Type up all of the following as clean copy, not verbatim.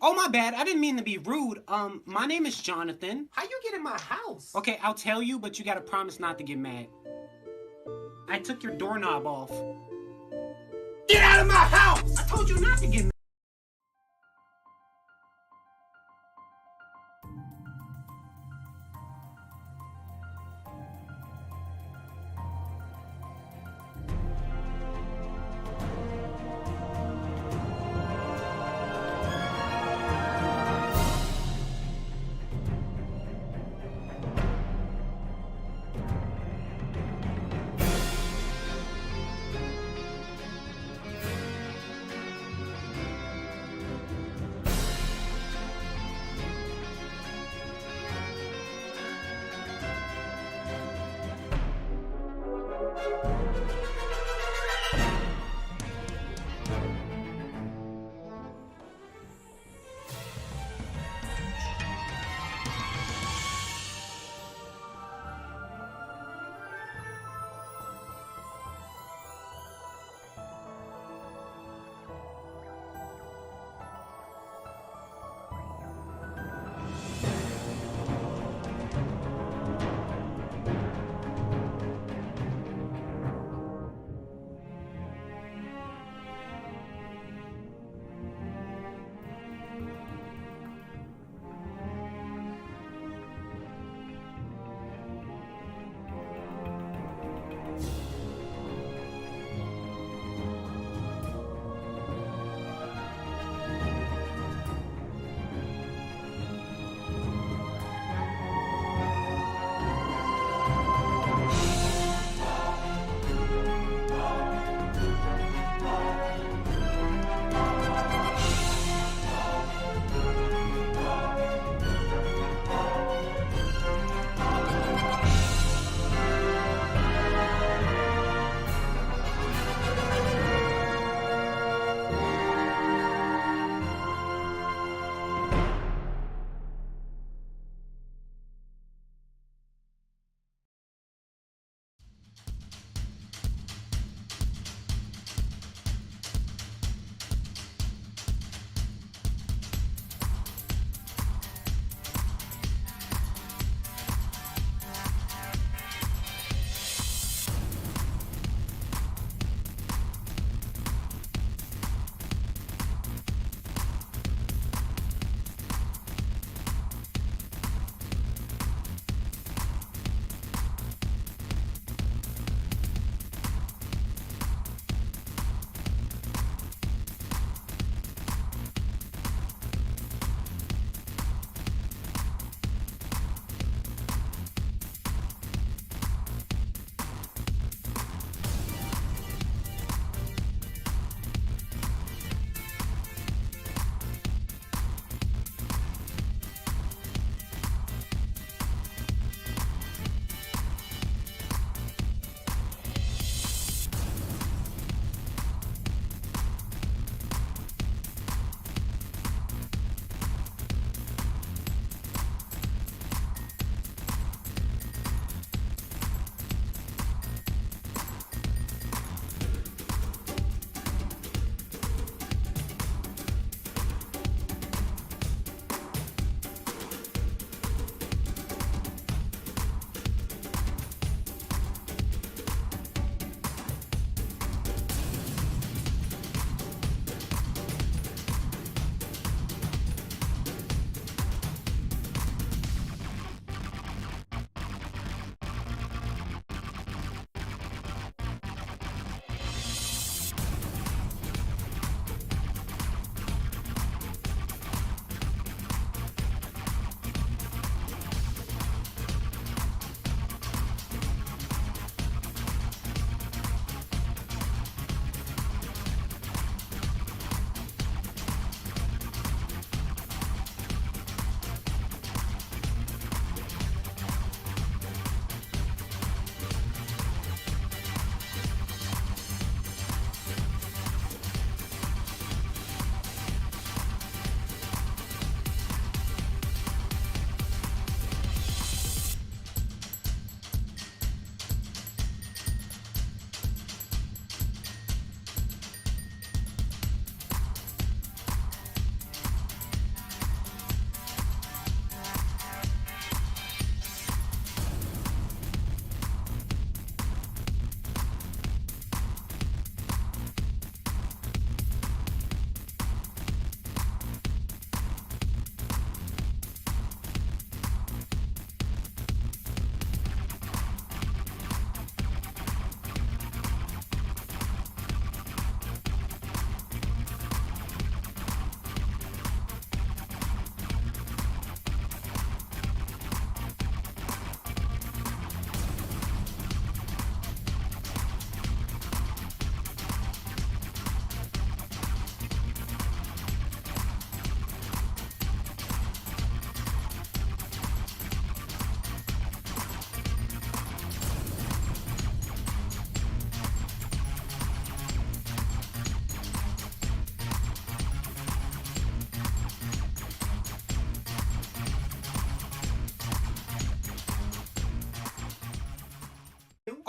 Oh, my bad. I didn't mean to be rude. My name is Jonathan. How you get in my house? Okay, I'll tell you, but you gotta promise not to get mad. I took your doorknob off. Get out of my house! I told you not to get mad.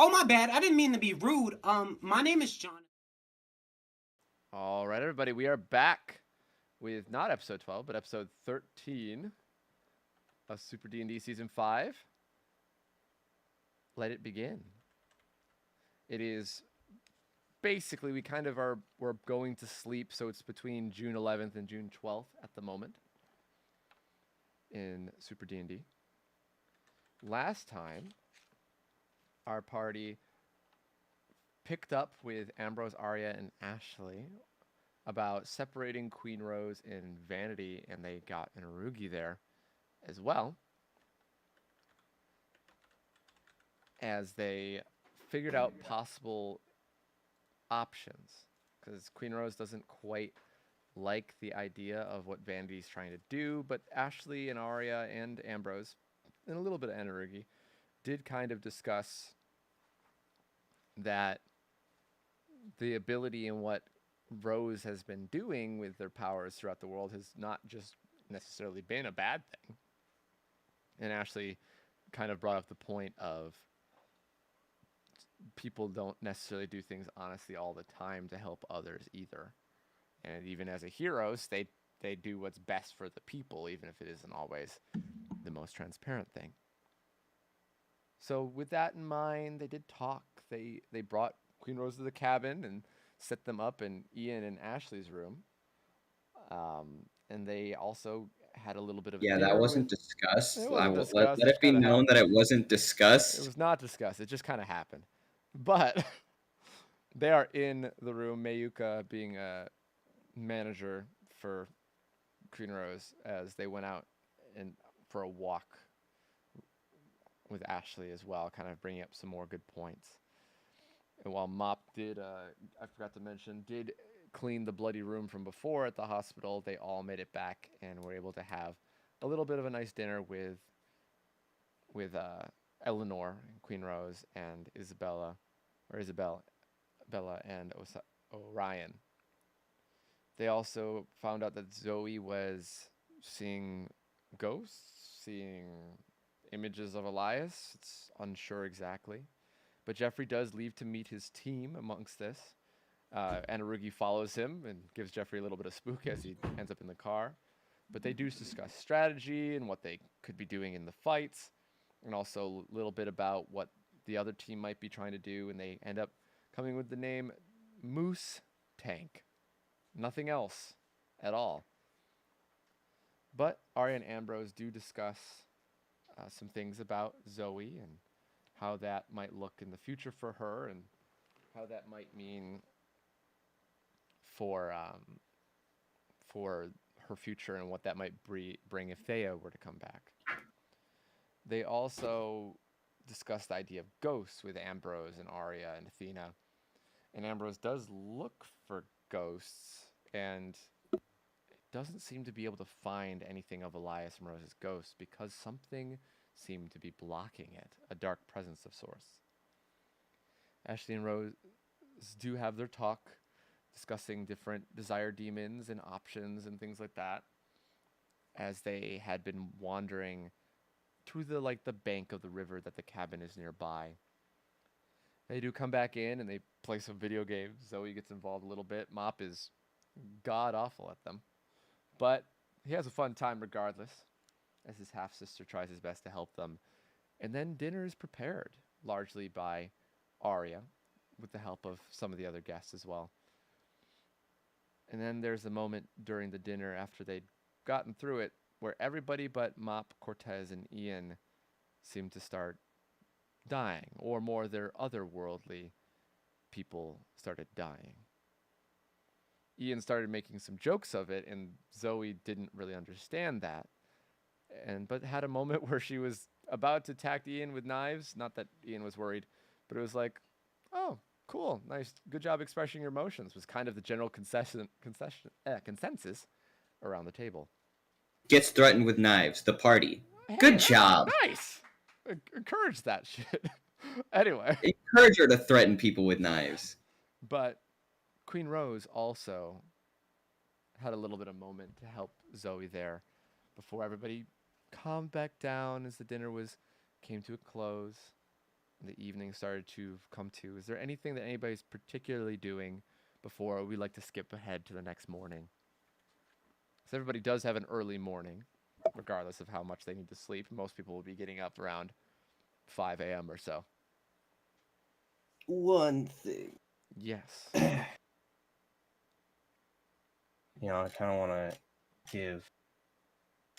Oh, my bad. I didn't mean to be rude. My name is John. All right, everybody, we are back with not episode 12, but episode 13 of Super D&D Season 5. Let it begin. It is basically, we're going to sleep, so it's between June 11th and June 12th at the moment in Super D&D. Last time, our party picked up with Ambrose, Arya, and Ashley about separating Queen Rose and Vanity, and they got an Arugi there as well, as they figured out possible options, because Queen Rose doesn't quite like the idea of what Vanity's trying to do, but Ashley and Arya and Ambrose, and a little bit of Arugi, did kind of discuss that the ability in what Rose has been doing with their powers throughout the world has not just necessarily been a bad thing. And Ashley kind of brought up the point of people don't necessarily do things honestly all the time to help others either. And even as a heroes, they do what's best for the people, even if it isn't always the most transparent thing. So with that in mind, they did talk. They brought Queen Rose to the cabin and set them up in Ian and Ashley's room. And they also had a little bit of a Yeah, dinner that wasn't with... discussed. It wasn't Let discussed. it be known that it wasn't It discussed. was not discussed. It just kind of happened. But they are in the room, Mayuka being a manager for Queen Rose, as they went out and for a walk with Ashley as well, kind of bringing up some more good points. And while Mop did, I forgot to mention, did clean the bloody room from before at the hospital, they all made it back and were able to have a little bit of a nice dinner with Eleanor, Queen Rose, and Isabella and Orion. They also found out that Zoe was seeing ghosts, seeing images of Elias. It's unsure exactly. But Jeffrey does leave to meet his team amongst this. And Arugi follows him and gives Jeffrey a little bit of spook as he ends up in the car. But they do discuss strategy and what they could be doing in the fights, and also a little bit about what the other team might be trying to do, and they end up coming with the name Moose Tank. Nothing else at all. But Arya and Ambrose do discuss some things about Zoe and how that might look in the future for her, and how that might mean for her future, and what that might bring if Thea were to come back. They also discussed the idea of ghosts with Ambrose and Arya and Athena. And Ambrose does look for ghosts, and doesn't seem to be able to find anything of Elias and Rose's ghost because something seemed to be blocking it, a dark presence of sorts. Ashley and Rose do have their talk, discussing different desire demons and options and things like that, as they had been wandering to the bank of the river that the cabin is nearby. They do come back in and they play some video games. Zoe gets involved a little bit. Mop is god awful at them, but he has a fun time regardless, as his half sister tries his best to help them. And then dinner is prepared largely by Arya, with the help of some of the other guests as well. And then there's a moment during the dinner after they'd gotten through it where everybody but Mop, Cortez, and Ian seemed to start dying, or more, their otherworldly people started dying. Ian started making some jokes of it, and Zoe didn't really understand that, but had a moment where she was about to attack Ian with knives. Not that Ian was worried, but it was like, oh, cool, nice, good job expressing your emotions, was kind of the general consensus around the table. Gets threatened with knives. The party. Good job. Nice. Encourage that shit. Anyway. Encourage her to threaten people with knives. But Queen Rose also had a little bit of moment to help Zoe there before everybody calmed back down as the dinner came to a close. The evening started to come to. Is there anything that anybody's particularly doing before we like to skip ahead to the next morning? So everybody does have an early morning, regardless of how much they need to sleep. Most people will be getting up around 5 a.m. or so. One thing. Yes. I kind of want to give.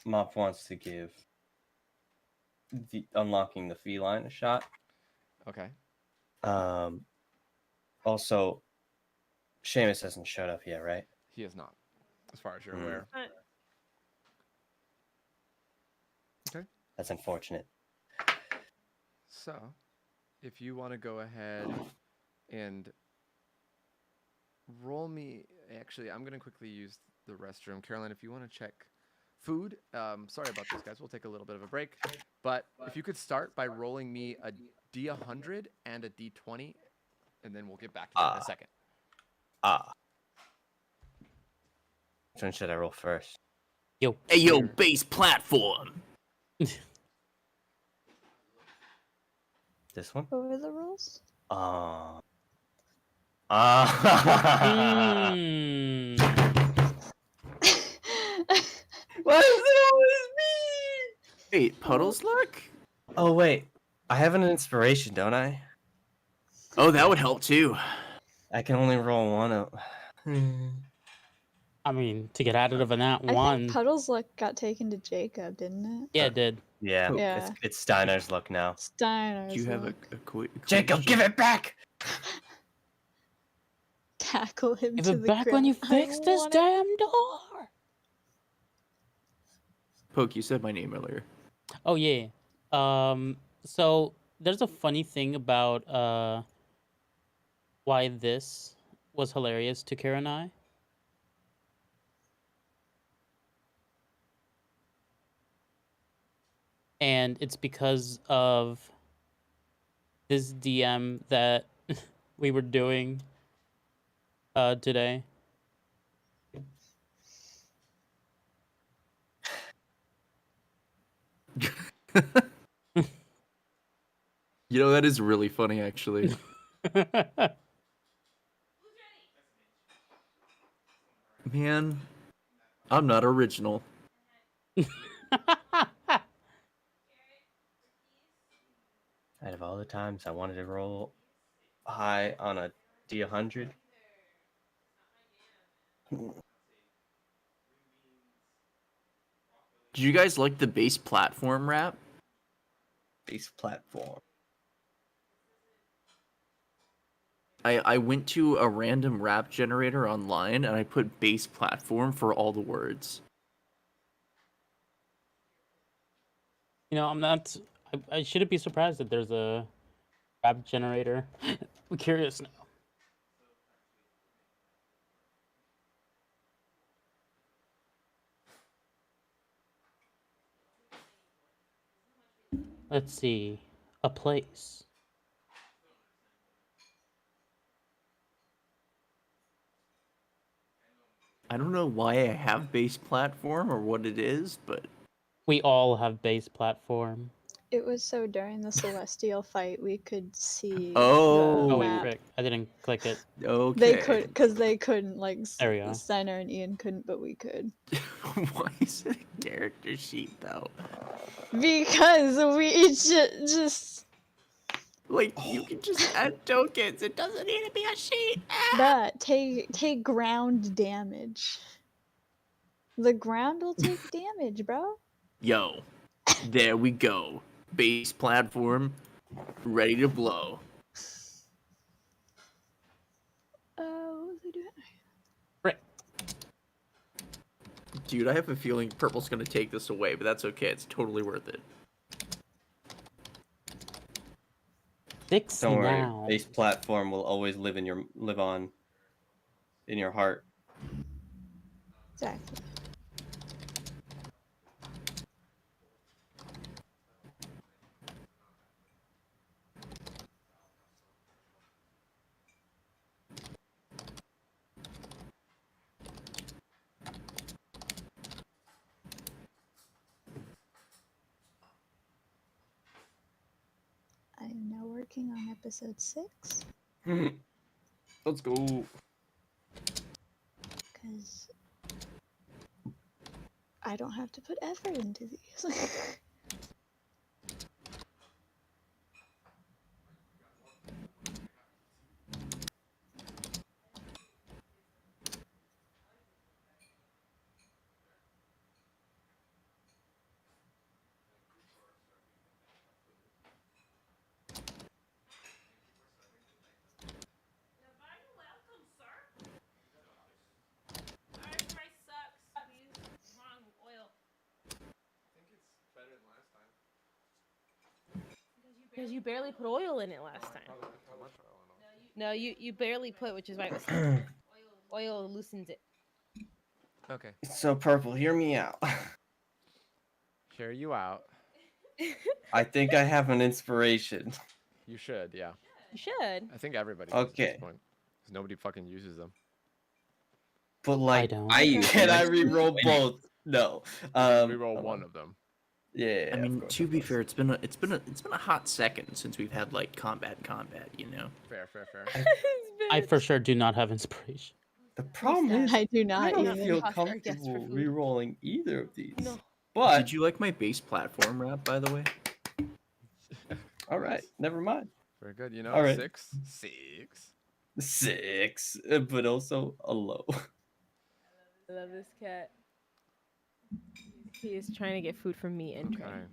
Mop wants to give unlocking the feline a shot. Okay. Also, Seamus hasn't showed up yet, right? He is not, as far as you're Mm. aware. Okay. That's unfortunate. So, if you want to go ahead and roll me, actually, I'm going to quickly use the restroom. Caroline, if you want to check food, sorry about this, guys. We'll take a little bit of a break. But if you could start by rolling me a D100 and a D20, and then we'll get back to that in a second. Which one should I roll first? Yo. Hey, yo, base platform. This one? What were the rules? Mm. Why is it always me? Wait, Puddle's luck? Oh wait, I have an inspiration, don't I? Oh, that would help too. I can only roll one of. I mean, to get out of a nat I one. think Puddle's luck got taken to Jacob, didn't it? Yeah, it did. Yeah, Yeah. It's Steiner's luck now. Steiner's Do you have luck. a quick Jacob, give it back! Tackle him Give to it the back ground. when you I fix this want it. damn door. Poke, you said my name earlier. Oh yeah. So there's a funny thing about why this was hilarious to Kara and I. And it's because of this DM that we were doing today. You know, that is really funny, actually. Man, I'm not original. Out of all the times I wanted to roll high on a D100. Did you guys like the base platform rap? Base platform. I went to a random rap generator online and I put base platform for all the words. You know, I'm not. I shouldn't be surprised that there's a rap generator. I'm curious now. Let's see. A place. I don't know why I have base platform or what it is, but We all have base platform. It was so during the celestial fight we could see. Oh. the Oh wait, map. frick. I didn't click it. okay. They could, because they couldn't. Like There we go. Steiner and Ian couldn't, but we could. Why is it a character sheet though? Because we just Like you can just add tokens. It doesn't need to be a sheet. that take ground damage. The ground will take damage, bro. Yo, there we go. Base platform, ready to blow. What was I doing? Frick. Dude, I have a feeling purple's gonna take this away, but that's okay. It's totally worth it. 6 Don't worry. now. Base platform will always live in your heart. Exactly. I am now working working on episode 6 Let's go. because I don't have to put effort into these. Because you barely put oil in it last time. No, you barely put, which is why it was sticky. Oil loosens it. Okay. So Purple, hear me out. Hear you out. I think I have an inspiration. You should, yeah. You should. I think everybody does at Okay. this point. 'Cause nobody fucking uses them. But like, don't. I use can them. I re-roll both? No. We roll one of them. Yeah. I mean, of course, to of be course. fair, it's been a hot second since we've had like combat, you know. Fair. I for sure do not have inspiration. The problem is, I do I not don't even. feel Cost our guests for comfortable food. re-rolling either of these. No. But Did you like my base platform rap, by the way? all right, never mind. Very good. You know, All right. 6. 6, but also a low. I love this cat. He is trying to get food from me and Trey. Okay.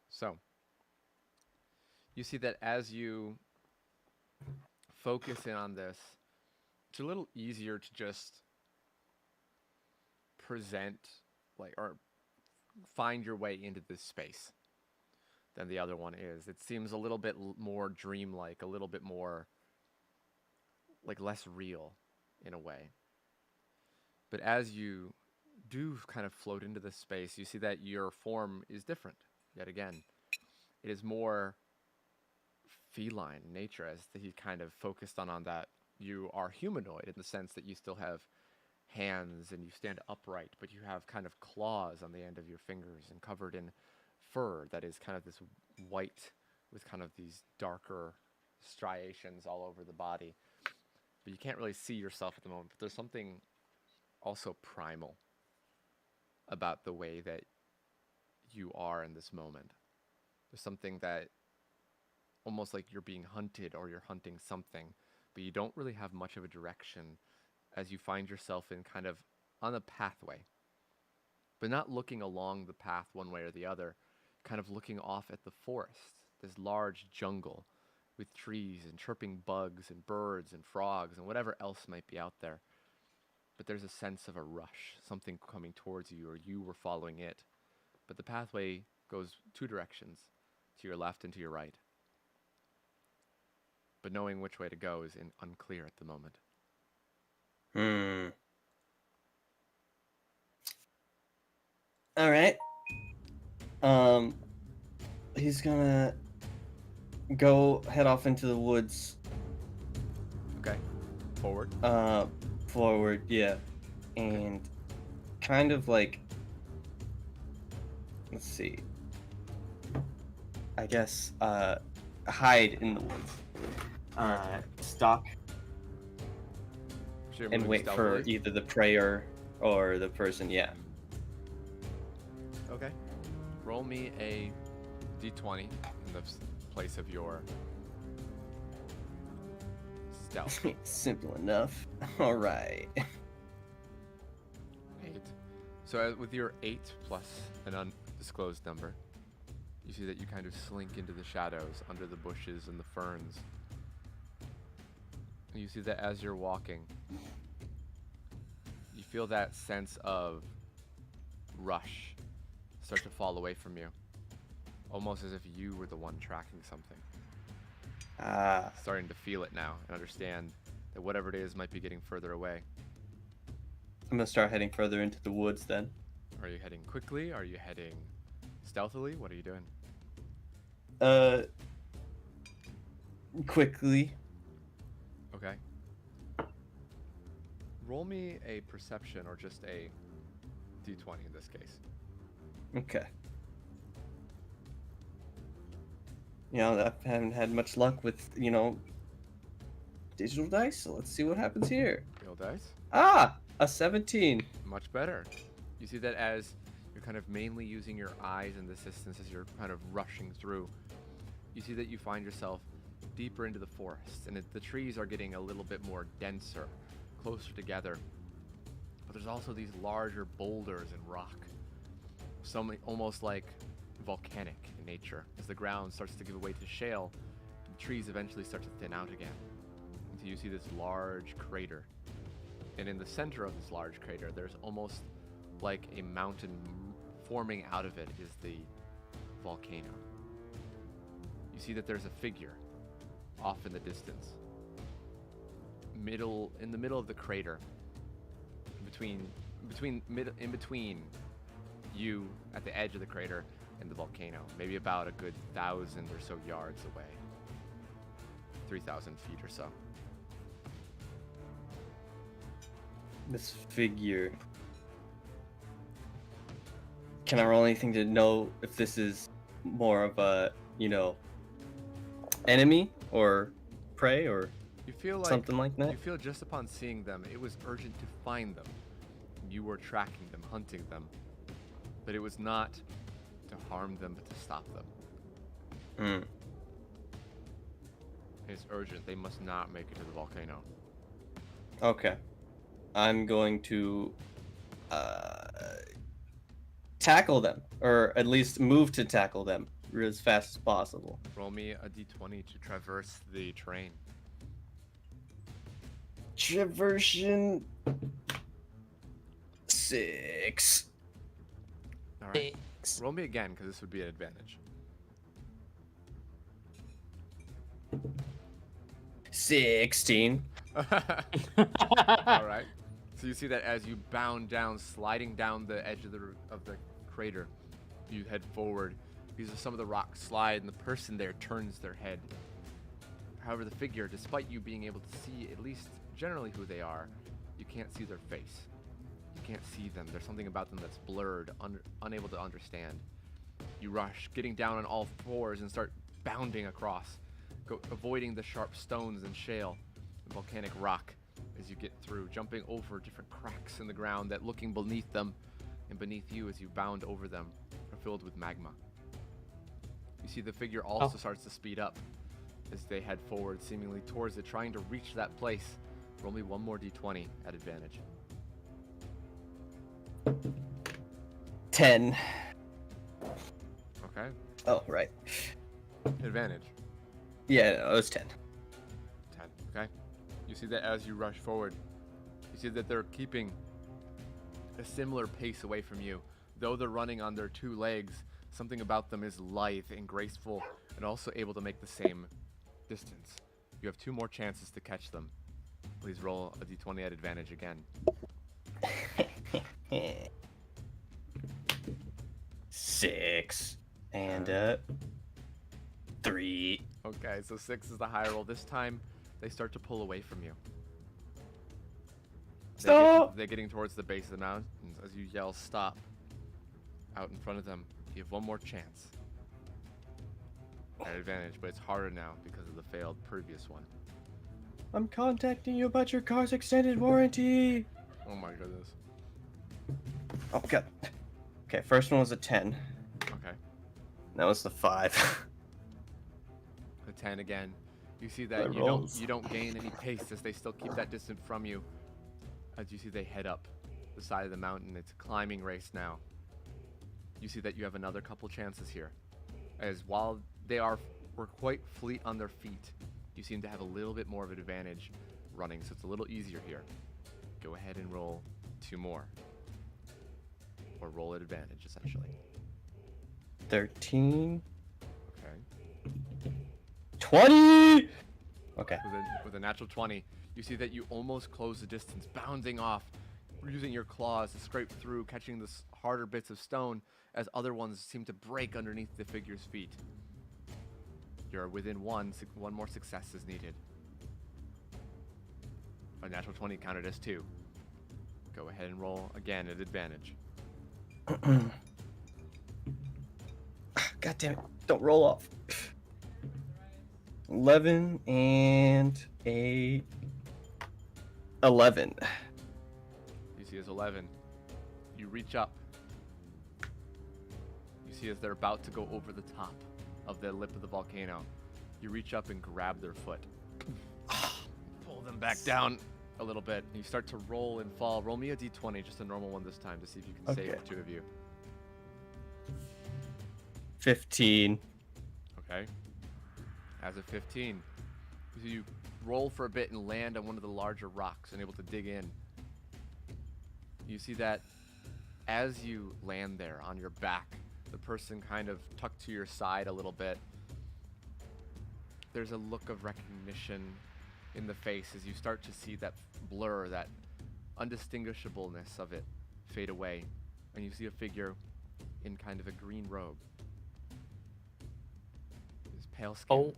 So, you see that as you focus in on this, it's a little easier to just present, like, or find your way into this space than the other one is. It seems a little bit more dreamlike, a little bit more, like, less real in a way. But as you do kind of float into this space, you see that your form is different yet again. It is more feline in nature, as he kind of focused on that. You are humanoid in the sense that you still have hands and you stand upright, but you have kind of claws on the end of your fingers and covered in fur that is kind of this white with kind of these darker striations all over the body. But you can't really see yourself at the moment. But there's something also primal about the way that you are in this moment. There's something that almost like you're being hunted or you're hunting something, but you don't really have much of a direction as you find yourself in kind of on a pathway, but not looking along the path one way or the other, kind of looking off at the forest, this large jungle with trees and chirping bugs and birds and frogs and whatever else might be out there. But there's a sense of a rush, something coming towards you, or you were following it. But the pathway goes two directions, to your left and to your right. But knowing which way to go is unclear at the moment. All right. He's gonna go head off into the woods. Okay. Forward. Forward, yeah, and kind of like, let's see. I guess hide in the woods. Stalk So you're and moving wait for stealthily? either the prey or the person. Yeah. Okay. Roll me a d20 in the place of your stealth. Simple enough. All right. 8. So with your 8 plus an undisclosed number, you see that you kind of slink into the shadows under the bushes and the ferns. And you see that as you're walking, you feel that sense of rush start to fall away from you. Almost as if you were the one tracking something. Starting to feel it now and understand that whatever it is might be getting further away. I'm gonna start heading further into the woods then. Are you heading quickly? Are you heading stealthily? What are you doing? Quickly. Okay. Roll me a perception or just a d20 in this case. Okay. You know, I haven't had much luck with, you know, digital dice, so let's see what happens here. Real dice. Ah! A 17. Much better. You see that as you're kind of mainly using your eyes and the distance as you're kind of rushing through, you see that you find yourself deeper into the forest, and the trees are getting a little bit more denser, closer together. But there's also these larger boulders and rock, some almost like volcanic in nature. As the ground starts to give way to shale, the trees eventually start to thin out again. Until you see this large crater. And in the center of this large crater, there's almost like a mountain forming out of it is the volcano. You see that there's a figure off in the distance. In the middle of the crater, in between you at the edge of the crater and the volcano, maybe about a good 1,000 or so yards away. 3,000 feet or so. This figure. Can I roll anything to know if this is more of a, you know, enemy or prey or You feel like something like that? You feel just upon seeing them, it was urgent to find them. You were tracking them, hunting them, but it was not to harm them, but to stop them. It's urgent. They must not make it to the volcano. Okay. I'm going to tackle them, or at least move to tackle them as fast as possible. Roll me a d20 to traverse the terrain. Traversion 6. All right. Roll me again, because this would be an advantage. 16. All right. So you see that as you bound down, sliding down the edge of the crater, you head forward. Because some of the rocks slide, and the person there turns their head. However, the figure, despite you being able to see at least generally who they are, you can't see their face. You can't see them. There's something about them that's blurred, unable to understand. You rush, getting down on all fours and start bounding across, avoiding the sharp stones and shale, and volcanic rock as you get through, jumping over different cracks in the ground that, looking beneath them and beneath you as you bound over them, are filled with magma. You see the figure also starts to speed up as they head forward, seemingly towards it, trying to reach that place. Roll me one more d20 at advantage. 10. Okay. Oh, right. Advantage. Yeah, no, it was 10. 10. Okay. You see that as you rush forward, you see that they're keeping a similar pace away from you. Though they're running on their two legs, something about them is lithe and graceful, and also able to make the same distance. You have 2 more chances to catch them. Please roll a d20 at advantage again. 6 and 3. Okay, so 6 is the high roll. This time, they start to pull away from you. They're getting towards the base of the mountains as you yell, "Stop!" out in front of them. You have 1 more chance at advantage, but it's harder now because of the failed previous one. I'm contacting you about your car's extended warranty. Oh my goodness. Oh god. Okay, first one was a 10. Okay. That was the 5. The 10 again. You see that you don't gain any pace as they still keep that distance from you. As you see they head up the side of the mountain. It's a climbing race now. You see that you have another couple chances here. As while they were quite fleet on their feet, you seem to have a little bit more of an advantage running, so it's a little easier here. Go ahead and roll 2 more. Or roll at advantage, essentially. 13. Okay. 20! Okay. With a natural 20, you see that you almost close the distance, bounding off, using your claws to scrape through, catching the harder bits of stone as other ones seem to break underneath the figure's feet. You're within one more success is needed. A natural 20 counted as 2. Go ahead and roll again at advantage. God damn it. Don't roll off. 11 and a 11. You see as 11, you reach up. You see as they're about to go over the top of the lip of the volcano. You reach up and grab their foot. Pull them back down a little bit. And you start to roll and fall. Roll me a d20, just a normal one this time, to see if you can save Okay. the two of you. 15. Okay. As a 15, so you roll for a bit and land on one of the larger rocks and able to dig in. You see that as you land there on your back, the person kind of tucked to your side a little bit. There's a look of recognition in the face as you start to see that blur, that undistinguishableness of it fade away. And you see a figure in kind of a green robe. His pale skin. Oh,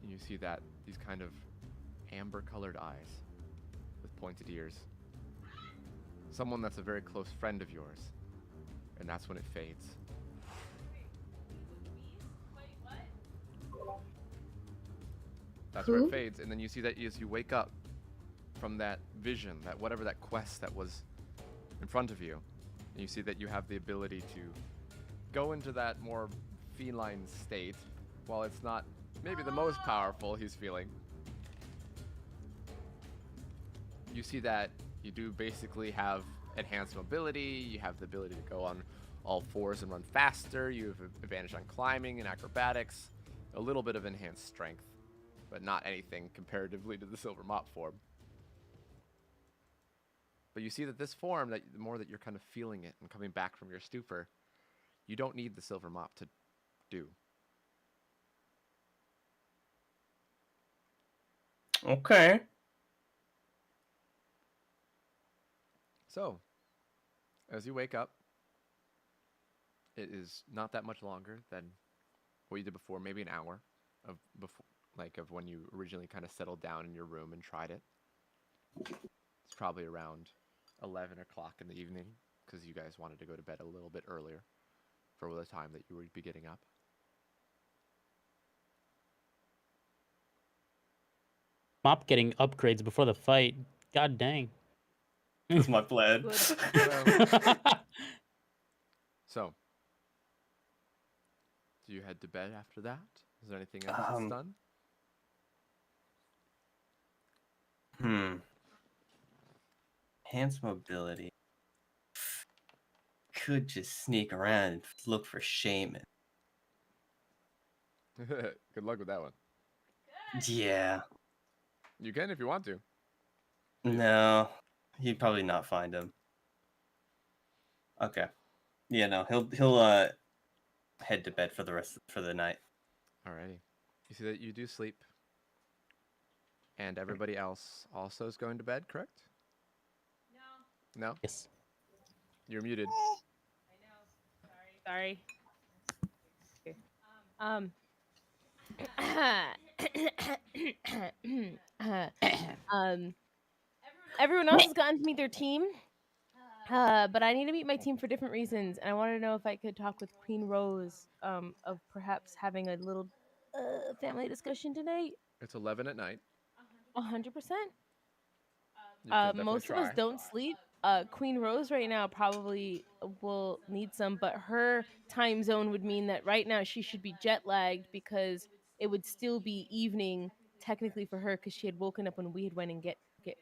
And you see that these kind of amber-colored eyes with pointed ears. Someone that's a very close friend of yours. And that's when it fades. That's where it Who? fades, and then you see that as you wake up from that vision, that whatever that quest that was in front of you, and you see that you have the ability to go into that more feline state, while it's not maybe the most powerful he's feeling. You see that you do basically have enhanced mobility, you have the ability to go on all fours and run faster, you have an advantage on climbing and acrobatics, a little bit of enhanced strength, but not anything comparatively to the silver mop form. But you see that this form, that the more that you're kind of feeling it and coming back from your stupor, you don't need the silver mop to do. Okay. So, as you wake up, it is not that much longer than what you did before, maybe an hour of before, like of when you originally kind of settled down in your room and tried it. It's probably around 11 o'clock in the evening because you guys wanted to go to bed a little bit earlier for the time that you would be getting up. Mop getting upgrades before the fight. God dang. That's my plan. Good. So, do you head to bed after that? Is there anything else that's done? Enhanced mobility. Could just sneak around and look for Shaman. Good luck with that one. Yeah. You can if you want to. No. He'd probably not find him. Okay. Yeah, no. He'll head to bed for the night. Alrighty. You see that you do sleep. And everybody else also is going to bed, correct? No. No? Yes. You're muted. Sorry. Everyone else has gotten to meet their team, but I need to meet my team for different reasons, and I wanted to know if I could talk with Queen Rose of perhaps having a little family discussion tonight. It's 11 at night. 100%. You can definitely Most of us try. don't sleep. Queen Rose right now probably will need some, but her time zone would mean that right now she should be jet lagged because it would still be evening technically for her because she had woken up when we had went and get to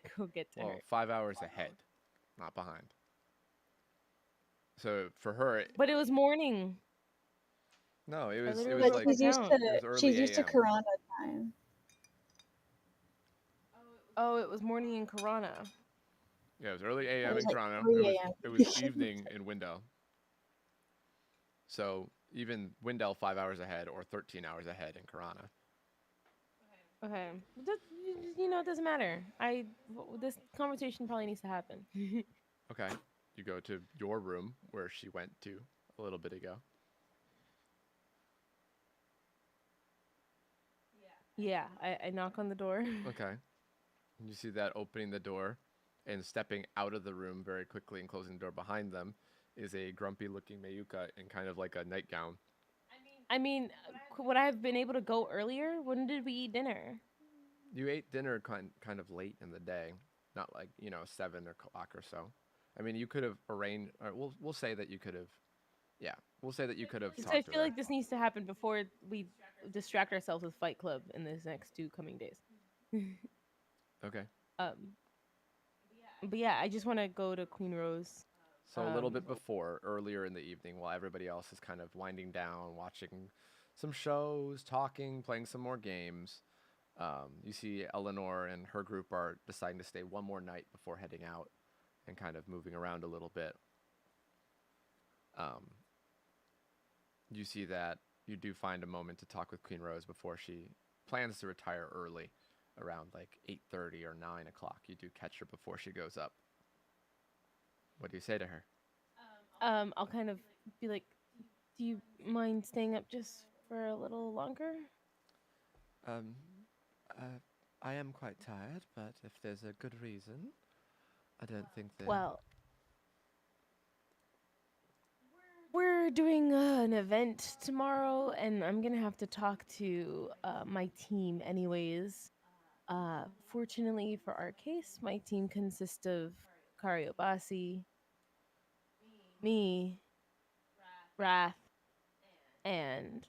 Well, her. 5 hours ahead, not behind. So for her, But it was morning. no, it was literally But like she's used count. to it was early she's used to AM. Corona time. Oh, it was morning in Corona. Yeah, it was early AM was in like Toronto. 3 It a.m. was evening in Windell. So even Windell 5 hours ahead or 13 hours ahead in Corona. Okay, it doesn't matter. This conversation probably needs to happen. Okay, you go to your room where she went to a little bit ago. Yeah, I knock on the door. Okay. You see that opening the door and stepping out of the room very quickly and closing the door behind them is a grumpy looking Mayuka in kind of like a nightgown. I mean, would I have been able to go earlier? When did we eat dinner? You ate dinner kind of late in the day, not like 7 o'clock or so. I mean, you could have arranged. Or we'll say that you could have. Yeah, we'll say that you could have Because talked I to feel her. like this needs to happen before we distract ourselves with Fight Club in these next 2 coming days. Okay. But yeah, I just want to go to Queen Rose. So a little bit before, earlier in the evening, while everybody else is kind of winding down, watching some shows, talking, playing some more games, you see Eleanor and her group are deciding to stay one more night before heading out and kind of moving around a little bit. You see that you do find a moment to talk with Queen Rose before she plans to retire early, around like 8:30 or 9 o'clock. You do catch her before she goes up. What do you say to her? I'll kind of be like, do you mind staying up just for a little longer? I am quite tired, but if there's a good reason, I don't think that... Well, we're doing an event tomorrow, and I'm gonna have to talk to my team anyways. Fortunately for our case, my team consists of Karyobasi, me, Wrath, and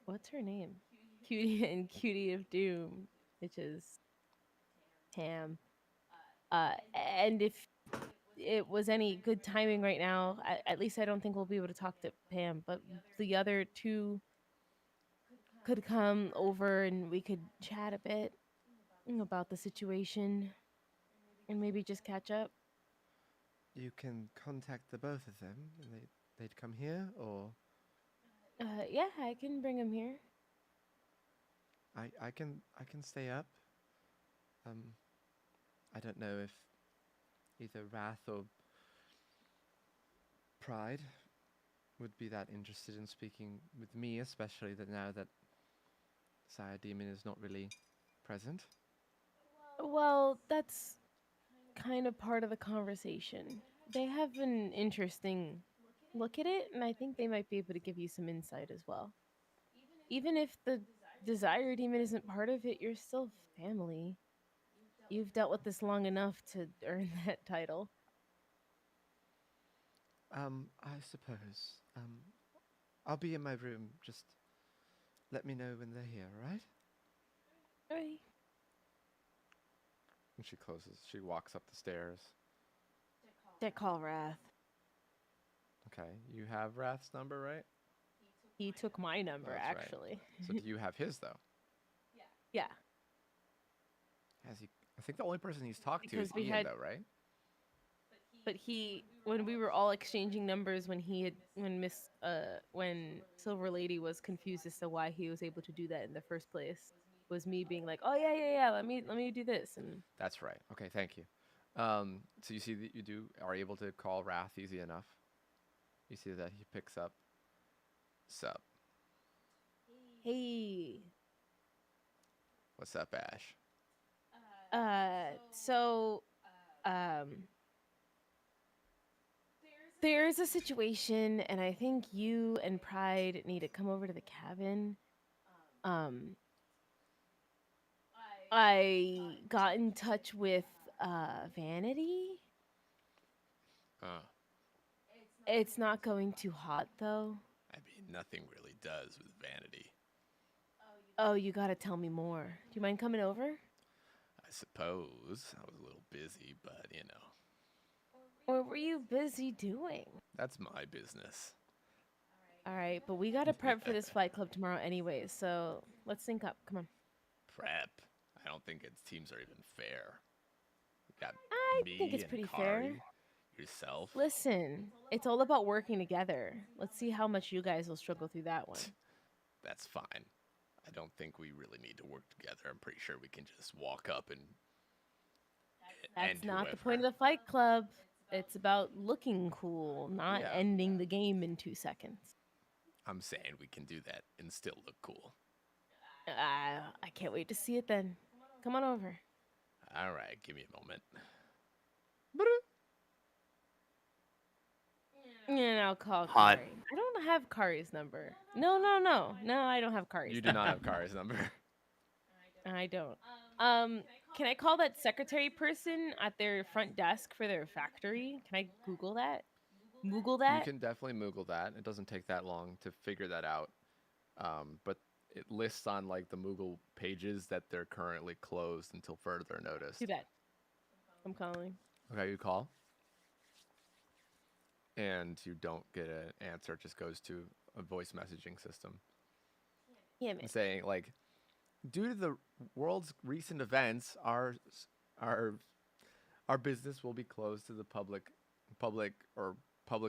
what's her name? Cutie and Cutie of Doom, which is Tam. And if it was any good timing right now, at least I don't think we'll be able to talk to Pam, but the other 2 could come over and we could chat a bit about the situation and maybe just catch up. You can contact the both of them, and they'd come here, or... Yeah, I can bring him here. I can stay up. I don't know if either Wrath or Pride would be that interested in speaking with me, especially that now that Sire Demon is not really present. Well, that's kind of part of the conversation. They have an interesting look at it, and I think they might be able to give you some insight as well. Even if the Desire Demon isn't part of it, you're still family. You've dealt with this long enough to earn that title. I suppose. I'll be in my room. Just let me know when they're here, all right? Alright. And she walks up the stairs. They call Wrath. Okay, you have Wrath's number, right? He took my number, That's right. actually. So do you have his, though? Yeah. Has he? I think the only person he's talked to Because is we Ian, had- though, right? But when we were all exchanging numbers, when Silver Lady was confused as to why he was able to do that in the first place, was me being like, oh yeah, let me do this, and That's right. Okay, thank you. So you see that you are able to call Wrath easy enough. You see that he picks up. Sup? hey, What's up, Ash? There's a situation, and I think you and Pride need to come over to the cabin. I got in touch with Vanity. It's not going too hot though. I mean, nothing really does with Vanity. Oh, you gotta tell me more. Do you mind coming over? I suppose. I was a little busy, but you know. What were you busy doing? That's my business. All right, but we gotta prep for this Fight Club tomorrow anyway, so let's sync up. Come on. Prep? I don't think its teams are even fair. You got I me think it's and pretty Kari, fair. yourself. Listen, it's all about working together. Let's see how much you guys will struggle through that one. That's fine. I don't think we really need to work together. I'm pretty sure we can just walk up and That's end not the whoever. point of the Fight Club. It's about looking cool, not Yeah. ending the game in 2 seconds. I'm saying we can do that and still look cool. I can't wait to see it then. Come on over. All right, give me a moment. And I'll call Hot. Kari. I don't have Kari's number. No, I don't have Kari's You do not have Kari's number. I don't. Can I call that secretary person at their front desk for their factory? Can I Google that? Google You that? can definitely Moogle that. It doesn't take that long to figure that out. But it lists on like the Moogle pages that they're currently closed until further notice. Too bad. I'm calling. Okay, you call. And you don't get an answer. It just goes to a voice messaging system. Damn it. Saying like, due to the world's recent events, our business will be closed to the public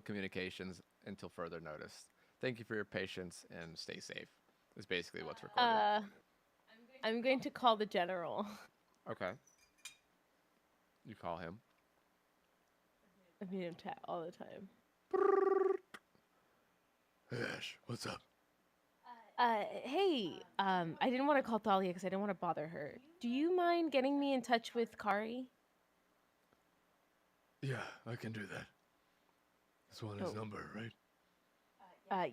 communications until further notice. Thank you for your patience and stay safe. Is basically what's recorded. I'm going to call the general. Okay. You call him. I mean him chat all the time. Hey Ash, what's up? Hey, I didn't want to call Thalia because I didn't want to bother her. Do you mind getting me in touch with Kari? Yeah, I can do that. This one is Oh. number, right?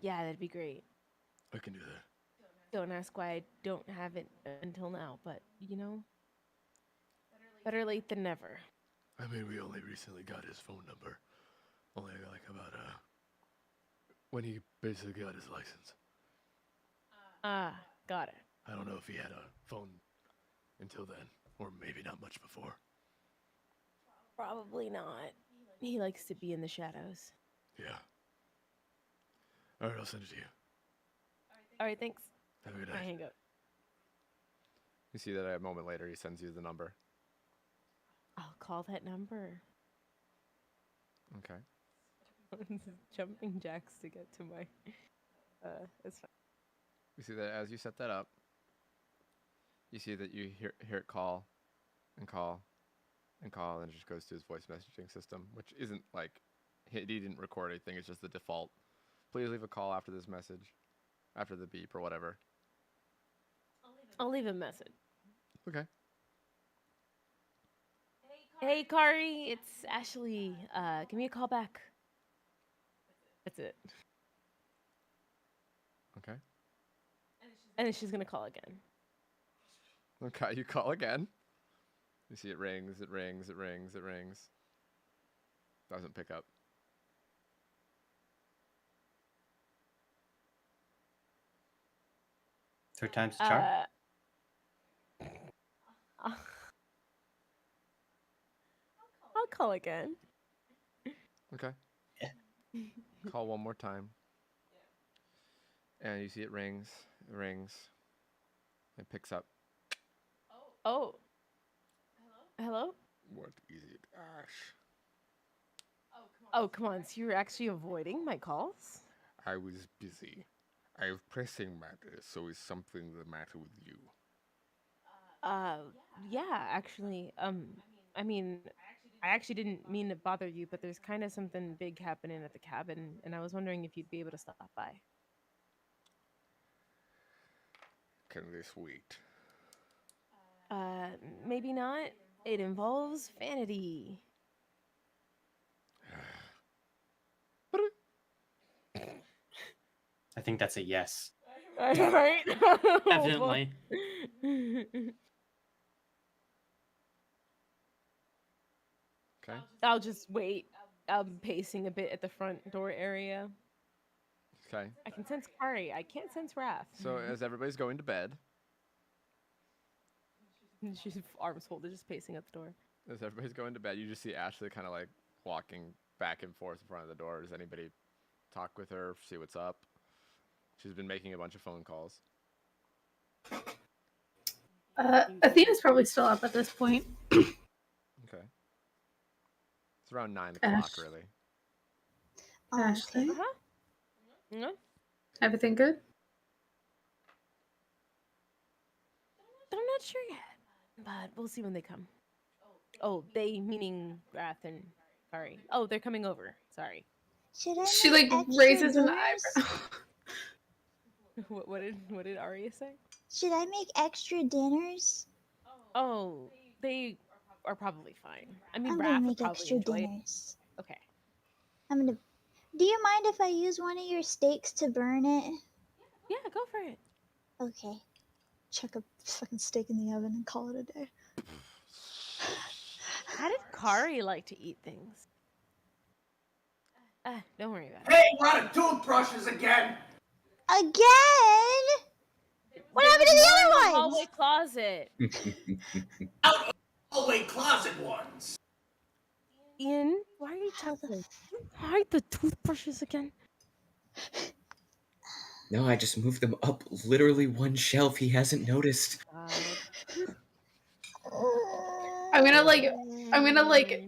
Yeah, that'd be great. I can do that. Don't ask why I don't have it until now, but you know, better late than never. I mean, we only recently got his phone number. Only like about when he basically got his license. Got it. I don't know if he had a phone until then, or maybe not much before. Probably not. He likes to be in the shadows. Yeah. All right, I'll send it to you. All right, thanks. Have a good I night. hang up. You see that a moment later, he sends you the number. I'll call that number. Okay. Jumping jacks to get to my. It's fine. You see that as you set that up, you see that you hear it call, and call, and call, and it just goes to his voice messaging system, which isn't like he didn't record anything. It's just the default. Please leave a call after this message, after the beep or whatever. I'll leave a message. Okay. Hey, Kari, it's Ashley. Give me a call back. That's it. Okay. And then she's gonna call again. Okay. You call again. You see it rings. It rings. It rings. It rings. Doesn't pick up. Third time's a charm. I'll call again. Okay. Call one more time. And you see it rings. It rings. It picks up. Oh. Hello? What is it, Ash? Oh, come on. So you're actually avoiding my calls? I was busy. I have pressing matters, so is something the matter with you? Yeah, actually. I mean, I actually didn't mean to bother you, but there's kind of something big happening at the cabin, and I was wondering if you'd be able to stop by. Can this wait? Maybe not. It involves vanity. I think that's a yes. Alright. Definitely. Okay. I'll just wait. I'm pacing a bit at the front door area. Okay. I can sense Kari. I can't sense Wrath. So as everybody's going to bed, She's arms folded, just pacing at the door. as everybody's going to bed, you just see Ashley kind of like walking back and forth in front of the door. Does anybody talk with her, see what's up? She's been making a bunch of phone calls. Athena's probably still up at this point. Okay. It's around 9 o'clock, Ash. really. Ashley, Uh-huh. No? everything good? I'm not sure yet, but we'll see when they come. Oh, they meaning Wrath and Kari. Oh, they're coming over. Sorry. Should I She make like extra raises an dinners? eyebrow. What did Arya say? Should I make extra dinners? Oh, they are probably fine. I mean, I'm Wrath gonna would make probably extra enjoy it. dinners. Okay. I'm gonna Do you mind if I use one of your steaks to burn it? Yeah, go for it. Okay. Chuck a fucking steak in the oven and call it a day. How did Kari like to eat things? Don't worry about it. Hey, we're out of toothbrushes again. Again? What happened to the other ones? Hallway closet. Out of the hallway closet ones. Ian, why are you How the talking? Hide the toothbrushes again. No, I just moved them up literally one shelf. He hasn't noticed. I'm gonna like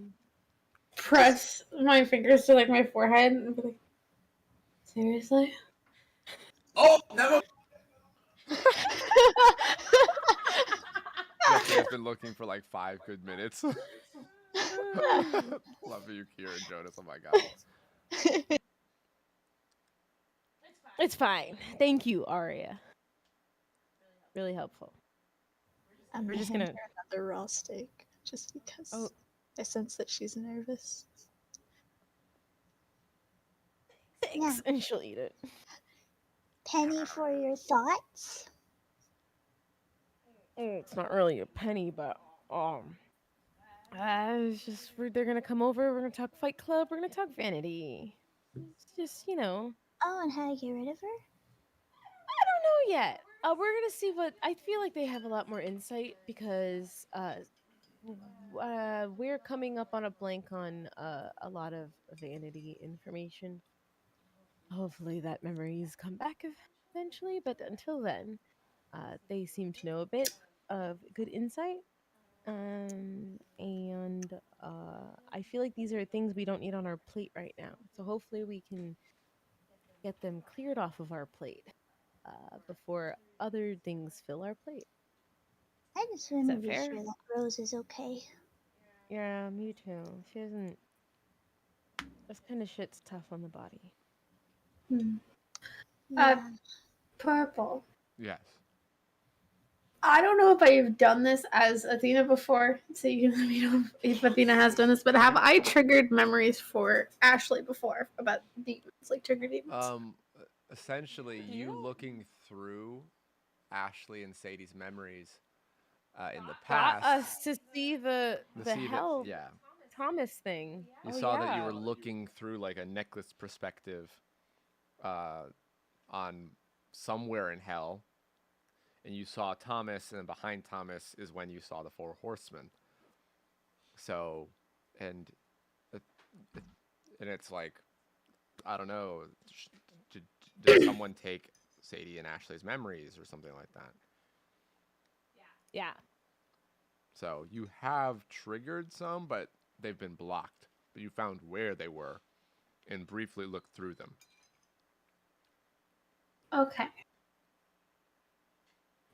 press my fingers to like my forehead and be like, seriously? Oh, never. Jeffrey has been looking for like 5 good minutes. Love you, Kira and Jonas. Oh my god. It's fine. Thank you, Aria. Really helpful. I'm We're just hand gonna- her another raw steak just because Oh. I sense that she's nervous. Thanks, and she'll eat it. Penny for your thoughts. It's not really a penny, but it's just they're gonna come over. We're gonna talk Fight Club. We're gonna talk Vanity. It's just Oh, and how to get rid of her? I don't know yet. We're gonna see what I feel like they have a lot more insight because we're coming up on a blank on a lot of Vanity information. Hopefully that memories come back eventually, but until then, they seem to know a bit of good insight. And I feel like these are things we don't need on our plate right now. So hopefully we can get them cleared off of our plate before other things fill our plate. I just want to that be fair? sure that Rose is okay. Yeah, me too. She doesn't. This kind of shit's tough on the body. Yeah. Purple. Yes. I don't know if I've done this as Athena before, so you can let me know if Athena has done this, but have I triggered memories for Ashley before about demons, like trigger demons? Essentially, you looking through Ashley and Sadie's memories in the Got past. us to see the see hell yeah. Thomas thing. You Oh, saw that you yeah. were looking through like a necklace perspective on somewhere in hell. And you saw Thomas, and behind Thomas is when you saw the 4 horsemen. So, and it's like, I don't know, did someone take Sadie and Ashley's memories or something like that? Yeah. So you have triggered some, but they've been blocked. But you found where they were and briefly looked through them. Okay.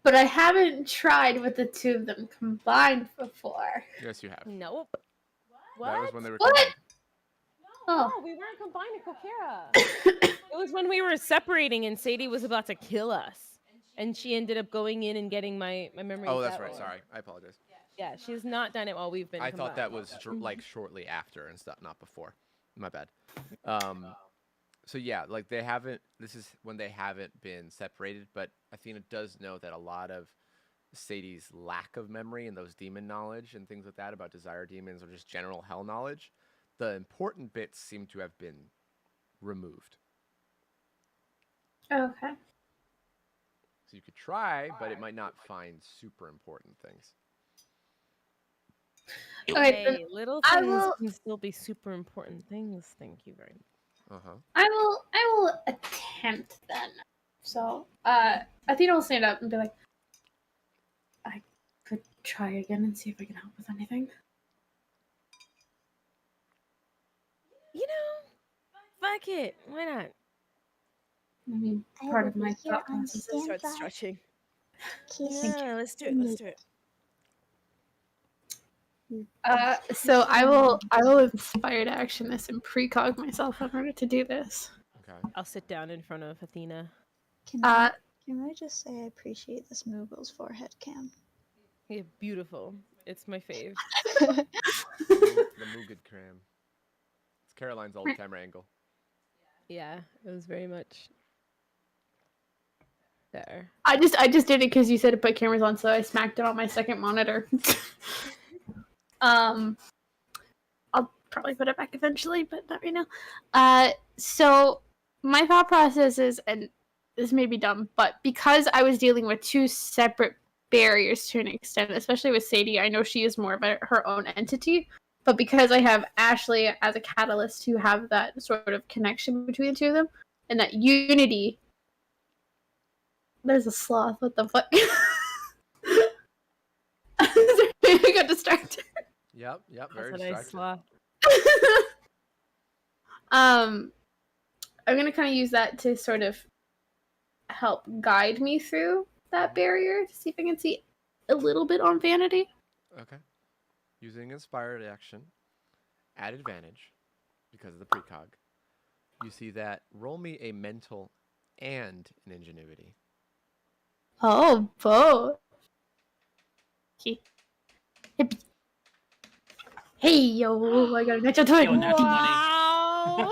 But I haven't tried with the two of them combined before. Yes, you have. Nope. That was when they were What? combined. Oh. No, we weren't combined in Kokera. It was when we were separating and Sadie was about to kill us. And she ended up going in and getting my memories. Oh, that's that right. way. Sorry. I apologize. Yeah, she's not done it while we've been I thought that combined. was like shortly after and stuff, not before. My bad. So yeah, like they haven't. This is when they haven't been separated. But Athena does know that a lot of Sadie's lack of memory and those demon knowledge and things like that about desire demons or just general hell knowledge, the important bits seem to have been removed. Okay. So you could try, but it might not find super important things. Okay, then Hey, little I things will- can still be super important things. Thank you very much. I will attempt then. So, Athena will stand up and be like, I could try again and see if I can help with anything. You know, fuck it. Why not? I mean, I part will of my be here thought on process is Start standby. stretching. Kiss Yeah, let's do it. Let's do it. so I will inspire to action this and precog myself in order to do this. Okay. I'll sit down in front of Athena. Can I just say I appreciate this Moogle's forehead cam? Yeah, beautiful. It's my fave. The Moogid cram. It's Caroline's old camera angle. Yeah, it was very much there. I just did it because you said to put cameras on, so I smacked it on my second monitor. I'll probably put it back eventually, but not right now. So my thought process is, and this may be dumb, but because I was dealing with two separate barriers to an extent, especially with Sadie, I know she is more of her own entity, but because I have Ashley as a catalyst to have that sort of connection between the two of them, and that unity. There's a sloth. What the fuck? I got distracted. Yep, very That's a nice distracted. sloth. I'm gonna kind of use that to sort of help guide me through that barrier to see if I can see a little bit on Vanity. Okay. Using inspired action, at advantage, because of the precog, you see that roll me a mental and an ingenuity. Oh, both. Okay. Hey, yo, I got a natural 20. Yo, natural 20. Wow!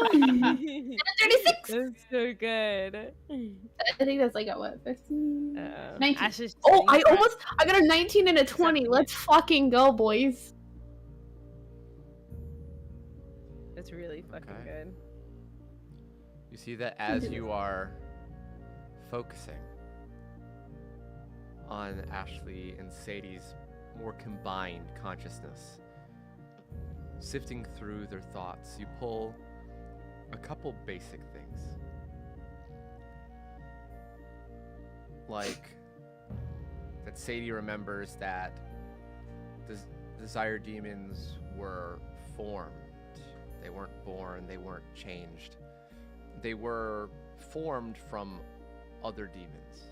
36. That's so good. I think that's like a what, 15? 19. Ash's Oh, I 20. got a 19 and a 20. Let's fucking go, boys. That's really fucking Okay. good. You see that as you are focusing on Ashley and Sadie's more combined consciousness, sifting through their thoughts, you pull a couple basic things. Like that Sadie remembers that the desire demons were formed. They weren't born, they weren't changed. They were formed from other demons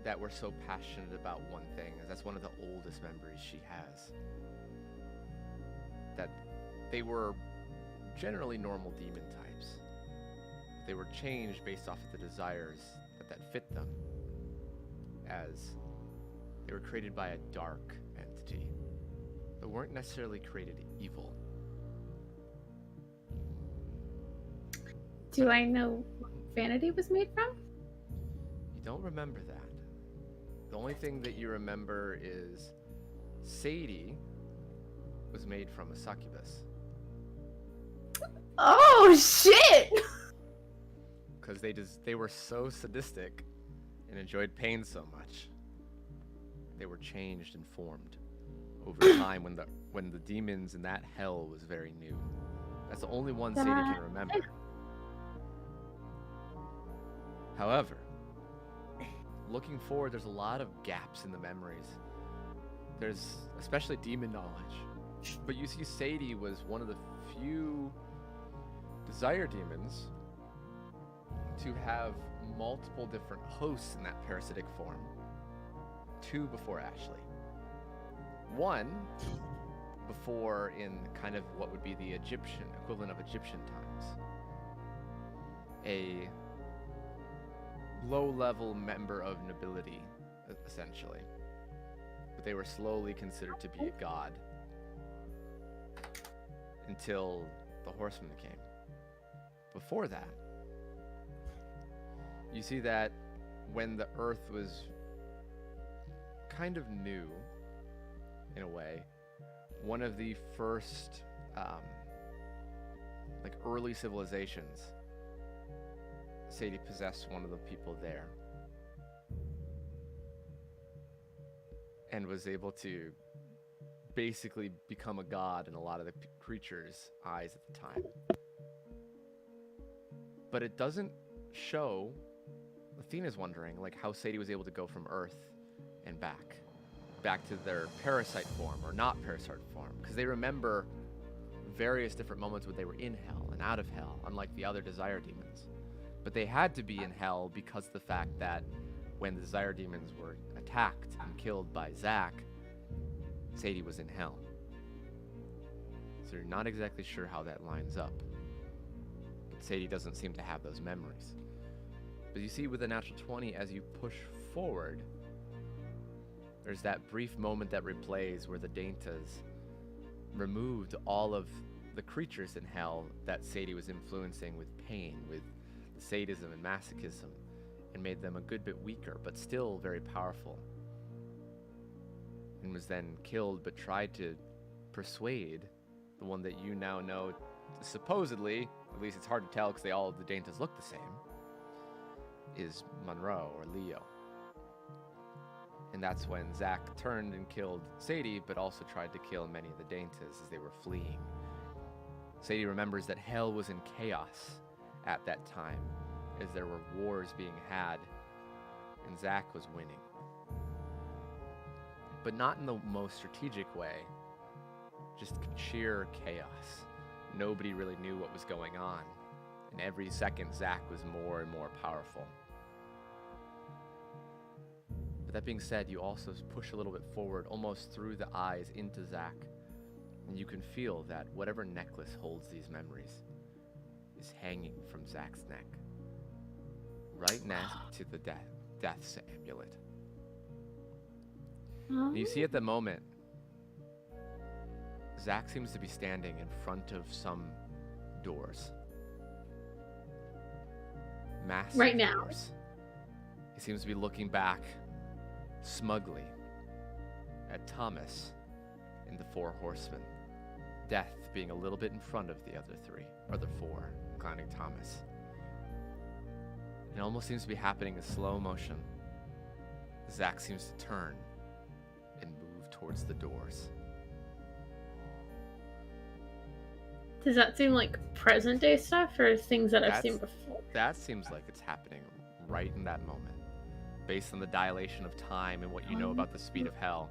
that were so passionate about one thing, as that's one of the oldest memories she has. That they were generally normal demon types. They were changed based off of the desires that fit them, as they were created by a dark entity, but weren't necessarily created evil. Do I know what Vanity was made from? You don't remember that. The only thing that you remember is Sadie was made from a succubus. Oh, shit! Because they were so sadistic and enjoyed pain so much. They were changed and formed over time when the demons in that hell was very new. That's the only one Sadie can remember. However, looking forward, there's a lot of gaps in the memories. There's especially demon knowledge. But you see Sadie was one of the few desire demons to have multiple different hosts in that parasitic form. 2 before Ashley. 1 before in kind of what would be the Egyptian equivalent of Egyptian times. A low-level member of nobility, essentially. But they were slowly considered to be a god until the horsemen came. Before that, you see that when the earth was kind of new, in a way, one of the first early civilizations, Sadie possessed one of the people there and was able to basically become a god in a lot of the creatures' eyes at the time. But it doesn't show. Athena's wondering how Sadie was able to go from Earth and back to their parasite form or not parasite form, because they remember various different moments when they were in hell and out of hell, unlike the other desire demons. But they had to be in hell because of the fact that when the desire demons were attacked and killed by Zack, Sadie was in hell. So you're not exactly sure how that lines up. But Sadie doesn't seem to have those memories. But you see with the natural 20, as you push forward, there's that brief moment that replays where the Daintas removed all of the creatures in hell that Sadie was influencing with pain, with sadism and masochism, and made them a good bit weaker, but still very powerful. And was then killed, but tried to persuade the one that you now know, supposedly, at least it's hard to tell because all of the Daintas look the same, is Monroe or Leo. And that's when Zack turned and killed Sadie, but also tried to kill many of the Daintas as they were fleeing. Sadie remembers that hell was in chaos at that time, as there were wars being had, and Zack was winning. But not in the most strategic way, just sheer chaos. Nobody really knew what was going on, and every second Zack was more and more powerful. But that being said, you also push a little bit forward, almost through the eyes into Zack, and you can feel that whatever necklace holds these memories is hanging from Zack's neck, right next to the death's amulet. And you see at the moment, Zack seems to be standing in front of some doors. Massive Right now. doors. He seems to be looking back smugly at Thomas and the Four Horsemen. Death being a little bit in front of the other four, including Thomas. It almost seems to be happening in slow motion. Zack seems to turn and move towards the doors. Does that seem like present day stuff or things that I've seen before? That seems like it's happening right in that moment, based on the dilation of time and what you know about the speed of hell.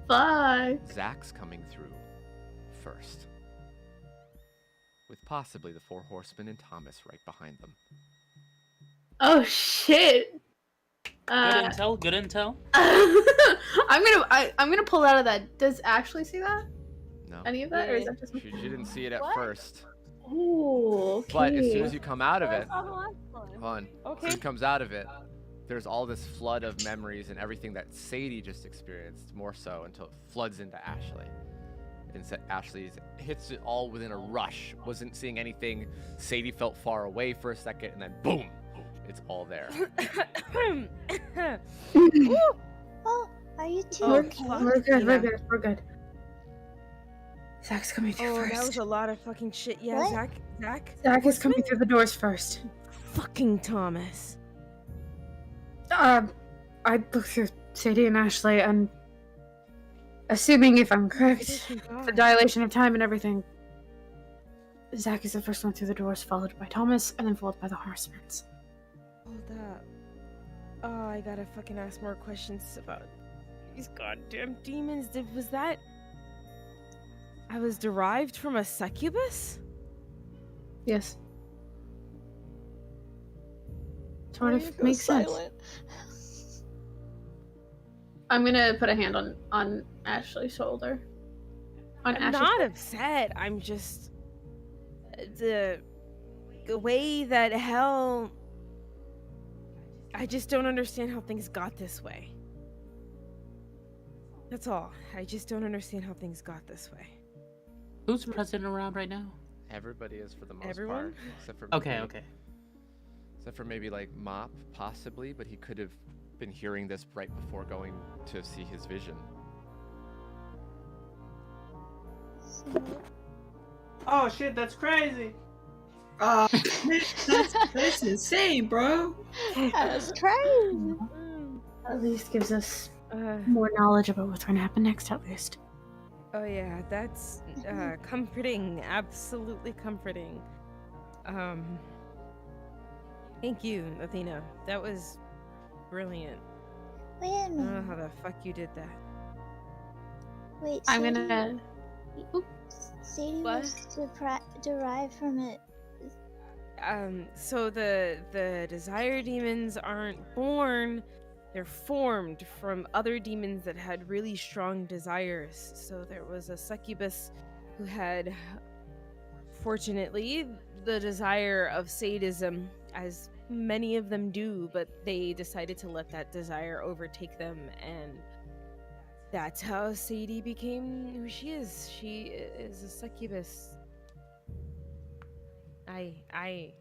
Fuck. Zack's coming through first, with possibly the Four Horsemen and Thomas right behind them. Oh shit. Good intel. Good intel. I'm gonna pull out of that. Does Ashley see that? No, Any of that, or is that just? she didn't see it at What? first. Ooh, okay. But as soon as you come out of it, That's the last one. hold on. As Okay. soon as it comes out of it, there's all this flood of memories and everything that Sadie just experienced, more so, until it floods into Ashley. And Ashley hits it all within a rush. Wasn't seeing anything. Sadie felt far away for a second, and then boom, it's all there. Oh, are you two We're, okay? we're good. We're good. We're good. Zach's coming through Oh, first. that was a lot of fucking shit. Yeah, What? Zach. Zach is coming through the doors first. Fucking Thomas. I looked through Sadie and Ashley, and assuming if I'm correct, the dilation of time and everything, Zach is the first one through the doors, followed by Thomas, and then followed by the horsemen. Hold up. Oh, I gotta fucking ask more questions about these goddamn demons. Was that? I was derived from a succubus? Yes. Sort of makes sense. I'm gonna put a hand on Ashley's shoulder. I'm Ashley's not upset. I'm just the way that hell. I just don't understand how things got this way. That's all. I just don't understand how things got this way. Who's present around right now? Everybody is for the most Everyone? part, except for Okay, maybe, okay. except for maybe like Mop, possibly, but he could have been hearing this right before going to see his vision. Oh shit, that's crazy. That's insane, bro. That's crazy. at least gives us Uh, more knowledge about what's going to happen next, at least. oh yeah, that's comforting. Absolutely comforting. Thank you, Athena. That was brilliant. Wait a I don't know minute. how the fuck you did that. Wait, I'm Sadie- gonna. Sadie What? was derived from it. So the desire demons aren't born, they're formed from other demons that had really strong desires. So there was a succubus who had, fortunately, the desire of sadism, as many of them do, but they decided to let that desire overtake them, and that's how Sadie became who she is. She is a succubus. I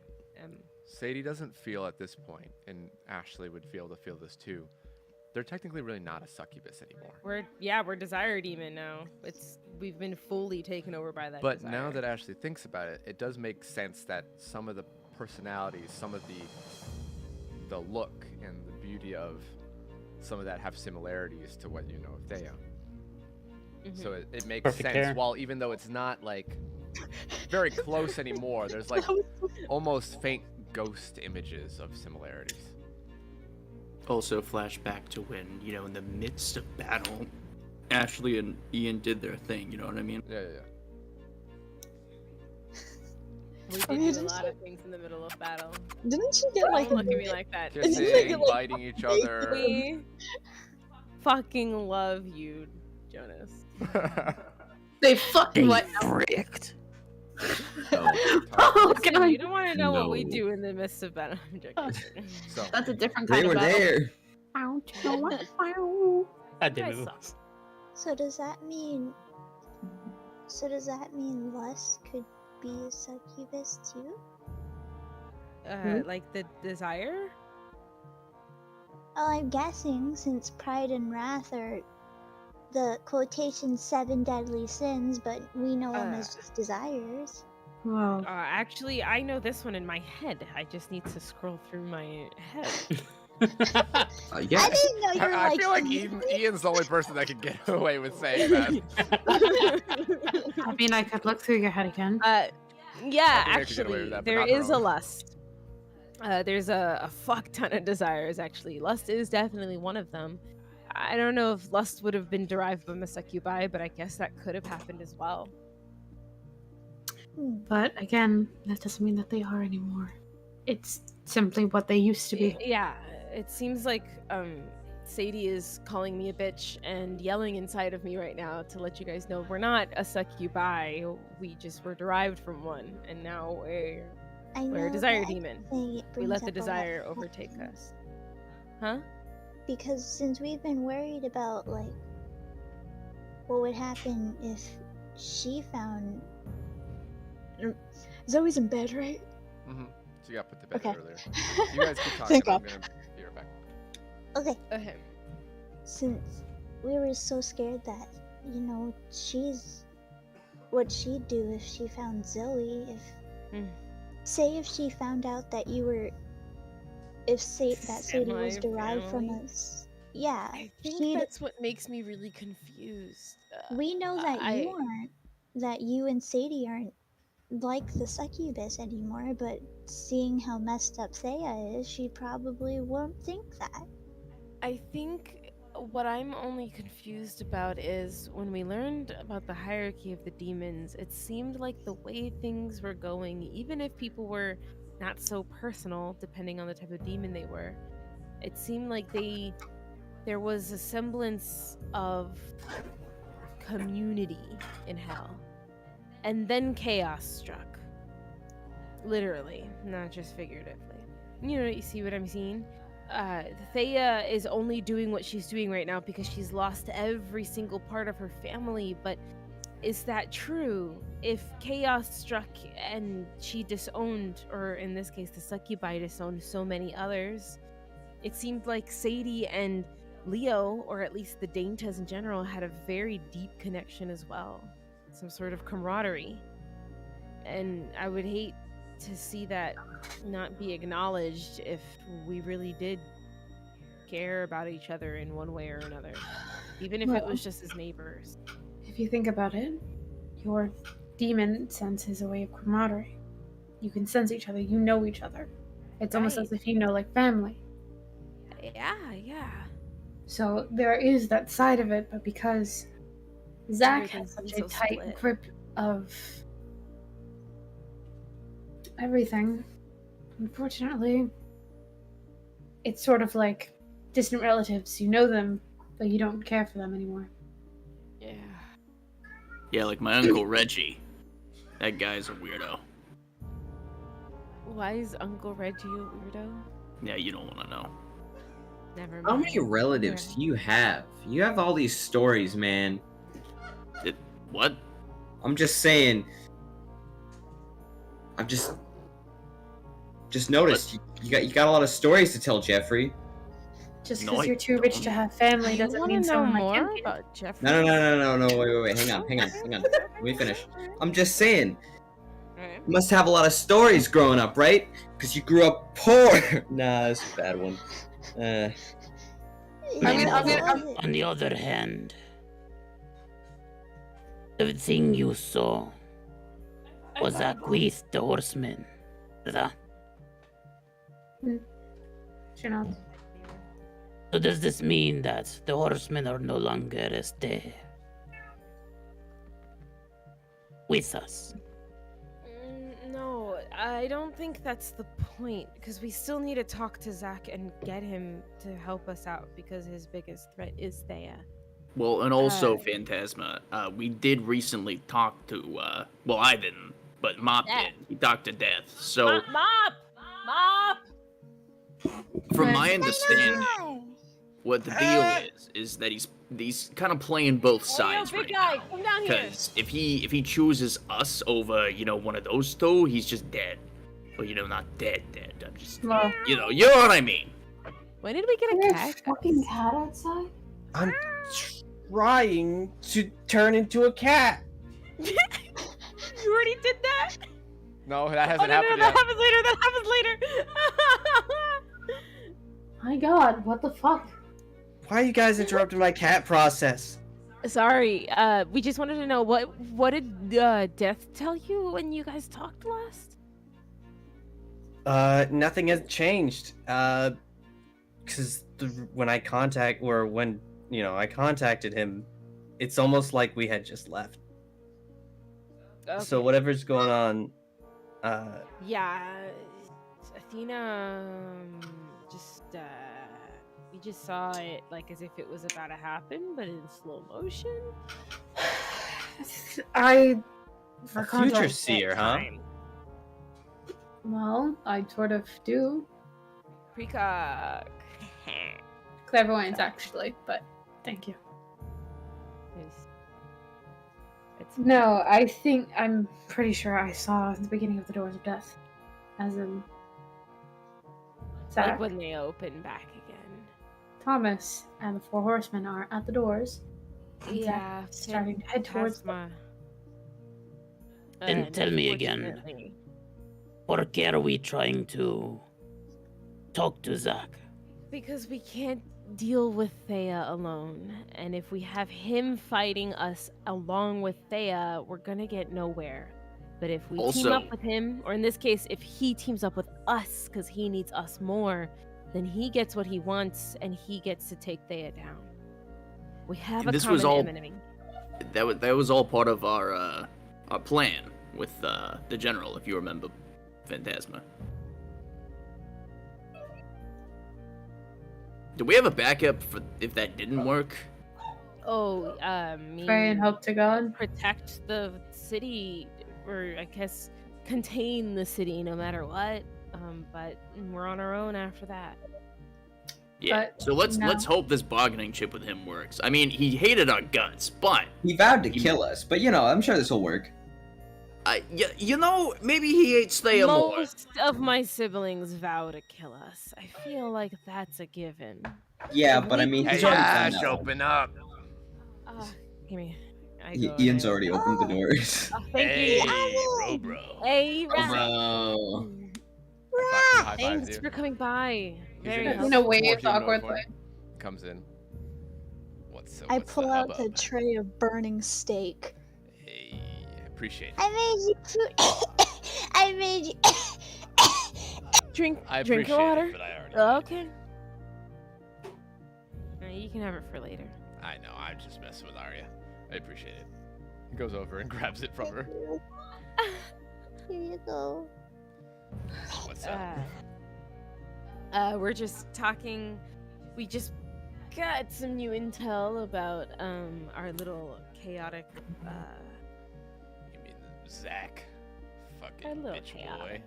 am. Sadie doesn't feel at this point, and Ashley would feel this too. They're technically really not a succubus anymore. We're desire demon now. We've been fully taken over by that. But desire. now that Ashley thinks about it, it does make sense that some of the personalities, some of the look and the beauty of some of that have similarities to what you know of Thea. So it makes Perfect sense. hair. While even though it's not like very close anymore, there's like almost faint ghost images of similarities. Also, flashback to when, you know, in the midst of battle, Ashley and Ian did their thing, you know what I mean? Yeah. we Oh, did yeah, do a didn't lot she- of things in the middle of battle. Didn't she get like Don't a look at me like that. Isn't it Kissing, like- biting each other. We fucking love you, Jonas. They fucking what? Fricked. Oh, Listen, God. you don't want to know what we No. do in the midst of battle. I'm joking. So That's a different They kind were of battle. there. God damn Guys it. suck. So does that mean Lust could be a succubus too? Like the desire? Well, I'm guessing since Pride and Wrath are the quotation 7 deadly sins, but we know them as just desires. Wow. Actually, I know this one in my head. I just need to scroll through my head. Yeah. I didn't know you were I like. feel like Ian's the only person that can get away with saying that. I mean, I could look through your head again. Yeah, I think I could get away actually, with that, but there not her is a own. lust. There's a fuck ton of desires, actually. Lust is definitely one of them. I don't know if lust would have been derived from a succubi, but I guess that could have happened as well. But again, that doesn't mean that they are anymore. It's simply what they used to be. Yeah, it seems like Sadie is calling me a bitch and yelling inside of me right now to let you guys know we're not a succubi. We just were derived from one, and now we're a desire demon. We let the desire overtake us. Huh? Because since we've been worried about like what would happen if she found Zoe's in bed, right? Mm-hmm. So you got put to bed Okay. earlier. You guys keep talking. Thank I'm God. gonna be right back. Okay. Okay. Since we were so scared that, what she'd do if she found Zoe, say if she found out that you were, that Sadie was derived from Semi-family? us. Yeah, I think she'd, that's what makes me really confused. we know that I- you aren't, that you and Sadie aren't like the succubus anymore, but seeing how messed up Thea is, she probably won't think that. I think what I'm only confused about is when we learned about the hierarchy of the demons, it seemed like the way things were going, even if people were not so personal, depending on the type of demon they were, it seemed like there was a semblance of community in hell. And then chaos struck. Literally, not just figuratively. You see what I'm saying? Thea is only doing what she's doing right now because she's lost every single part of her family, but is that true? If chaos struck and she disowned, or in this case the succubi disowned so many others, it seemed like Sadie and Leo, or at least the Daintas in general, had a very deep connection as well. Some sort of camaraderie. And I would hate to see that not be acknowledged if we really did care about each other in one way or another, even if it Well, was just as neighbors. If you think about it, your demon sense is a way of camaraderie. You can sense each other, you know each other. It's almost Right. as if you know like family. Yeah. So there is that side of it, but because Zach Everything's has such been a so tight split. grip of everything, unfortunately, it's sort of like distant relatives. You know them, but you don't care for them anymore. Yeah. Yeah, like my uncle Reggie. That guy's a weirdo. Why is Uncle Reggie a weirdo? Yeah, you don't want to know. Never mind. How many relatives do you have? You have all these stories, man. What? I'm just saying. Just noticed you got a lot of stories to tell, Jeffrey. Just No, because I you're too rich to don't. have family You doesn't want to mean know someone like more him can. about Jeffrey? No. Wait. Hang on. Let me finish. I'm just saying. You must have a lot of stories growing up, right? Because you grew up poor. Nah, that's a bad one. On the other hand, the thing you saw was Aquith the horseman. That. She knows. So does this mean that the horsemen are no longer there with us? No, I don't think that's the point, because we still need to talk to Zach and get him to help us out, because his biggest threat is Thea. Well, and also, Phantasma, we did recently talk to, well, I didn't, but Mop did. He talked to Death, so... Mop! From my understanding, what the deal is that he's kind of playing both sides big right guy, now. come down here. Because if he chooses us over, one of those two, he's just dead. Well, not dead. I'm just, Well, you know what I mean. When did we get a there's a cat? fucking cat outside. I'm trying to turn into a cat. You already did that? No, that Oh, hasn't no, happened that yet. happens later. My God, what the fuck? Why are you guys interrupting my cat process? Sorry, we just wanted to know what did Death tell you when you guys talked last? Nothing has changed. Because when I contacted him, it's almost like we had just left. So whatever's going on, Yeah, Athena, we just saw it like as if it was about to happen, but in slow motion. I. a future seer, huh? Well, I sort of do. Precock. Clairvoyance, actually, but thank you. No, I'm pretty sure I saw the beginning of the Doors of Death. As in. Zach, Like when they open back again. Thomas, and the Four Horsemen are at the doors. and Zach Yeah, is starting to head towards them. And tell me again, unfortunately. por qué are we trying to talk to Zach? Because we can't deal with Thea alone. And if we have him fighting us along with Thea, we're gonna get nowhere. But if we team Also- up with him, or in this case, if he teams up with us because he needs us more, then he gets what he wants and he gets to take Thea down. We have a This common was all- enemy. That was all part of our plan with the general, if you remember, Phantasma. Do we have a backup for if that didn't work? Oh, Pray and hope to God. protect the city, or I guess contain the city no matter what. But we're on our own after that. Yeah. But So let's no. hope this bargaining chip with him works. I mean, he hated our guts, but He vowed to kill us, but I'm sure this will work. maybe he hates Thea more. Most of my siblings vow to kill us. I feel like that's a given. Yeah, but I mean, he's already done that. open up. Give me. Ian's already opened the doors. Thank you. bro. Hey, Rat. Bro. High fives Thanks you. for coming by. He's Very in In helpful. a More wave humanoid awkward form. way. Comes in. What's I what's pull the out a hubbub? tray of burning steak. Hey, appreciate it. I made you food. I made you. Drink I your appreciate water. it, but I already. Okay. You can have it for later. I know. I'm just messing with Arya. I appreciate it. He goes over and grabs it from her. Here you go. What's up? We're just talking. We just got some new intel about our little chaotic You mean Zach? a Fucking little bitch boy. chaotic.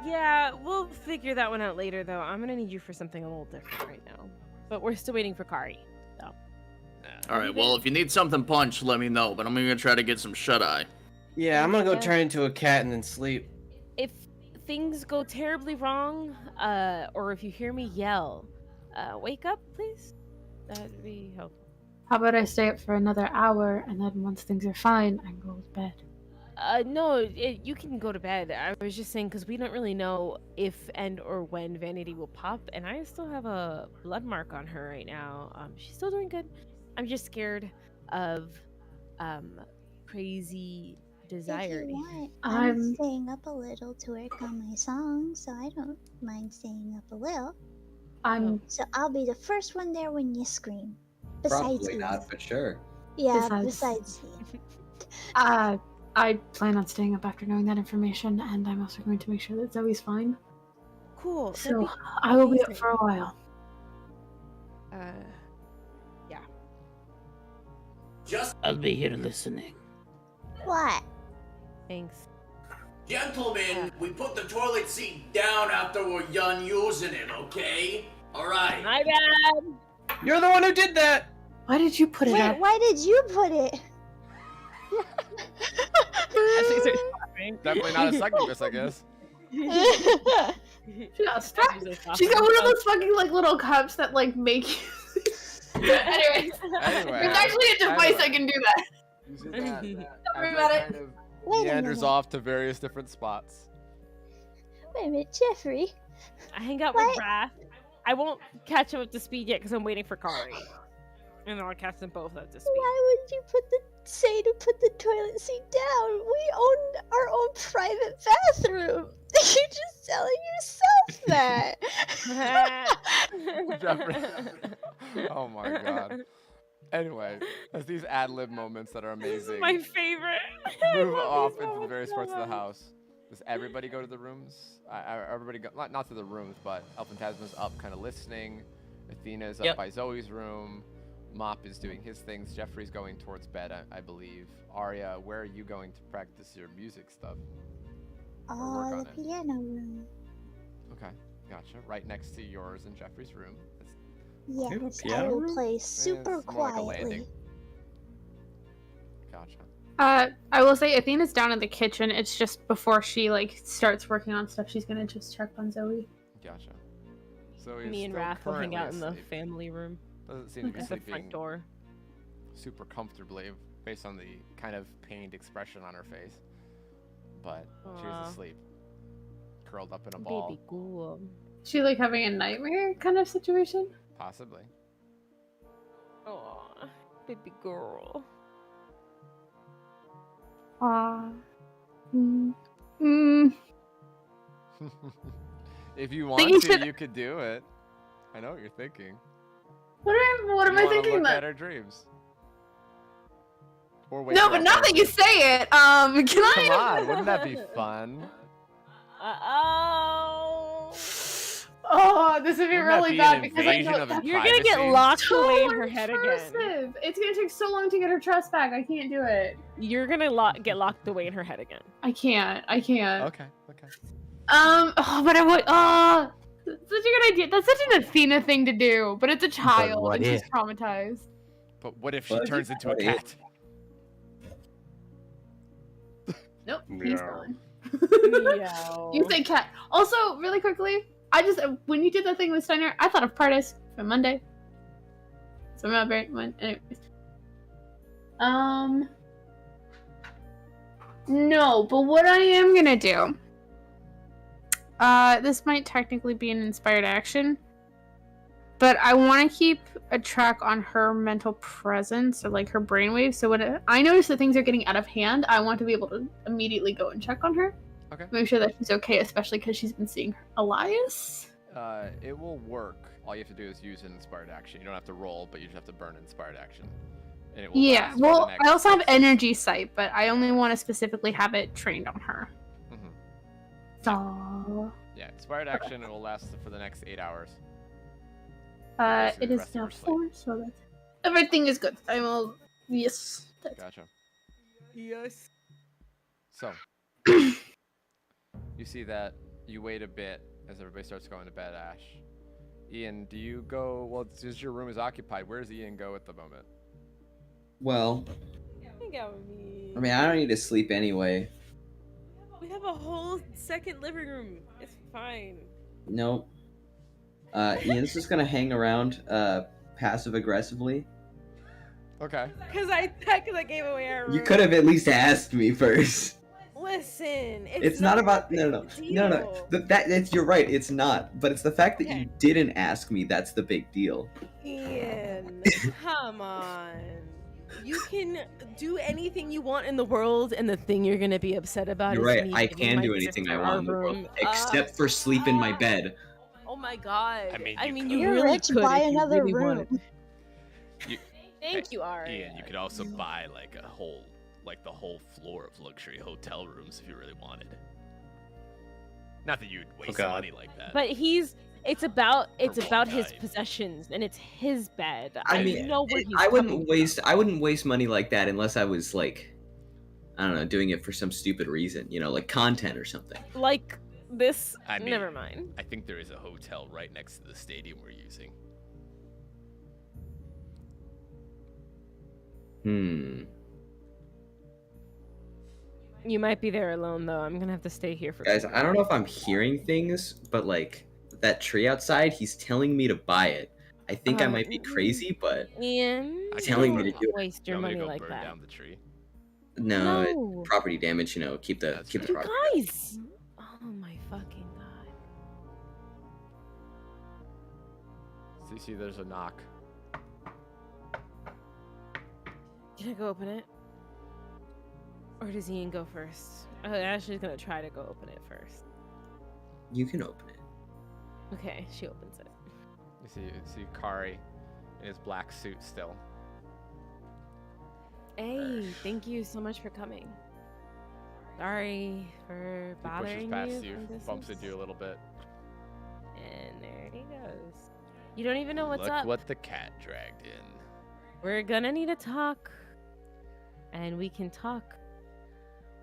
Yeah, we'll figure that one out later though. I'm gonna need you for something a little different right now. But we're still waiting for Kari. So All right. Well, if you need something punched, let me know. But I'm gonna try to get some shut eye. Yeah, I'm gonna go Yeah. turn into a cat and then sleep. if things go terribly wrong, or if you hear me yell, wake up, please. That'd be helpful. How about I stay up for another hour, and then once things are fine, I can go to bed. No, you can go to bed. I was just saying because we don't really know if and or when Vanity will pop, and I still have a blood mark on her right now. She's still doing good. I'm just scared of crazy desire. If you want, I'm staying up a little to work on my song, so I don't mind staying up a little. So I'll be the first one there when you scream. Besides Probably you. not, but sure. Yeah, besides you. I plan on staying up after knowing that information, and I'm also going to make sure that Zoe's fine. Cool. So I will be up for a while. Yeah. I'll be here listening. What? Thanks. Gentlemen, we put the toilet seat down after we're done using it, okay? Alright. My bad. You're the one who did that! Why did you put it Wait, up? why did you put it? Definitely not a succubus, I guess. She's got one of those fucking like little cups that like make you. Anyways, there's actually a device that can do that. Using Don't worry as about that it. kind of Wait a meanders minute. off to various different spots. Wait a minute, Jeffrey. I hang out with Wrath. I won't catch him up to speed yet because I'm waiting for Kari. And then I'll catch them both up to speed. Why would you say to put the toilet seat down? We own our own private bathroom. You're just telling yourself that. Jeffrey. Oh my god. Anyway, there's these ad-lib moments that are amazing. My favorite. Move off into the various parts of the house. Does everybody go to the rooms? Everybody go, not to the rooms, but El Phantasma's up kind of listening. Athena's up by Zoe's room. Mop is doing his things. Jeffrey's going towards bed, I believe. Arya, where are you going to practice your music stuff? Oh, the piano room. Okay, gotcha. Right next to yours and Jeffrey's room. Yes, I will play super it's more like a quietly. landing. Gotcha. I will say Athena's down in the kitchen. It's just before she like starts working on stuff, she's gonna just check on Zoe. Gotcha. So Me and Wrath will hang out in the family room. Doesn't seem to be At the sleeping front door. super comfortably based on the kind of pained expression on her face. But she Aw. is asleep. Curled up in a ball. Baby cool. She like having a nightmare kind of situation. Possibly. Oh, baby girl. If you Think want you to, should- you could do it. I know what you're thinking. What am I You wanna thinking look that? at her dreams. Or wake No, her but up now early. that you say it, can I? Come on, wouldn't that be fun? Oh. Oh, this would be Wouldn't that really be bad an because I invasion know of that- You're gonna get privacy? locked So away in her head again. intrusive. It's gonna take so long to get her trust back. I can't do it. You're gonna get locked away in her head again. I can't. Okay. Oh, but I would. Oh, that's such a good idea. That's such an Athena thing to do. But it's a child what and she's if? traumatized. But what if she What? turns into a What cat? Nope, he's gone. Meow. You say cat. Also, really quickly, I just when you did that thing with Steiner, I thought of Partis for Monday. So I'm not very. Anyways. No, but what I am gonna do. This might technically be an inspired action, but I want to keep a track on her mental presence or like her brainwaves. So when I notice that things are getting out of hand, I want to be able to immediately go and check on her. Okay. Make sure that she's okay, especially because she's been seeing Elias. It will work. All you have to do is use an inspired action. You don't have to roll, but you just have to burn inspired action. And it will Yeah, last for the well, next I also have 6 energy sight, but I only want to specifically have it trained on her. Mhm. So, Yeah, inspired action. It will last for the next 8 hours. it the is rest of now her sleep. 4, so that's everything is good. I'm all yes. Gotcha. Yes. So, you see that you wait a bit as everybody starts going to bed, Ash. Ian, do you go? Well, since your room is occupied, where does Ian go at the moment? Well, Hang out with me. I mean, I don't need to sleep anyway. have a whole second living room. It's fine. Nope. Ian's just gonna hang around passive aggressively. Okay. Because I gave away our room. You could have at least asked me first. Listen, It's not about no. deal. It's you're right. It's not. But it's the fact that you didn't ask me that's the big deal. Ian, come on. You can do anything you want in the world, and the thing you're gonna be upset about You're is right. me I giving can my do anything I sister want our in the world, room. except for sleep in my bed. Oh my god. I mean, you You're really rich, could buy if you another really room. wanted. You, Thank you, Ari. Ian, you could also buy like a whole, like the whole floor of luxury hotel rooms if you really wanted. Not that you'd waste God. money like that. But it's about one his night. possessions, and it's his bed. I mean, know where he's I coming wouldn't waste money like that unless I was like, I don't know, doing it for some stupid reason, like content or something. like this. I mean, Never mind. I think there is a hotel right next to the stadium we're using. You might be there alone though. I'm gonna have to stay here for. Guys, I don't know if I'm hearing things, but like that tree outside, he's telling me to buy it. I think I might be crazy, but Ian, he's telling me to don't do it. waste your You want me money to go like burn that. down the tree? No, No. property damage. Keep the You property. guys! Oh my fucking god. CC, there's a knock. Can I go open it? Or does Ian go first? Ashley's gonna try to go open it first. You can open it. Okay, she opens it. You see Kari in his black suit still. Hey, thank you so much for coming. Sorry for He pushes bothering past you. you, from bumps distance. into you a little bit. And there he goes. You don't even know what's Look up. what the cat dragged in. We're gonna need to talk. And we can talk.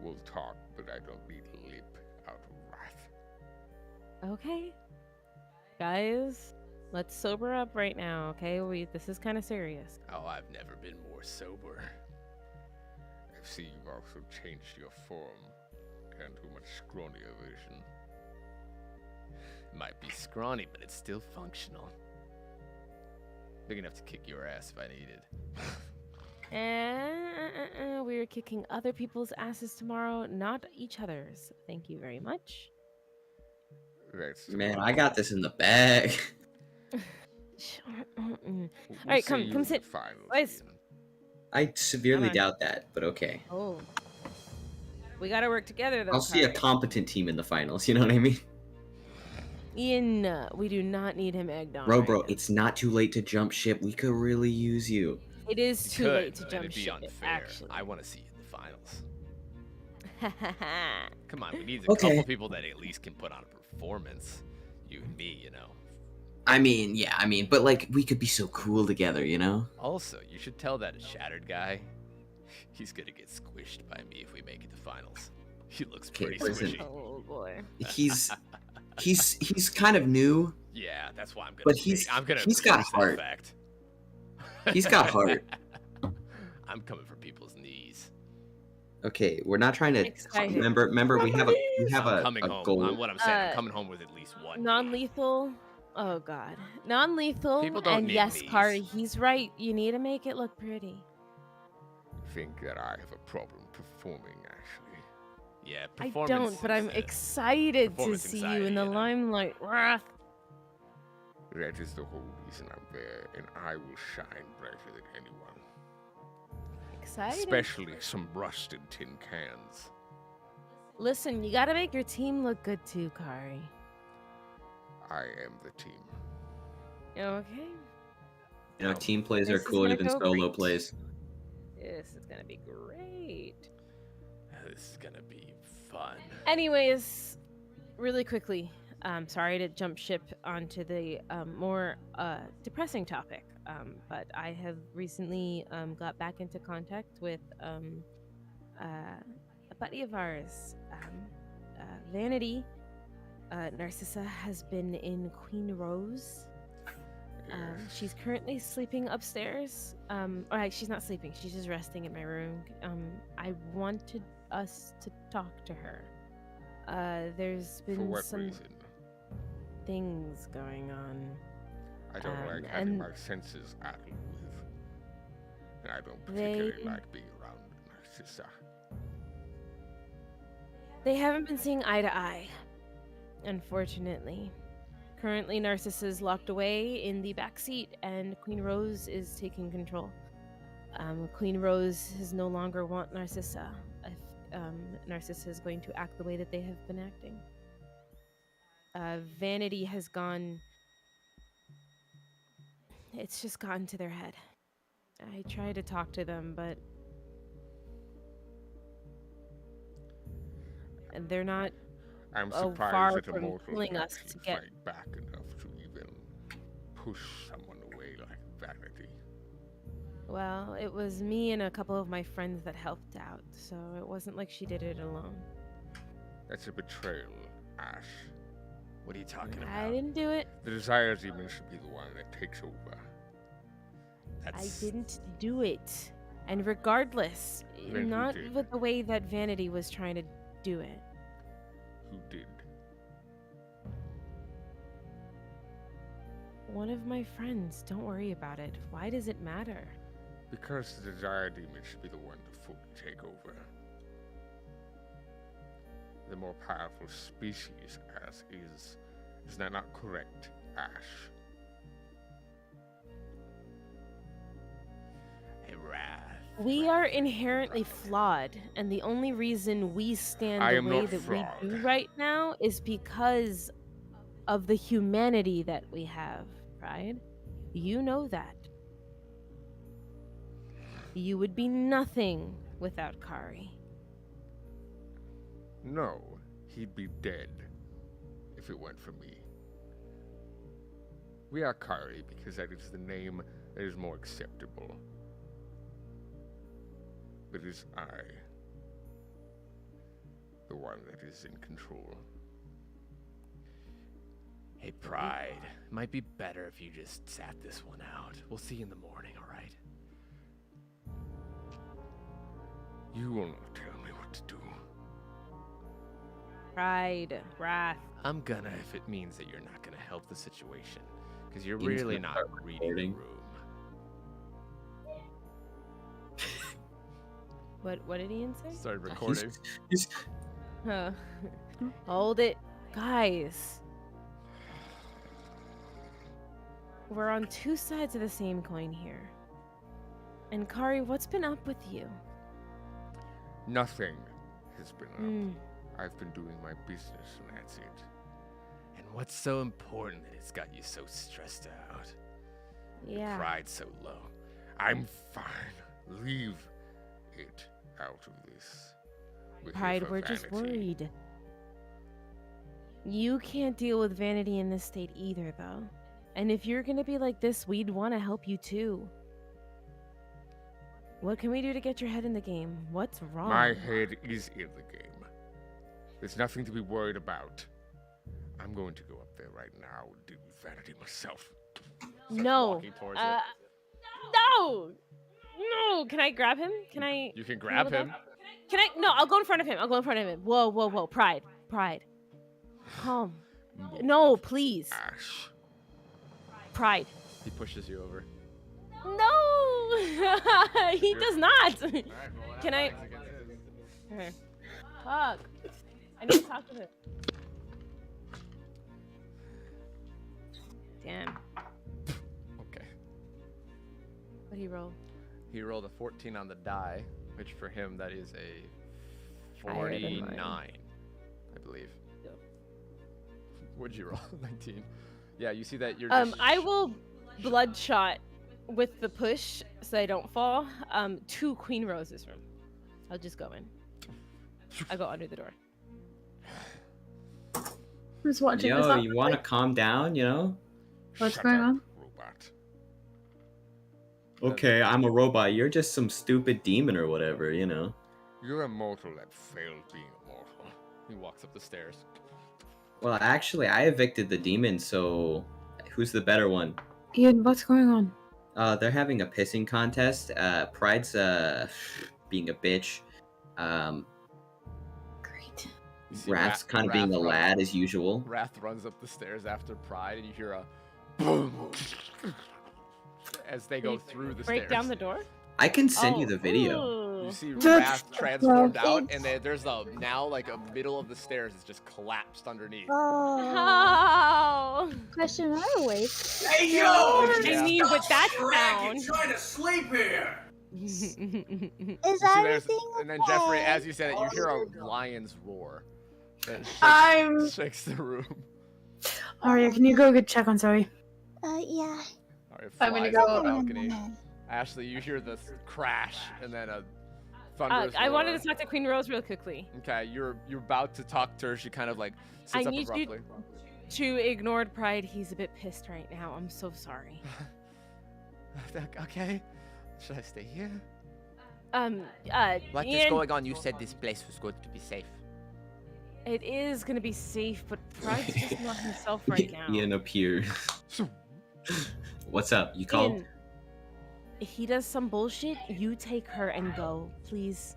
We'll talk, but I don't need a lip out of wrath. Okay. Guys, let's sober up right now, okay? This is kind of serious. Oh, I've never been more sober. I see you've also changed your form. Can't do much scrawnier version. Might be scrawny, but it's still functional. Big enough to kick your ass if I needed. We're kicking other people's asses tomorrow, not each other's. Thank you very much. Man, I got this in the bag. All right, come sit. Guys. I severely Come on. doubt that, but okay. Oh. We gotta work together, though. I'll see a Kari. competent team in the finals. You know what I mean? Ian, we do not need him egged on. Bro, it's not too late to jump ship. We could really use you. It is You too could, late to but jump it'd be ship, unfair. actually. I want to see you in the finals. Come Come on, we need a Okay. couple people that at least can put on a performance. You and me, I mean, but like we could be so cool together, you know? Also, you should tell that shattered guy. He's gonna get squished by me if we make it to finals. He looks Okay, pretty listen. squishy. Oh boy. He's kind of new. Yeah, that's why I'm gonna. But he's got embrace that heart. fact. He's got heart. I'm coming for people's knees. Okay, we're not trying to Excited. remember we have a I'm coming home. goal. What I'm saying, I'm Uh, coming home with at least one. Non-lethal. Oh god. Non-lethal. People don't and need yes, knees. Kari, he's right. You need to make it look pretty. Think that I have a problem performing, Ashley. Yeah, I performance don't, but I'm is, excited to performance see you anxiety, in the you know. limelight. Wrath. That is the whole reason I'm there, and I will shine brighter than anyone. Excited. Especially some rusted tin cans. Listen, you gotta make your team look good too, Kari. I am the team. Okay. Team plays are This is cooler gonna than go solo great. plays. This is gonna be great. This is gonna be fun. Anyways, really quickly, sorry to jump ship onto the more depressing topic, but I have recently got back into contact with a buddy of ours, Vanity. Narcissa has been in Queen Rose. She's currently sleeping upstairs. Or she's not sleeping. She's just resting in my room. I wanted us to talk to her. There's For been what some reason? things going on. I don't like having my senses addled with. And I don't particularly like being around Narcissa. They haven't been seeing eye to eye, unfortunately. Currently, Narcissa is locked away in the back seat, and Queen Rose is taking control. Queen Rose does no longer want Narcissa. Narcissa is going to act the way that they have been acting. Vanity has gone. It's just gotten to their head. I try to talk to them, but they're not. I'm far surprised that a from mortal killing can us actually to get. fight back enough to even push someone away like Vanity. Well, it was me and a couple of my friends that helped out, so it wasn't like she did it alone. That's a betrayal, Ash. What are you talking about? I didn't do it. The Desire Demon should be the one that takes over. I didn't do it. And regardless, Then who not did? with the way that Vanity was trying to do it. Who did? One of my friends. Don't worry about it. Why does it matter? Because the Desire Demon should be the one to fully take over. The more powerful species as is. Is that not correct, Ash? Hey, Wrath. We are inherently flawed, and the only reason we stand I the am way not that flawed. we do right now is because of the humanity that we have, Pride. You know that. You would be nothing without Kari. No, he'd be dead if it weren't for me. We are Kari because that is the name that is more acceptable. But it is I, the one that is in control. Hey, Pride. Might be better if you just sat this one out. We'll see you in the morning, alright? You will not tell me what to do. Pride, Wrath. I'm gonna if it means that you're not gonna help the situation. Because you're Dean's really gonna not start reading the recording. room. What did Ian say? Started recording. Huh. Hold it. Guys. We're on two sides of the same coin here. And Kari, what's been up with you? Nothing has been up. Mm. I've been doing my business, and that's it. And what's so important that it's got you so stressed out? Your Yeah. pride's so low. I'm fine. Leave it out of this. We're here Pride, for we're just Vanity. worried. You can't deal with Vanity in this state either, though. And if you're gonna be like this, we'd want to help you too. What can we do to get your head in the game? What's wrong? My head is in the game. There's nothing to be worried about. I'm going to go up there right now and deal with Vanity myself. No. walking towards No! No! Can I grab him? Can I? You can grab hold him. up? Can I? No, I'll go in front of him. I'll go in front of him. Whoa, whoa, whoa. Pride. Pride. Calm. No, please. Ash. Pride. He pushes you over. No! He does not! Can I? Okay. Fuck. I need to talk to him. Damn. Okay. What'd he roll? He rolled a 14 on the die, which for him that is a Higher than 49, mine. I believe. Yep. What'd you roll? 19. Yeah, you see that you're. I will bloodshot with the push so I don't fall. To Queen Rose's room. I'll just go in. I'll go under the door. Who's watching this? Yo, up? you want to calm down, you know? What's Shut going up, on? robot. Okay, I'm a robot. You're just some stupid demon or whatever, you know? You're a mortal that failed being a mortal. He walks up the stairs. Well, actually, I evicted the demon, so who's the better one? Ian, what's going on? They're having a pissing contest. Pride's being a bitch. Great. You see Wrath's kind of being a runs- lad as usual. Wrath runs up the stairs after Pride, and you hear a boom as they go through the Break stairs. down the door? I can send you the video. Ooh. You see That's Wrath transformed so out, and there's now like a middle of the stairs is just collapsed underneath. Oh. Question, am I awake? Hey yo! I mean, with that Dragon sound. trying to sleep here. Is You see everything there's- and then Jeffrey, okay? as you said it, you hear a lion's roar that I'm. shakes the room. Aria, can you go check on Zoe? Yeah. Alright, I'm gonna flies go- off the balcony. Ashley, you hear the crash and then a thunderous I wanted roar. to talk to Queen Rose real quickly. Okay, you're about to talk to her. She kind of like sits I up need you abruptly. to ignore Pride. He's a bit pissed right now. I'm so sorry. Okay, should I stay here? What is Ian, going on? You said this place was going to be safe. it is gonna be safe, but Pride's just not himself right now. Ian appears. What's up? You called? Ian, if he does some bullshit, you take her and go, please.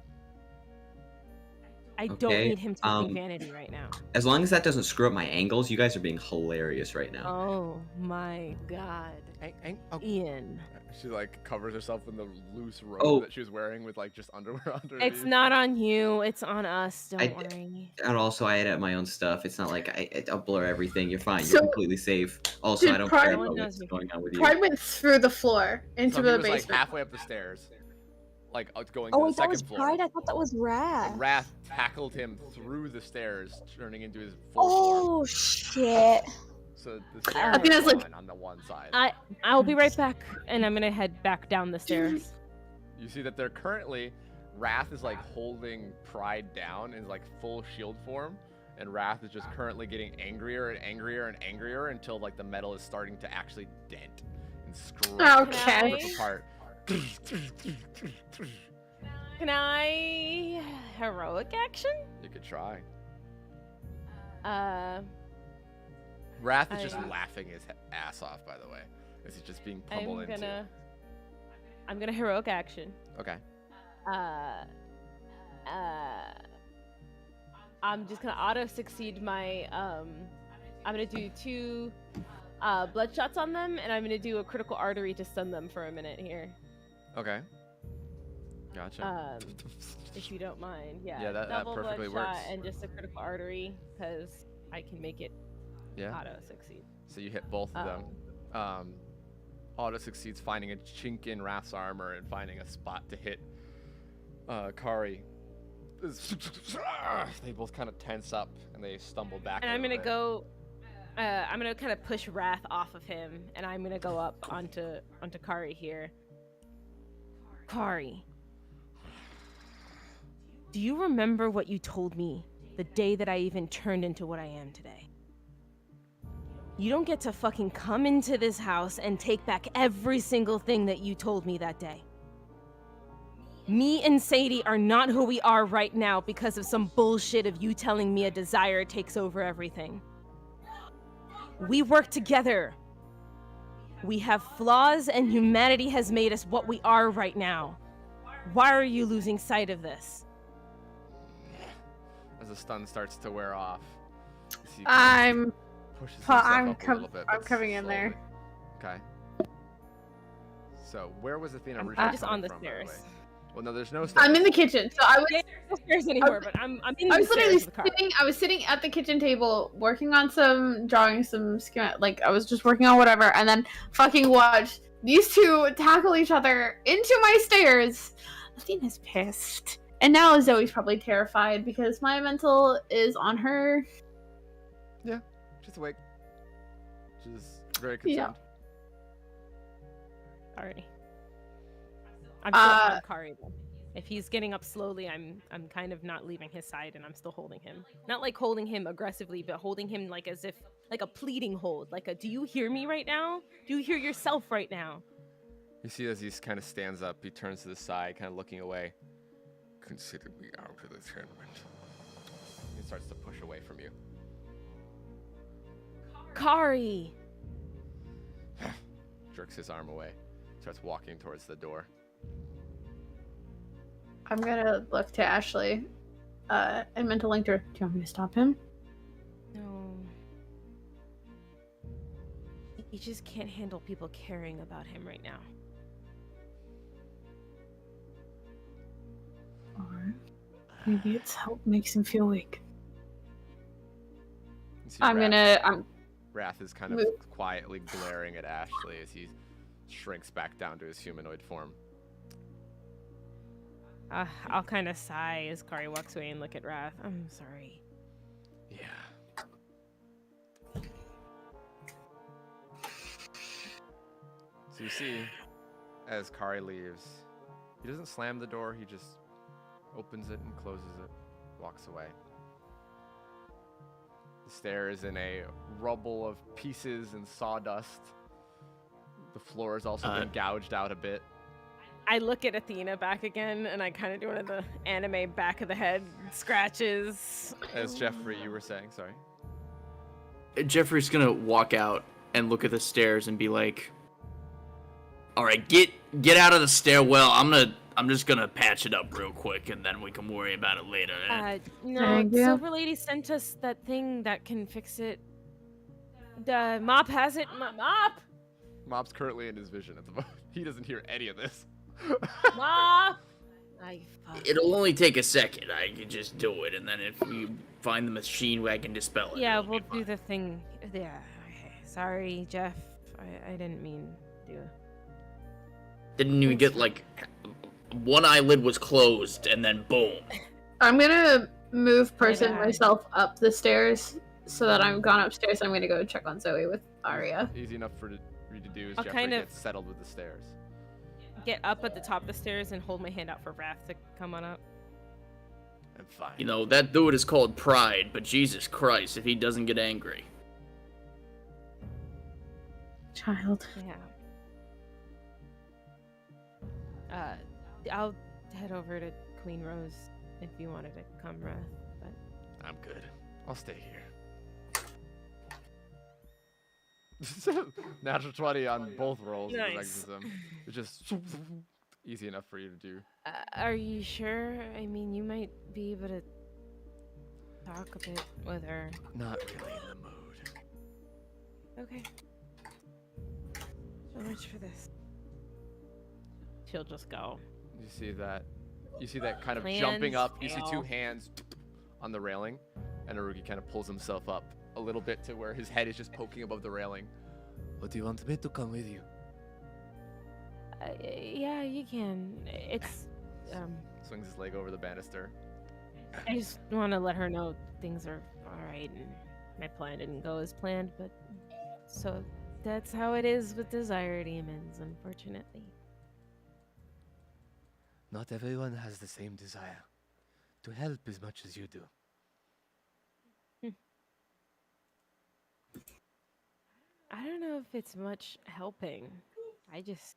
I don't Okay, need him taking vanity right now. As long as that doesn't screw up my angles, you guys are being hilarious right now. Oh my god. Ian. She like covers herself in the loose robe Oh. that she was wearing with like just underwear underneath. It's not on you, it's on us. Don't I- worry. And also, I edit my own stuff. It's not like I'll blur everything. You're fine. So- You're completely safe. Also, Did I don't Pride- care No one about knows what's me. going on with you. Pride went through the floor into So he the was like basement. halfway up the stairs, like going Oh, to the wait, that second was floor. Pride? I thought that was Wrath. Wrath tackled him through the stairs, turning into his full form. Oh, shit. So the stairs Athena's are like- gone on the one side. I'll be right back, and I'm gonna head back down the stairs. You see that they're currently, Wrath is like holding Pride down in like full shield form, and Wrath is just currently getting angrier and angrier and angrier until like the metal is starting to actually dent and scratch Okay. and rip apart. Can I heroic action? You could try. Wrath Wrath is just laughing his ass off, by the way, as he's just being I'm pummeled into. gonna heroic action. Okay. I'm just gonna auto succeed my I'm gonna do 2 bloodshots on them, and I'm gonna do a critical artery to stun them for a minute here. Okay. Gotcha. If you don't mind, yeah. Yeah, that double perfectly bloodshot works. and just a critical artery, because I can make it Yeah. auto succeed. So you hit both of them. Auto succeeds finding a chink in Wrath's armor and finding a spot to hit Kari. They both kind of tense up and they stumble back. And a I'm little gonna bit. go. I'm gonna kind of push Wrath off of him, and I'm gonna go up onto Kari here. Kari, do you remember what you told me the day that I even turned into what I am today? You don't get to fucking come into this house and take back every single thing that you told me that day. Me and Sadie are not who we are right now because of some bullshit of you telling me a desire takes over everything. We work together. We have flaws, and humanity has made us what we are right now. Why are you losing sight of this? As the stun starts to wear off, you see I'm pushes Pa- himself I'm up a com- little bit, I'm but coming in there. slowly. Okay. So where was Athena I'm originally just coming on the from, by stairs. way? Well, no, there's no stairs. I'm in the kitchen, so I was. Yeah, no stairs anymore, but I'm in I the was literally stairs with Kari. sitting. I was sitting at the kitchen table, working on drawing some schema. Like I was just working on whatever, and then fucking watched these two tackle each other into my stairs. Athena's pissed, and now Zoe's probably terrified because my mental is on her. Yeah, she's awake. She's very concerned. Alrighty. I'm still on Kari though. If he's getting up slowly, I'm kind of not leaving his side, and I'm still holding him. Not like holding him aggressively, but holding him like as if like a pleading hold. Like a, do you hear me right now? Do you hear yourself right now? You see as he kind of stands up, he turns to the side, kind of looking away. Consider me out of the tournament. He starts to push away from you. Kari! Jerks his arm away. Starts walking towards the door. I'm gonna look to Ashley. and mental linked her. Do you want me to stop him? No. He just can't handle people caring about him right now. Or maybe it's help makes him feel weak. You see I'm Wrath is kind of quietly glaring at Ashley as he shrinks back down to his humanoid form. I'll kind of sigh as Kari walks away and look at Wrath. I'm sorry. Yeah. So you see, as Kari leaves, he doesn't slam the door, he just opens it and closes it, walks away. The stair is in a rubble of pieces and sawdust. The floor has also been gouged out a bit. I look at Athena back again, and I kind of do one of the anime back of the head scratches. As Jeffrey, you were saying, sorry. Jeffrey's gonna walk out and look at the stairs and be like, "All right, get out of the stairwell. I'm just gonna patch it up real quick, and then we can worry about it later." No, Silver Lady sent us that thing that can fix it. The Mop has it. Mop! Mop's currently in his vision at the moment. He doesn't hear any of this. Mop! It'll only take a second. I can just do it, and then if we find the machine, I can dispel it. Yeah, we'll do the thing. Yeah, okay. Sorry, Jeff. I didn't mean to. Didn't even get, like, one eyelid was closed, and then boom. I'm gonna move person myself up the stairs so that I'm gone upstairs. I'm gonna go check on Zoe with Arya. Easy enough for you to do is I'll Jeffrey kind of- gets settled with the stairs. Get up at the top of the stairs and hold my hand out for Wrath to come on up. I'm fine. You know, that dude is called Pride, but Jesus Christ, if he doesn't get angry. Child. Yeah. I'll head over to Queen Rose if you wanted to come, Wrath, but... I'm good. I'll stay here. Natural 20 on both rolls. Nice. Exorcism. It's just easy enough for you to do. Are you sure? I mean, you might be able to talk a bit with her. Not really in the mood. Okay. So much for this. She'll just go. You see that kind of Plans jumping up. You see two fail. hands on the railing, and Arugi kind of pulls himself up a little bit to where his head is just poking above the railing. What do you want me to come with you? Yeah, you can. It's Swings his leg over the banister. I just want to let her know things are all right, and my plan didn't go as planned, but so that's how it is with desire demons, unfortunately. Not everyone has the same desire to help as much as you do. I don't know if it's much helping. I just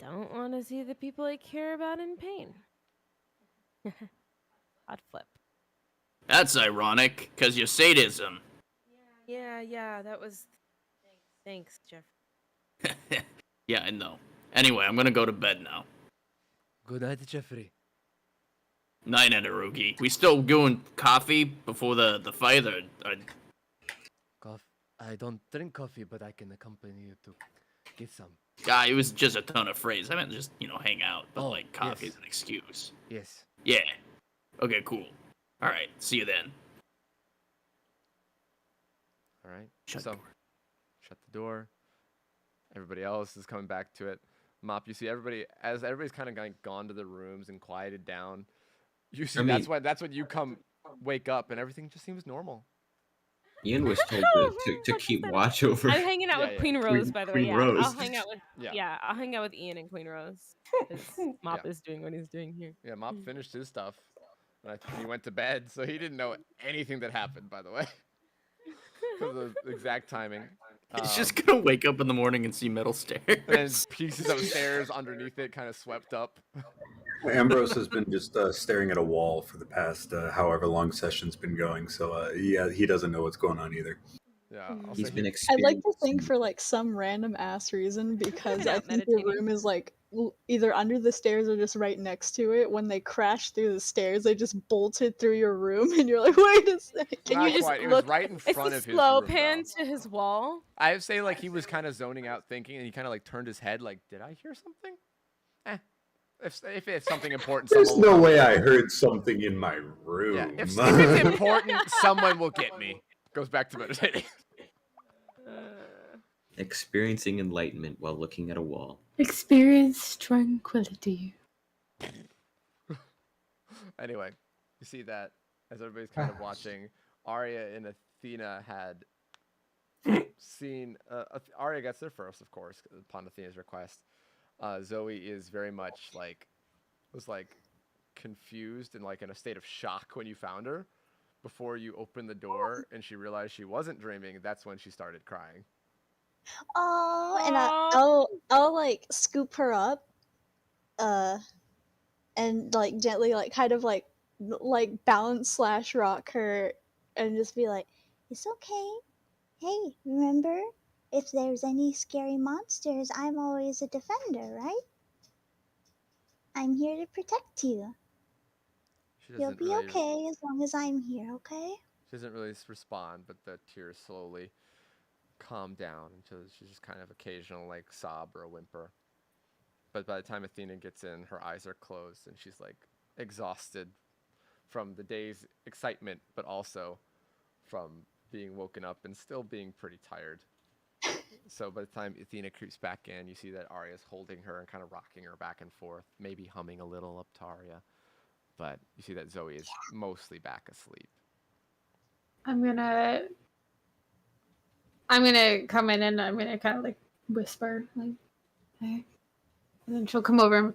don't want to see the people I care about in pain. Hot flip. That's ironic, because your sadism. Yeah, that was... Thanks, Jeff. Yeah, I know. Anyway, I'm gonna go to bed now. Good night, Jeffrey. Night, Arugi. We still doing coffee before the fight, or I don't drink coffee, but I can accompany you to get some. it was just a ton of phrase. I meant just, hang out, but like coffee is an excuse. Yes. Yeah. Okay, cool. All right, see you then. All right. Shut the door. Everybody else is coming back to it. Mop, you see everybody's kind of gone to their rooms and quieted down. You see, that's when you wake up and everything just seems normal. Ian was told to keep watch over. I'm hanging out with Queen Rose, by the way. Queen Yeah, Rose. I'll hang out with I'll hang out with Ian and Queen Rose. 'Cause Mop is doing what he's doing here. Yeah, Mop finished his stuff. And he went to bed, so he didn't know anything that happened, by the way. For the exact timing. He's just gonna wake up in the morning and see metal stairs. And pieces of stairs underneath it kind of swept up. Ambrose has been just staring at a wall for the past however long session's been going, so he doesn't know what's going on either. Yeah, he's been I'd like to think for like some random ass reason because I think your room is like either under the stairs or just right next to it. When they crashed through the stairs, they just bolted through your room, and you're like, wait a second. Not you just quite. It was look? right in It's front a of his slow room, pan though. to his wall. I would say like he was kind of zoning out thinking, and he kind of like turned his head like, did I hear something? If it's something important, There's someone will no come way get I me. heard something in my room. Yeah, if it's important, someone will get me. Goes back to meditating. Experiencing enlightenment while looking at a wall. Experience tranquility. Anyway, you see that as everybody's kind of watching, Arya and Athena had seen. Arya gets there first, of course, upon Athena's request. Zoe is very much was confused and like in a state of shock when you found her. Before you opened the door and she realized she wasn't dreaming, that's when she started crying. Oh, and I'll like scoop her up, and like gently like kind of like bounce / rock her, and just be like, "It's okay. Hey, remember, if there's any scary monsters, I'm always a defender, right? I'm here to protect you. You'll be okay as long as I'm here, okay?" She doesn't really respond, but the tears slowly calm down until she's just kind of occasional like sob or a whimper. But by the time Athena gets in, her eyes are closed and she's like exhausted from the day's excitement, but also from being woken up and still being pretty tired. So by the time Athena creeps back in, you see that Arya's holding her and kind of rocking her back and forth, maybe humming a little up to Arya. But you see that Zoe is mostly back asleep. I'm gonna come in and I'm gonna kind of like whisper, like, "Hey," and then she'll come over and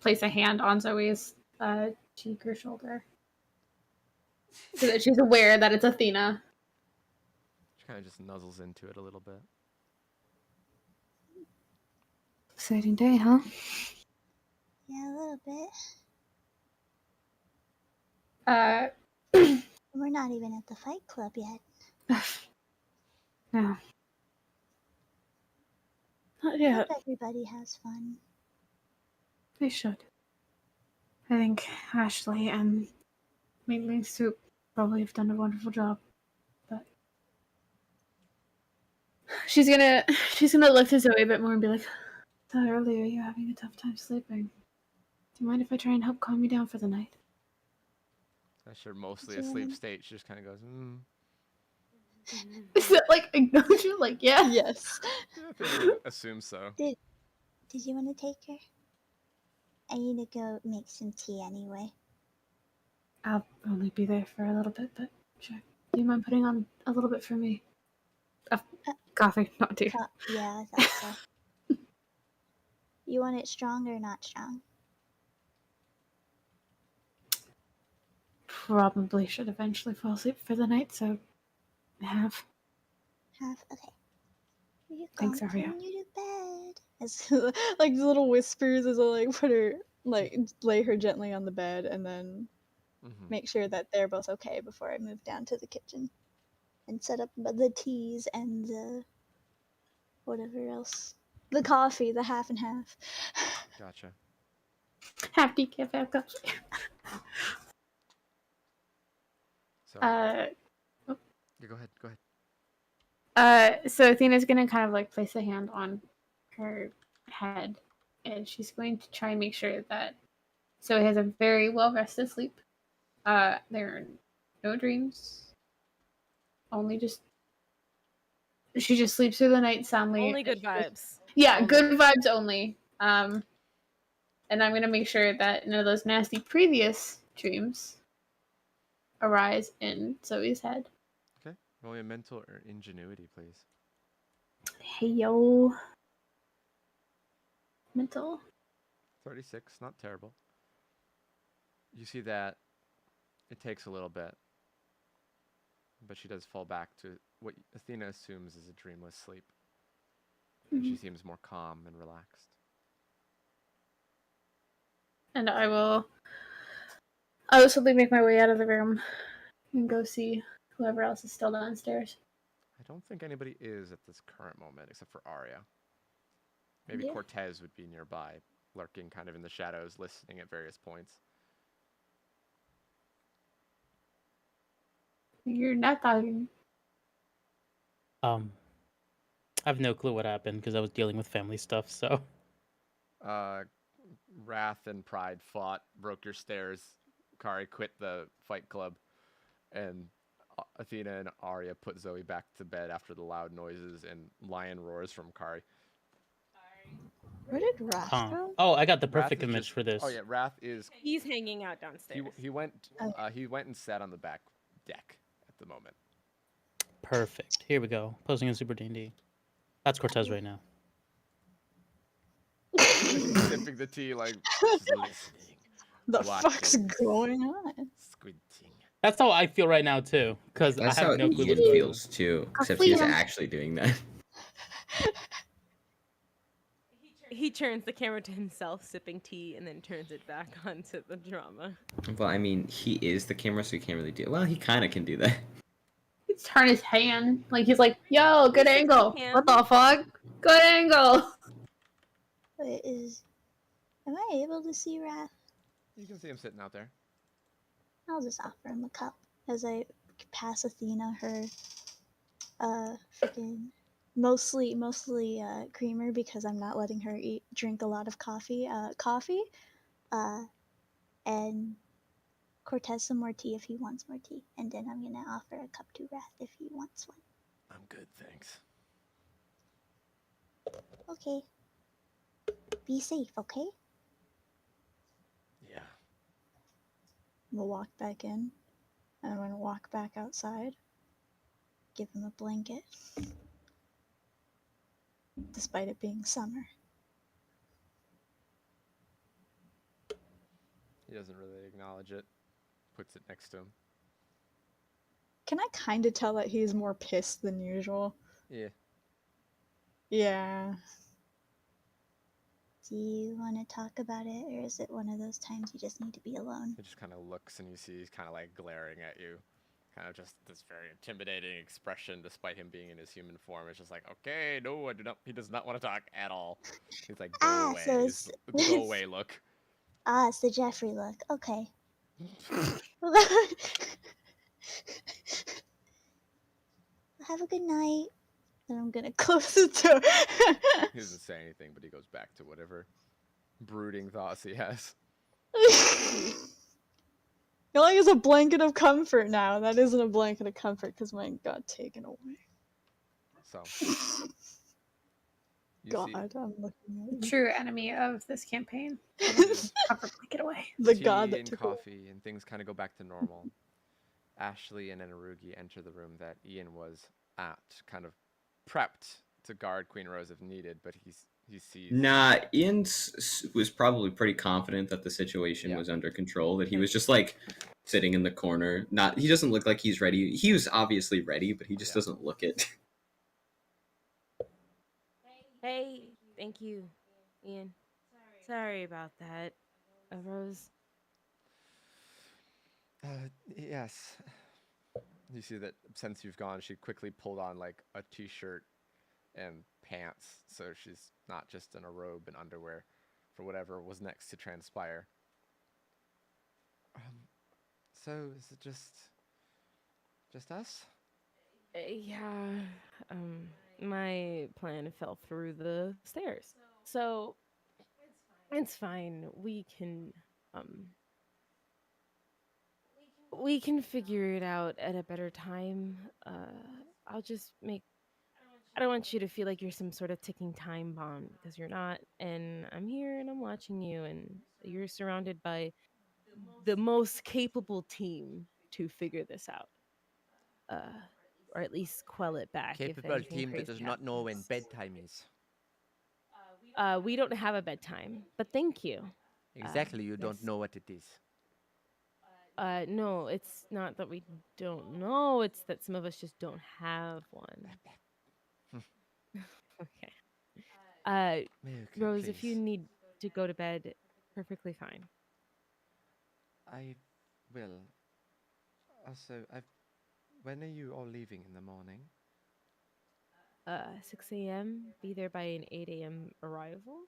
place a hand on Zoe's cheek or shoulder, so that she's aware that it's Athena. She kind of just nuzzles into it a little bit. Exciting day, huh? Yeah, a little bit. We're not even at the fight club yet. No. Not I yet. hope everybody has fun. They should. I think Ashley and Ming Soup probably have done a wonderful job. But she's gonna look to Zoe a bit more and be like, "I thought earlier you're having a tough time sleeping. Do you mind if I try and help calm you down for the night?" That's her mostly asleep state. She just kind of goes, Is that like acknowledge it? Like, yeah. Yes. I assume so. Did you want to take her? I need to go make some tea anyway. I'll only be there for a little bit, but sure. Do you mind putting on a little bit for me? Coffee, not tea. Yeah, I thought so. You want it strong or not strong? Probably should eventually fall asleep for the night, so half. Half? Okay. We're Thanks, going Arya. to you to bed. As like little whispers as I like put her like lay her gently on the bed, and then make sure that they're both okay before I move down to the kitchen and set up the teas and the whatever else, the coffee, the half and half. Gotcha. Half decaf, half coffee. So, oh. Yeah, go ahead. So Athena's gonna kind of like place a hand on her head, and she's going to try and make sure that Zoe has a very well rested sleep. There are no dreams. She just sleeps through the night soundly. Only good vibes. Yeah, good vibes only. And I'm gonna make sure that none of those nasty previous dreams arise in Zoe's head. Okay. Roll me a mental or ingenuity, please. Hey yo. Mental. 36, not terrible. You see that it takes a little bit, but she does fall back to what Athena assumes is a dreamless sleep. And she seems more calm and relaxed. And I will slowly make my way out of the room and go see whoever else is still downstairs. I don't think anybody is at this current moment except for Arya. Maybe Yeah. Cortez would be nearby lurking kind of in the shadows, listening at various points. You're not talking. I have no clue what happened because I was dealing with family stuff. So Wrath and Pride fought, broke your stairs. Kari quit the fight club, and Athena and Arya put Zoe back to bed after the loud noises and lion roars from Kari. Where did Wrath go? Oh, I got the Wrath perfect is image just- for this. Oh yeah, Wrath is He's hanging out downstairs. he went and sat on the back deck at the moment. Perfect. Here we go. Posing in Super D&D. That's Cortez right now. Sipping the tea like just listening. The watching, fuck's going on? squinting. That's how I feel right now too, because I That's how have no clue Ian what's going on. feels too, except he's Freedom. actually doing that. He turns the camera to himself, sipping tea, and then turns it back onto the drama. Well, I mean, he is the camera, so he can't really do it. Well, he kind of can do that. He's turn his hand. Like he's like, yo, good angle. hand. What the fuck? Good angle. Wait, am I able to see Wrath? You can see him sitting out there. I'll just offer him a cup as I pass Athena her freaking mostly creamer because I'm not letting her drink a lot of coffee. And Cortez some more tea if he wants more tea, and then I'm gonna offer a cup to Wrath if he wants one. I'm good, thanks. Okay. Be safe, okay? Yeah. We'll walk back in, and I'm gonna walk back outside. Give him a blanket, despite it being summer. He doesn't really acknowledge it. Puts it next to him. Can I kind of tell that he's more pissed than usual? Yeah. Yeah. Do you want to talk about it, or is it one of those times you just need to be alone? He just kind of looks, and you see he's kind of like glaring at you. Kind of just this very intimidating expression, despite him being in his human form. It's just like, okay, no, I do not. He does not want to talk at all. He's like, go away. so He's the go away look. Ah, it's the Jeffrey look. Okay. Have a good night. And I'm gonna close the door. He doesn't say anything, but he goes back to whatever brooding thoughts he has. It only is a blanket of comfort now. That isn't a blanket of comfort because mine got taken away. So. God, I'm looking at you. True enemy of this campaign. Comfort blanket away. The Tea god that and took coffee, and things kind of go back to normal. Ashley and Enarugi enter the room that Ian was at, kind of prepped to guard Queen Rose if needed, but he sees. Nah, Ian was probably pretty confident that the situation was under control. That he was just like sitting in the corner. He doesn't look like he's ready. He was obviously ready, but he just doesn't look it. Hey, thank you, Ian. Sorry about that, Rose. Yes. You see that since you've gone, she quickly pulled on like a t-shirt and pants, so she's not just in a robe and underwear for whatever was next to transpire. So is it just us? Yeah. My plan fell through the stairs, so it's fine. We can figure it out at a better time. I'll just make. I don't want you to feel like you're some sort of ticking time bomb, because you're not. And I'm here and I'm watching you, and you're surrounded by the most capable team to figure this out. Or at least quell it back. if Capable anything team that crazy does not know when happens. bedtime is. We don't have a bedtime, but thank you. Exactly, you don't yes. know what it is. No, it's not that we don't know. It's that some of us just don't have one. Okay. Okay, Rose, if you please. need to go to bed, perfectly fine. I will. Also, when are you all leaving in the morning? 6 a.m. Be there by an 8 a.m. arrival.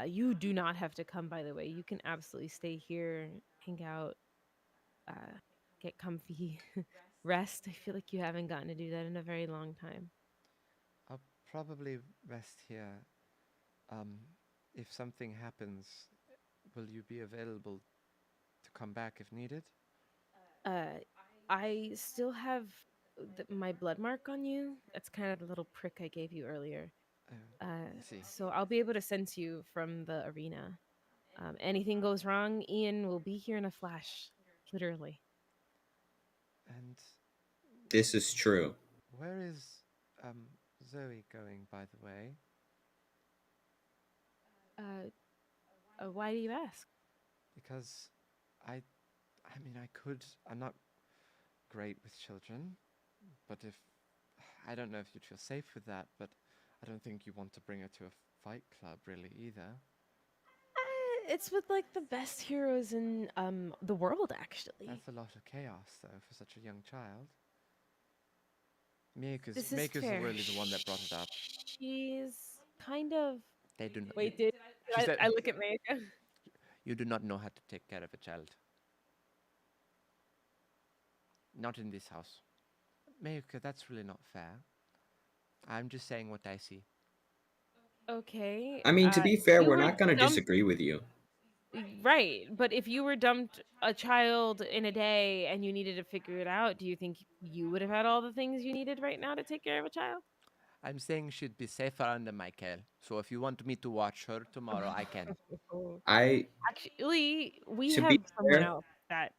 You do not have to come, by the way. You can absolutely stay here, hang out, get comfy, rest. I feel like you haven't gotten to do that in a very long time. I'll probably rest here. If something happens, will you be available to come back if needed? I still have my blood mark on you. That's kind of the little prick I gave you earlier. see. So I'll be able to sense you from the arena. Anything goes wrong, Ian will be here in a flash, literally. And This is true. where is Zoe going, by the way? Why do you ask? Because I mean, I'm not great with children, but I don't know if you'd feel safe with that, but I don't think you want to bring her to a fight club really either. It's with like the best heroes in the world, actually. That's a lot of chaos, though, for such a young child. Miyuka's This is really fair. the one that brought it up. She's kind of. They do not. Wait, did She said- I look at Mayuka? You do not know how to take care of a child. Not in this house. Mayuka, that's really not fair. I'm just saying what I see. Okay. I mean, to be fair, you we're were not going to dumped- disagree with you. Right, but if you were dumped a child in a day and you needed to figure it out, do you think you would have had all the things you needed right now to take care of a child? I'm saying she'd be safer under my care. So if you want me to watch her tomorrow, I can. Actually, we To have be someone fair- else that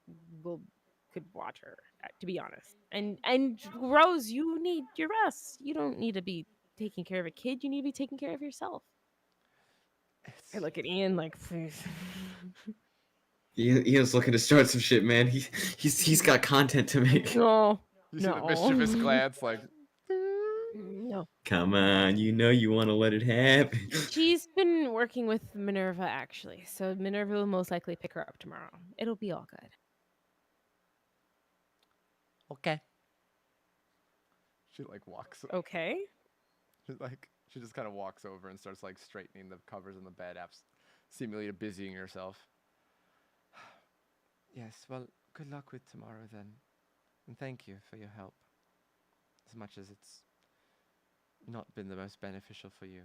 could watch her. To be honest, and Rose, you need your rest. You don't need to be taking care of a kid. You need to be taking care of yourself. I look at Ian like, please. Ian's looking to start some shit, man. He's got content to make. No. You see the mischievous glance, like, No. Come on, you know you want to let it happen. She's been working with Minerva, actually. So Minerva will most likely pick her up tomorrow. It'll be all good. okay. She like walks. Okay. She just kind of walks over and starts like straightening the covers in the bed, seemingly busying herself. Yes, well, good luck with tomorrow then, and thank you for your help. As much as it's not been the most beneficial for you.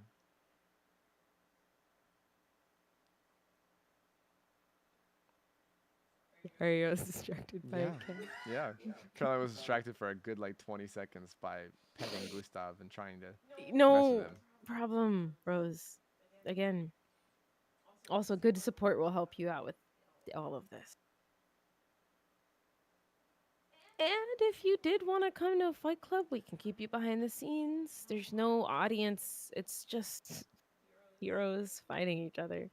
Are was distracted by yeah. Ken. Yeah. Caroline was distracted for a good like 20 seconds by petting Gustav and trying to mess No with him. problem, Rose. Again, also good support will help you out with all of this. And if you did want to come to a fight club, we can keep you behind the scenes. There's no audience. It's just heroes fighting each other.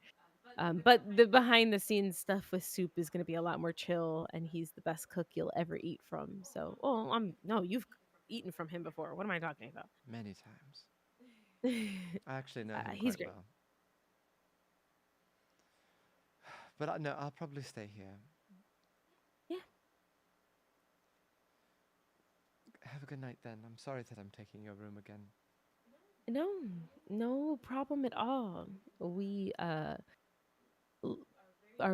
But the behind the scenes stuff with Soup is going to be a lot more chill, and he's the best cook you'll ever eat from. So, you've eaten from him before. What am I talking about? Many times. I actually know him he's quite great. well. But no, I'll probably stay here. Yeah. Have a good night then. I'm sorry that I'm taking your room again. No problem at all. We are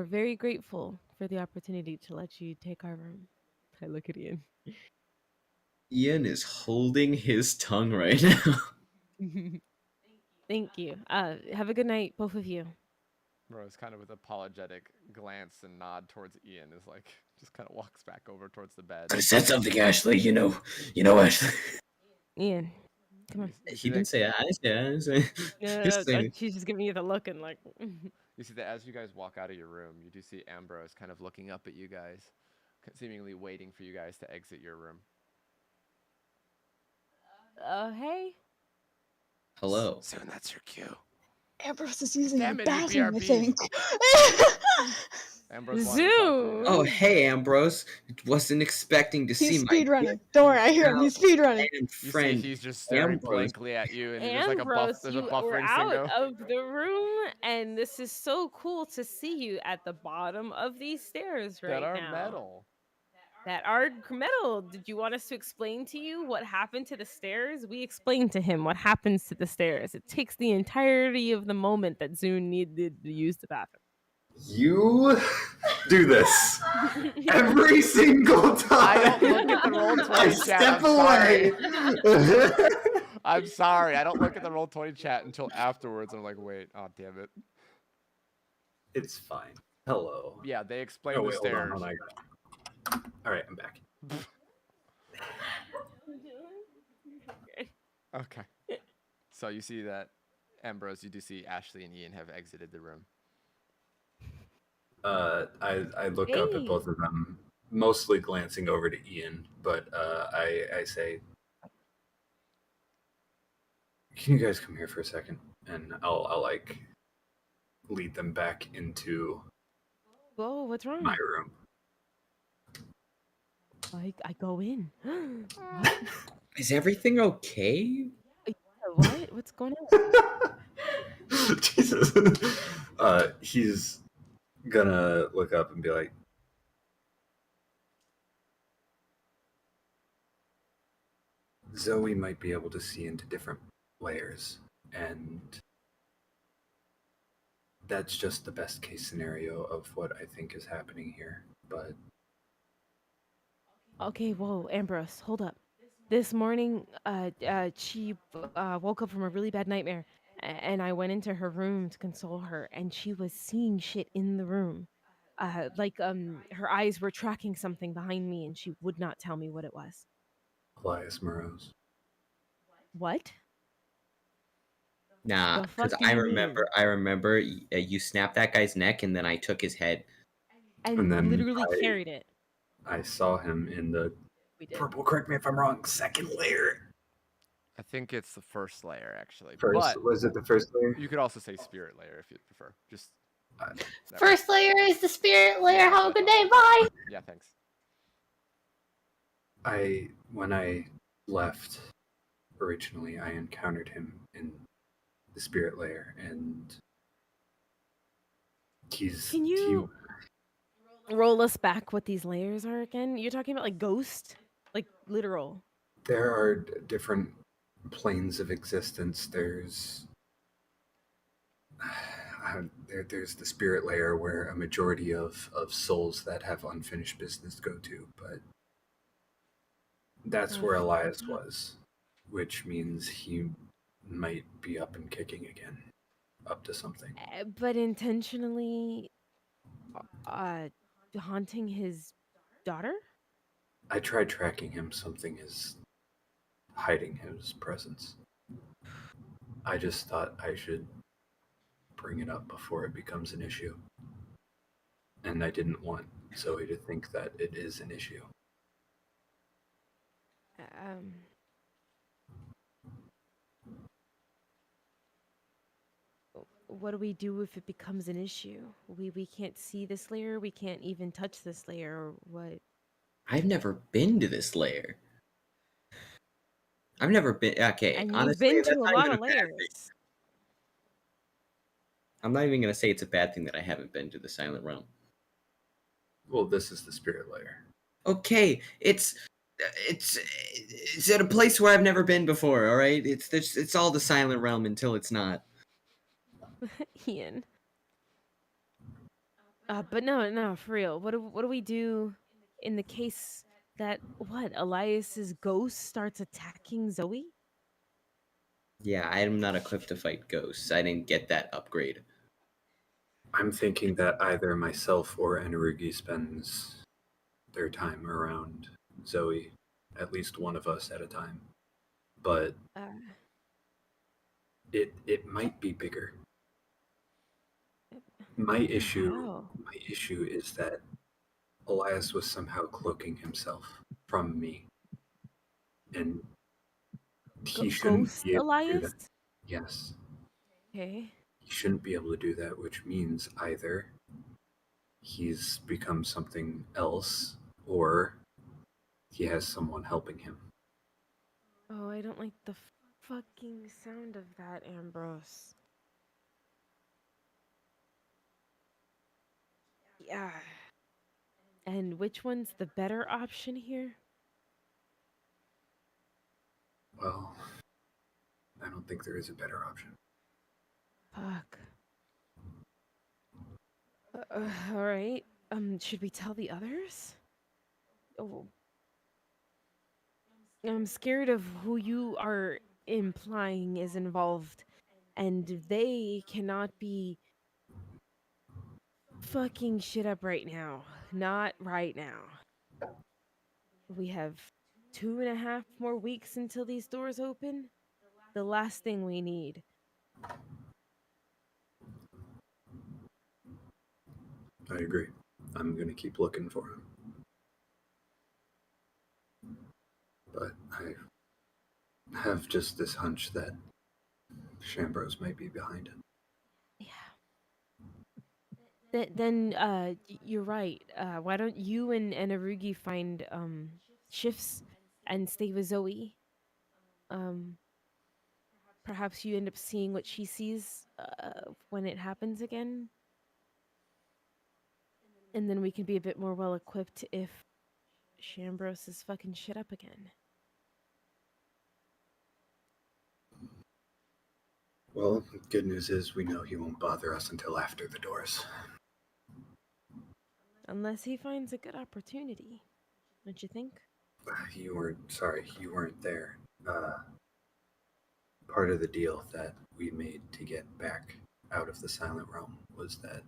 very grateful for the opportunity to let you take our room. I look at Ian. Ian is holding his tongue right now. Thank you. Have a good night, both of you. Rose, kind of with apologetic glance and nod towards Ian, is like just kind of walks back over towards the bed. Could have said something, Ashley. You know what? Ian, come on. He didn't say I didn't say. Just saying. She's just giving you the look and like. You see that as you guys walk out of your room, you do see Ambrose kind of looking up at you guys, seemingly waiting for you guys to exit your room. Hey. Hello. Soon that's your cue. Ambrose is using Damn the it, you bathroom, I BRB. think. Ambrose Zoo. Oh, hey, Ambrose. Wasn't expecting to see He's my speed running. Don't worry, I hear him. He's speed running. and You friend. see he's just staring Ambrose. blankly at you, and there's like Ambrose, there's you a were buffering out single. of the room, and this is so cool to see you at the bottom of these stairs right that are now. metal. that are metal. Did you want us to explain to you what happened to the stairs? We explained to him what happens to the stairs. It takes the entirety of the moment that Zune needed to use the bathroom. You do this every single time. I don't look at the Roll20 I chat. step I'm sorry. away. I'm sorry. I don't look at the Roll20 chat until afterwards. I'm like, wait, oh damn it. It's fine. Hello. Yeah, they explain Oh, the wait, hold on, stairs. hold on. All right, I'm back. Okay. So you see that, Ambrose, you do see Ashley and Ian have exited the room. I look up at both of them, mostly glancing over to Ian, but I say, "Can you guys come here for a second?" And I'll like lead them back into Whoa, what's wrong? my room. I go in. Is everything okay? What? What's going on? Jesus. He's gonna look up and be like, Zoe might be able to see into different layers, and that's just the best case scenario of what I think is happening here. But Okay, whoa, Ambrose, hold up. This morning, she woke up from a really bad nightmare, and I went into her room to console her, and she was seeing shit in the room. Her eyes were tracking something behind me, and she would not tell me what it was. Elias Morose. What? Nah, The fuck because do you mean? I remember you snapped that guy's neck and then I took his head. And then literally carried it. I saw him in the We did. purple, correct me if I'm wrong, second layer. I think it's the first layer, actually. First, but was it the first layer? you could also say spirit layer if you'd prefer. Just First layer is the spirit layer. Have a good day. Bye. yeah, thanks. When I left originally, I encountered him in the spirit layer, and Can you roll us back what these layers are again? You're talking about like ghost? Like literal. there are different planes of existence. There's there's the spirit layer where a majority of souls that have unfinished business go to, but that's where Elias was, which means he might be up and kicking again, up to something. But intentionally haunting his daughter? I tried tracking him. Something is hiding his presence. I just thought I should bring it up before it becomes an issue. And I didn't want Zoe to think that it is an issue. What do we do if it becomes an issue? We can't see this layer, we can't even touch this layer, or what? I've never been to this layer. I've never been. Okay, And you've honestly, been that's to a not lot even of a bad thing. layers. I'm not even gonna say it's a bad thing that I haven't been to the Silent Realm. Well, this is the spirit layer. Okay, it's at a place where I've never been before. All right, it's all the Silent Realm until it's not. Ian. But no, for real. What do we do in the case that Elias's ghost starts attacking Zoe? Yeah, I'm not equipped to fight ghosts. I didn't get that upgrade. I'm thinking that either myself or Enerugi spends their time around Zoe, at least one of us at a time. But it might be bigger. My issue is that Elias was somehow cloaking himself from me, and he shouldn't Ghost be able to do Elias? that. Yes, Okay. he shouldn't be able to do that, which means either he's become something else, or he has someone helping him. Oh, I don't like the fucking sound of that, Ambrose. Yeah. And which one's the better option here? Well, I don't think there is a better option. Fuck. All right. Should we tell the others? Oh, I'm scared of who you are implying is involved, and they cannot be fucking shit up right now. Not right now. We have 2.5 more weeks until these doors open. The last thing we need. I agree. I'm gonna keep looking for him. But I have just this hunch that Shambros might be behind it. Then you're right. Why don't you and Arugi find shifts and stay with Zoe? Perhaps you end up seeing what she sees when it happens again. And then we can be a bit more well equipped if Shambros is fucking shit up again. Well, good news is we know he won't bother us until after the doors. Unless he finds a good opportunity. Don't you think? You weren't there. Part of the deal that we made to get back out of the Silent Realm was that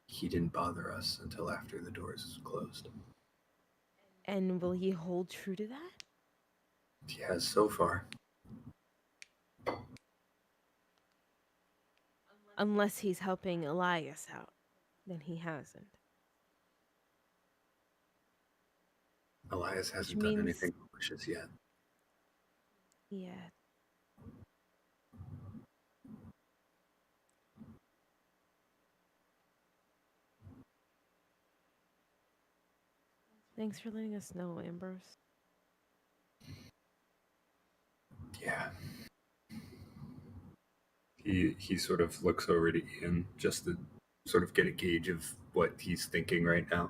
he didn't bother us until after the doors closed. And will he hold true to that? He has so far. Unless he's helping Elias out, then he hasn't. Elias hasn't done anything malicious yet. Yeah. Thanks for letting us know, Ambrose. Yeah. He sort of looks over to Ian just to sort of get a gauge of what he's thinking right now.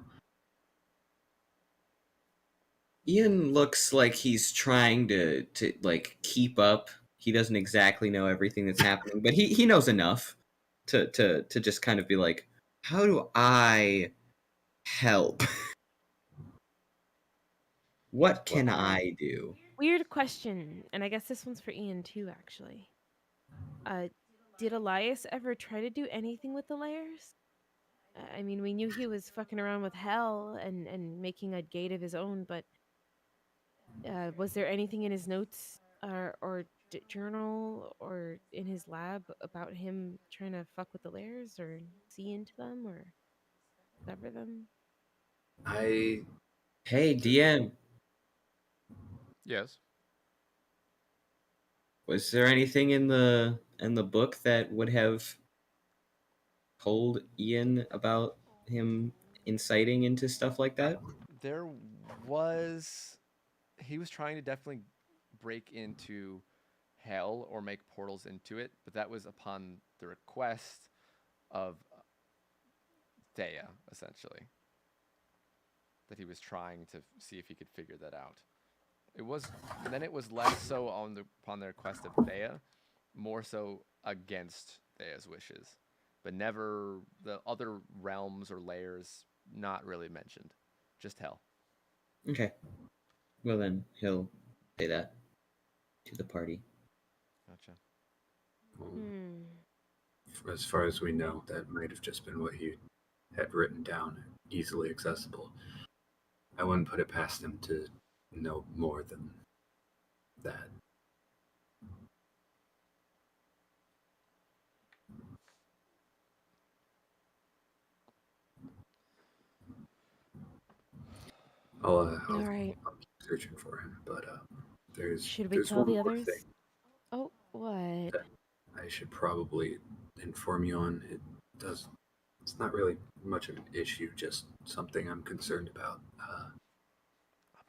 Ian looks like he's trying to like keep up. He doesn't exactly know everything that's happening, but he knows enough to just kind of be like, how do I help? What can I do? Weird question, and I guess this one's for Ian too, actually. Did Elias ever try to do anything with the layers? I mean, we knew he was fucking around with Hell and making a gate of his own, but was there anything in his notes or journal or in his lab about him trying to fuck with the layers or see into them or discover them? Hey, DM. Yes. Was there anything in the book that would have told Ian about him inciting into stuff like that? There was. He was trying to definitely break into Hell or make portals into it, but that was upon the request of Thea, essentially. That he was trying to see if he could figure that out. It was less so upon the request of Thea, more so against Thea's wishes, but never the other realms or layers not really mentioned, just Hell. Okay. Well then, he'll say that to the party. Gotcha. As far as we know, that might have just been what he had written down, easily accessible. I wouldn't put it past him to know more than that. I'll keep searching for him, but Should we there's tell one the more others? thing Oh, what? that I should probably inform you on. It's not really much of an issue, just something I'm concerned about. I'll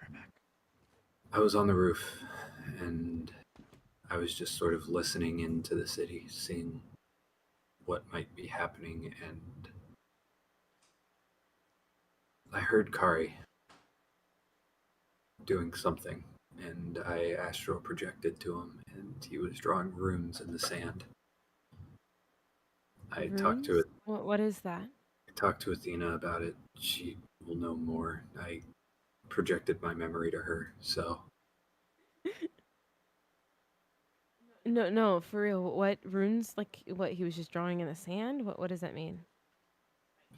be back. I was on the roof, and I was just sort of listening into the city, seeing what might be happening, and I heard Kari doing something, and I astral projected to him, and he was drawing runes in the sand. I talked to Runes? it. What is that? I talked to Athena about it. She will know more. I projected my memory to her, so No, for real. What runes? Like what he was just drawing in the sand? What does that mean?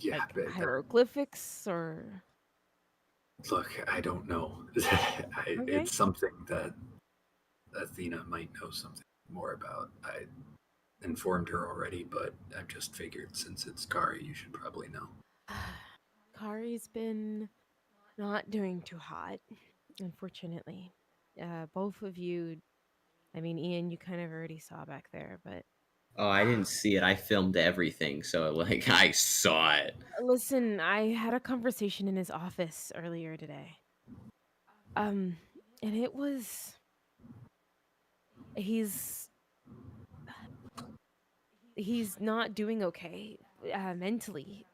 yeah. Like But hieroglyphics or look, I don't know. Okay. It's something that Athena might know something more about. I informed her already, but I've just figured since it's Kari, you should probably know. Kari's been not doing too hot, unfortunately. Both of you, I mean, Ian, you kind of already saw back there, but Oh, I didn't see it. I filmed everything, so like I saw it. listen, I had a conversation in his office earlier today. And it was he's not doing okay mentally.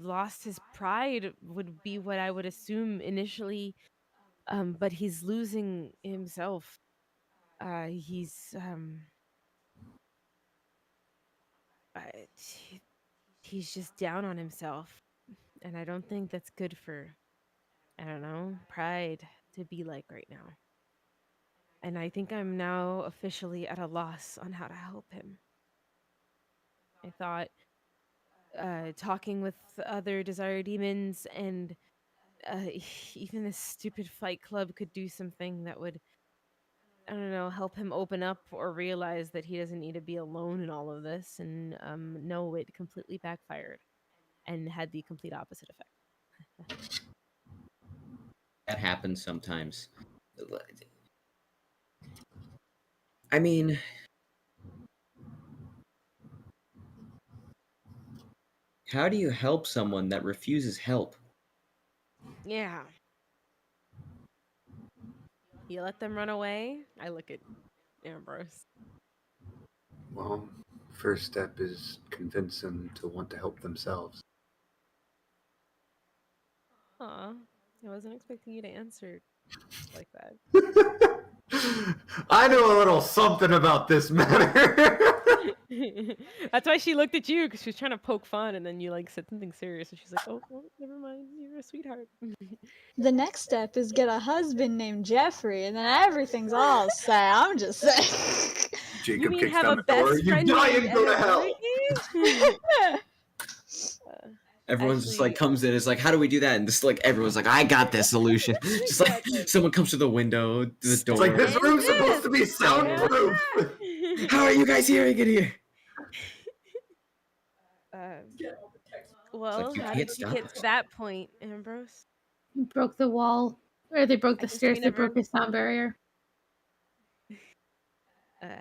Lost his pride would be what I would assume initially. But he's losing himself. He's he's just down on himself, and I don't think that's good for, I don't know, pride to be like right now. And I think I'm now officially at a loss on how to help him. I thought talking with other Desire Demons and even this stupid fight club could do something that would, I don't know, help him open up or realize that he doesn't need to be alone in all of this. And no, it completely backfired and had the complete opposite effect. That happens sometimes. I mean, how do you help someone that refuses help? Yeah. You let them run away? I look at Ambrose. Well, first step is convince them to want to help themselves. Aw, I wasn't expecting you to answer like that. I know a little something about this matter. That's why she looked at you, because she was trying to poke fun, and then you like said something serious, and she's like, "Oh, well, never mind. You're a sweetheart." The next step is get a husband named Jeffrey, and then everything's all set. I'm just saying. Jacob You mean kicks have down a the door. best You friend die named and go to hell. Enrique? Everyone's just like comes in, it's like, how do we do that? And just like everyone's like, I got this solution. Just like someone comes to the window, the door. It's like this room's supposed to be soundproof. How are you guys hearing it here? Well, you how can't did you stop get us. to that point, Ambrose? You broke the wall, or they broke the guess we stairs. They never- broke the sound barrier.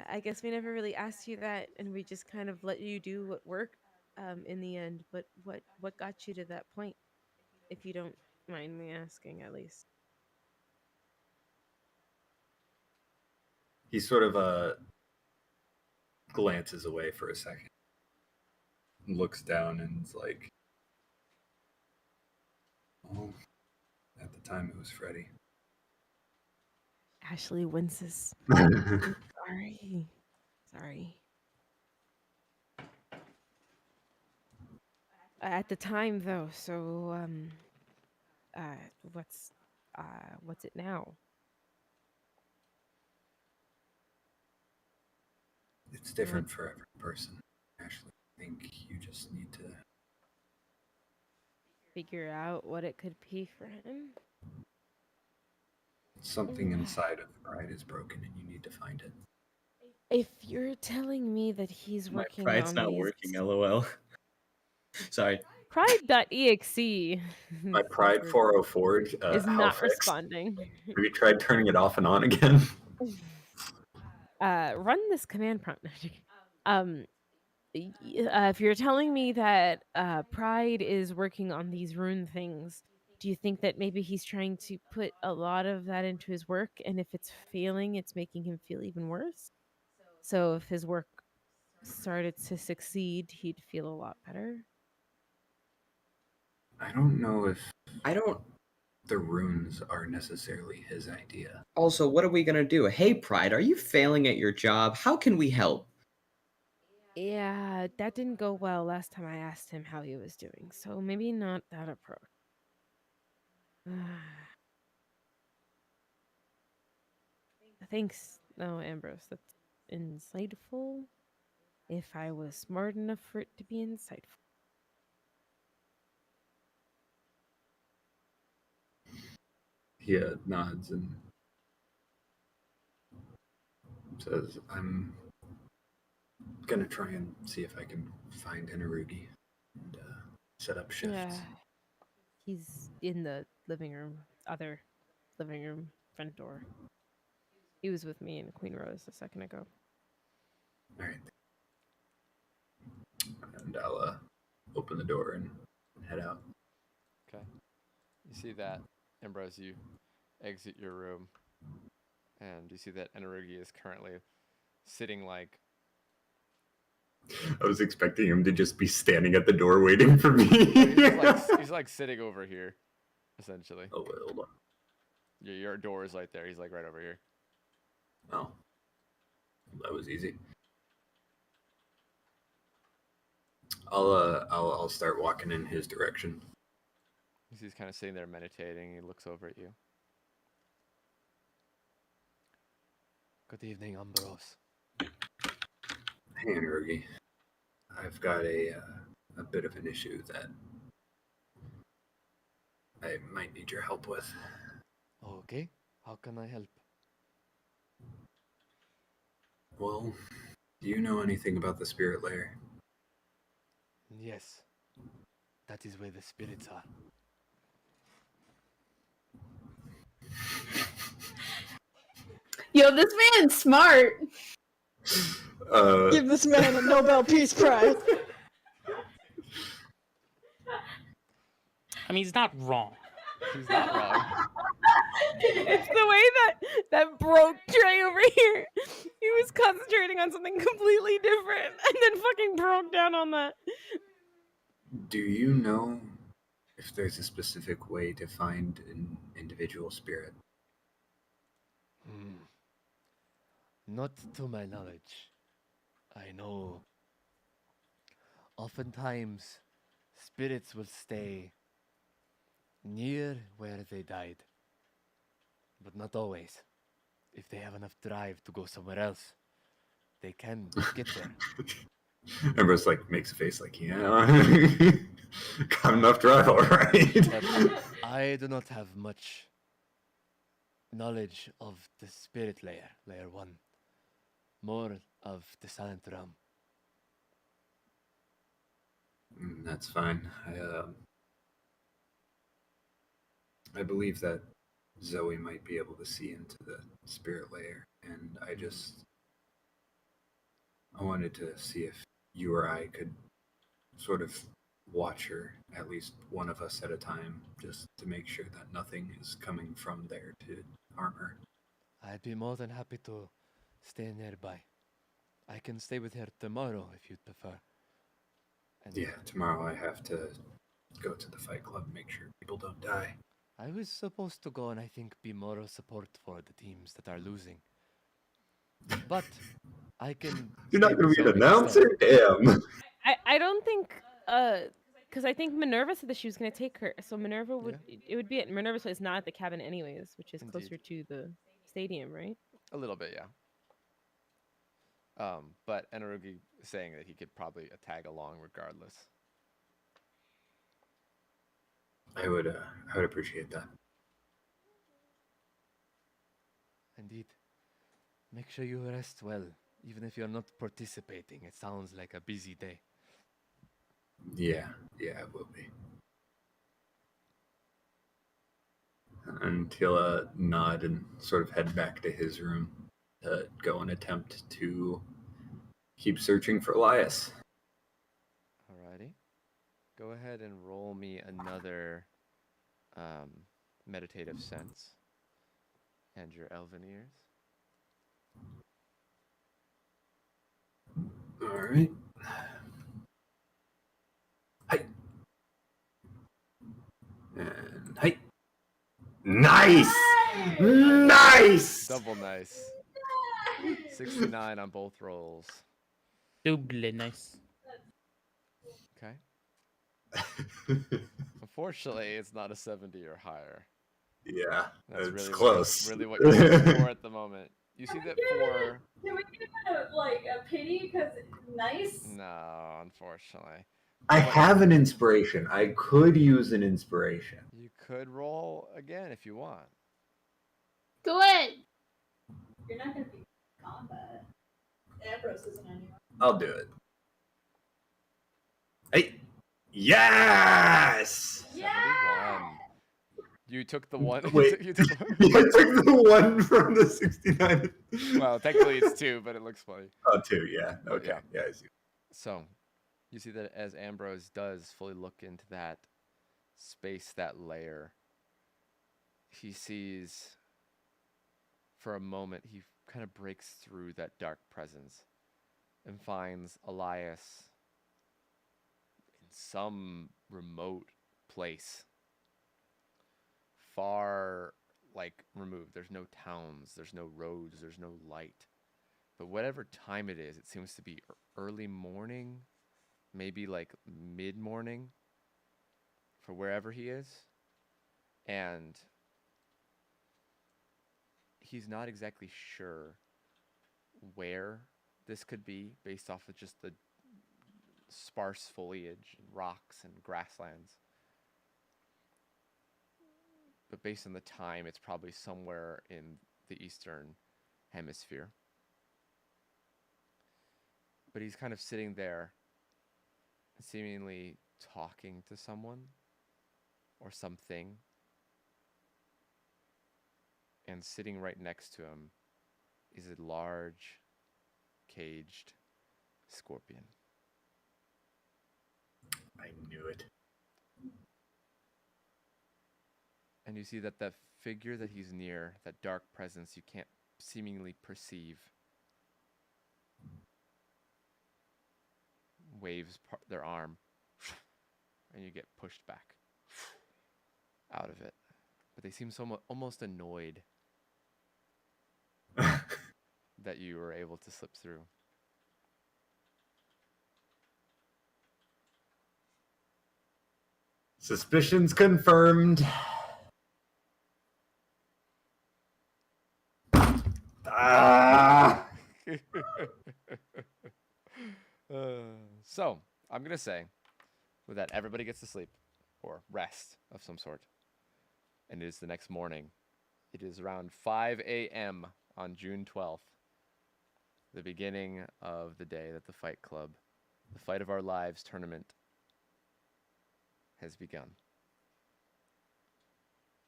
I guess we never really asked you that, and we just kind of let you do what worked in the end. But what got you to that point, if you don't mind me asking, at least? He sort of glances away for a second, looks down, and is like, "Oh, at the time it was Freddy." Ashley winces. Sorry. At the time, though, so what's it now? It's different for every person. Ashley, I think you just need to. Figure out what it could be for him. Something inside of Pride is broken, and you need to find it. If you're telling me that he's My working pride's on not these working, lol. Sorry. Pride.exe My Pride 404 is not Hellfix. responding. Have you tried turning it off and on again? Run this command prompt. If you're telling me that Pride is working on these rune things, do you think that maybe he's trying to put a lot of that into his work, and if it's failing, it's making him feel even worse? So if his work started to succeed, he'd feel a lot better. I don't know if I don't. The runes are necessarily his idea. Also, what are we gonna do? Hey, Pride, are you failing at your job? How can we help? Yeah, that didn't go well last time I asked him how he was doing, so maybe not that approach. Thanks, no, Ambrose. That's insightful. If I was smart enough for it to be insightful. He nods and says, I'm gonna try and see if I can find Inarugi and set up shifts. Yeah. He's in the living room, other living room, front door. He was with me and Queen Rose a second ago. All right. And I'll open the door and head out. Okay. You see that, Ambrose, you exit your room, and you see that Inarugi is currently sitting like... I was expecting him to just be standing at the door waiting for me. he's like sitting over here, essentially. Oh, wait, hold on. Your door is right there. He's like right over here. Oh, that was easy. I'll start walking in his direction. He's kind of sitting there meditating. He looks over at you. Good evening, Ambrose. Hey, Inarugi. I've got a bit of an issue that I might need your help with. Okay, how can I help? Well, do you know anything about the spirit lair? Yes. That is where the spirits are. Yo, this man's smart. Give this man a Nobel Peace Prize. I mean, he's not wrong. He's not wrong. It's the way that broke Trey over here. He was concentrating on something completely different and then fucking broke down on that. Do you know if there's a specific way to find an individual spirit? Not to my knowledge. I know. Oftentimes, spirits will stay near where they died. But not always. If they have enough drive to go somewhere else, they can get there. Ambrose makes a face like, yeah, got enough drive, all right. But I do not have much knowledge of the spirit layer, layer 1. More of the silent realm. That's fine. I believe that Zoe might be able to see into the spirit layer, and I wanted to see if you or I could sort of watch her, at least one of us at a time, just to make sure that nothing is coming from there to harm her. I'd be more than happy to stay nearby. I can stay with her tomorrow if you'd prefer. And Yeah, tomorrow I have to go to the Fight Club, make sure people don't die. I was supposed to go and I think be moral support for the teams that are losing. But I can. You're not stay going with to be an Zoe instead. announcer? Damn! I don't think because I think Minerva said that she was gonna take her, so Minerva would it would be at Minerva's place, not at the cabin anyways, which is closer to the stadium, right? A little bit, yeah. But Inarugi is saying that he could probably tag along regardless. I would appreciate that. Indeed. Make sure you rest well, even if you're not participating. It sounds like a busy day. Yeah, it will be. And he'll nod and sort of head back to his room to go and attempt to keep searching for Elias. Alrighty. Go ahead and roll me another meditative sense and your elven ears. All right. Hi. And height. Nice! Nice! Double nice. 69 on both rolls. Double nice. Okay. Unfortunately, it's not a 70 or higher. Yeah, That's it's really close. Really what you're looking for at the moment. You see that for... Can we give it a pity because nice? No, unfortunately. I have an inspiration. I could use an inspiration. You could roll again if you want. Do it. You're not gonna be in combat. Ambrose isn't anymore. I'll do it. Hey! Yes! 71. You took the one. Wait. You took I took the one from the 69. well, technically it's 2, but it looks funny. Oh, 2, yeah. Okay. Yeah. Yeah, I see. So, you see that as Ambrose does fully look into that space, that layer, he sees, for a moment, he kind of breaks through that dark presence and finds Elias in some remote place. Far, like, removed. There's no towns, there's no roads, there's no light. But whatever time it is, it seems to be early morning, maybe like mid-morning for wherever he is. And he's not exactly sure where this could be based off of just the sparse foliage and rocks and grasslands. But based on the time, it's probably somewhere in the Eastern Hemisphere. But he's kind of sitting there, seemingly talking to someone or something. And sitting right next to him is a large, caged scorpion. I knew it. And you see that the figure that he's near, that dark presence you can't seemingly perceive, waves their arm, and you get pushed back out of it. But they seem so almost annoyed that you were able to slip through. Suspicions confirmed. Ah! So, I'm going to say, with that, everybody gets to sleep or rest of some sort. And it is the next morning. It is around 5 a.m. on June 12th, the beginning of the day that the Fight Club, the Fight of Our Lives tournament, has begun.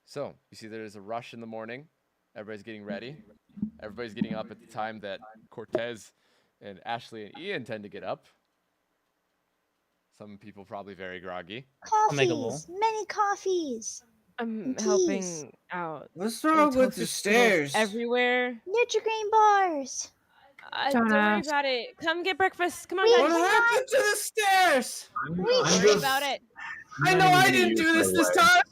So, you see there is a rush in the morning. Everybody's getting ready. Everybody's getting up at the time that Cortez and Ashley and Ian tend to get up. Some people probably very groggy. Coffees, many coffees. I'm Teas. helping out. What's There's wrong with toaster the strudels stairs? everywhere. Nutrigrain bars. Don't worry Dumbass. about it. Come get breakfast. Come on, We guys. What happened to the stairs? Don't worry about it. I know I didn't do this time.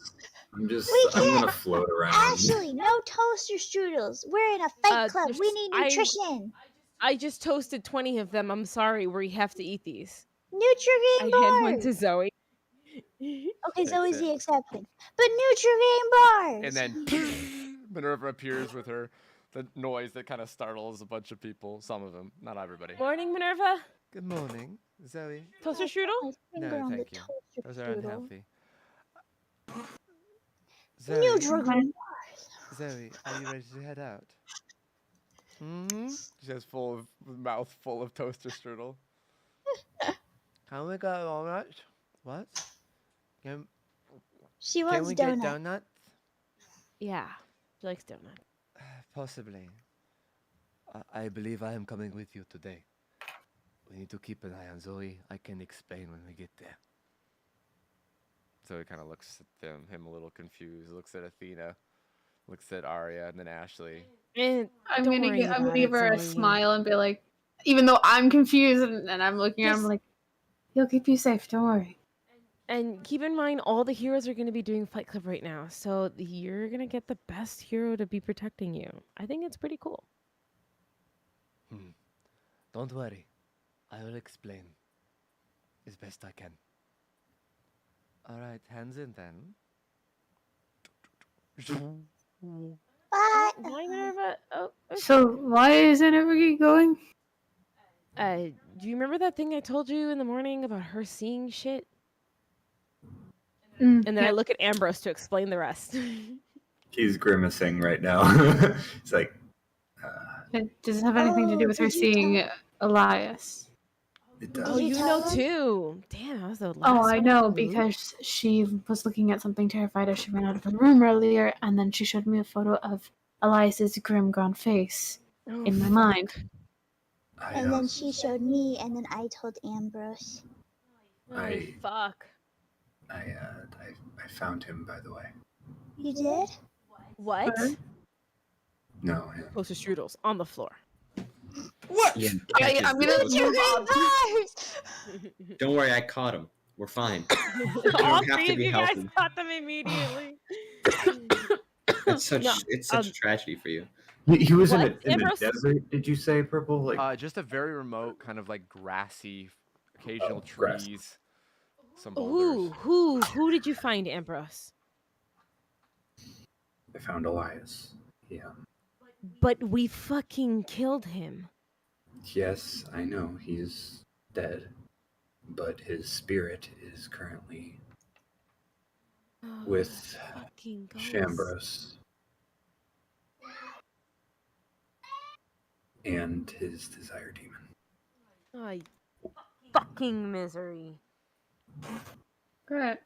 I'm just, We I'm can't. gonna float around. Ashley, no toaster strudels. We're in a fight club. We need I- nutrition. I just toasted 20 of them. I'm sorry. We have to eat these. Nutrigrain I bars. hand one to Zoe. Okay, Zoe's the exception. But Nutrigrain bars. And then Minerva appears with the noise that kind of startles a bunch of people. Some of them, not everybody. Morning, Minerva. Good morning, Zoe. Toaster strudel? Finger No, on the thank you. toaster Those are strudel. unhealthy. Zoe, Nutrigrain Zoe, are you ready to head out? Hmm? She has mouth full of toaster strudel. Can we go donuts? What? Can She Can wants we donuts. get donuts? Yeah. She likes donut. Possibly. I believe I am coming with you today. We need to keep an eye on Zoe. I can explain when we get there. Zoe kind of looks at him a little confused, looks at Athena, looks at Arya, and then Ashley. And I'm don't gonna worry give, I'm about gonna give it, her a Zoe. smile and be like, even though I'm confused and I'm looking at him like, he'll keep you safe. Don't worry. And keep in mind, all the heroes are going to be doing Fight Club right now, so you're going to get the best hero to be protecting you. I think it's pretty cool. Don't worry. I will explain as best I can. All right, hands in then. What? Why Minerva? Oh, okay. So why isn't Irugi going? Do you remember that thing I told you in the morning about her seeing shit? And then I look at Ambrose to explain the rest. He's grimacing right now. He's like, Does it have anything to do with her seeing Elias? it Oh, does. you know too. Damn, that was the last Oh, I one know, I knew. because she was looking at something terrified as she ran out of her room earlier, and then she showed me a photo of Elias's grim, gone face in my mind. And then she showed me, and then I told Ambrose. Oh, fuck. I found him, by the way. You did? What? No, him. Poster strudels on the floor. What? Yeah, I'm gonna move on. Don't worry, I caught him. We're fine. All don't have three to of be you guys healthy. caught them immediately. It's such No, it's such a tragedy for you. He was in What? the Ambrose? desert, did you say, Purple? Like, Just a very remote, kind of like grassy, occasional grass. trees, some boulders. Who did you find, Ambrose? I found Elias. Yeah. But we fucking killed him. Yes, I know he's dead, but his spirit is currently with Fucking ghost. Shambros and his desire demon. Oh, fucking misery. Great.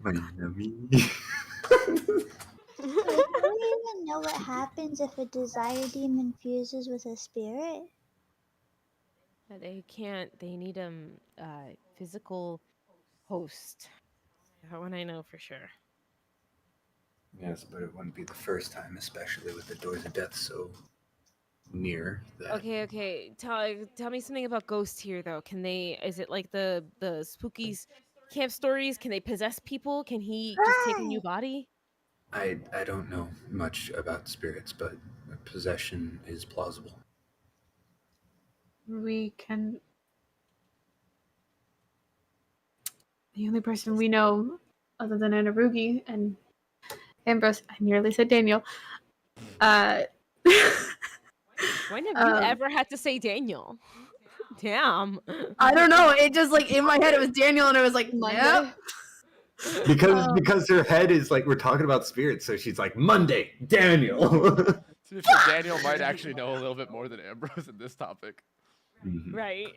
My enemy. I don't even know what happens if a desire demon fuses with a spirit. They can't. They need a physical host. That one I know for sure. Yes, but it wouldn't be the first time, especially with the doors of death so near. That Okay. Tell me something about ghosts here, though. Can they? Is it like the spookies camp stories? Can they possess people? Can he just take a new body? I don't know much about spirits, but possession is plausible. We can. The only person we know, other than Anarugi and Ambrose, I nearly said Daniel. When have you ever had to say Daniel? Damn. I don't know. It just like in my head it was Daniel, and it was like, yep. Because her head is like, we're talking about spirits, so she's like, Monday, Daniel. To be fair, Daniel might actually know a little bit more than Ambrose in this topic. Right.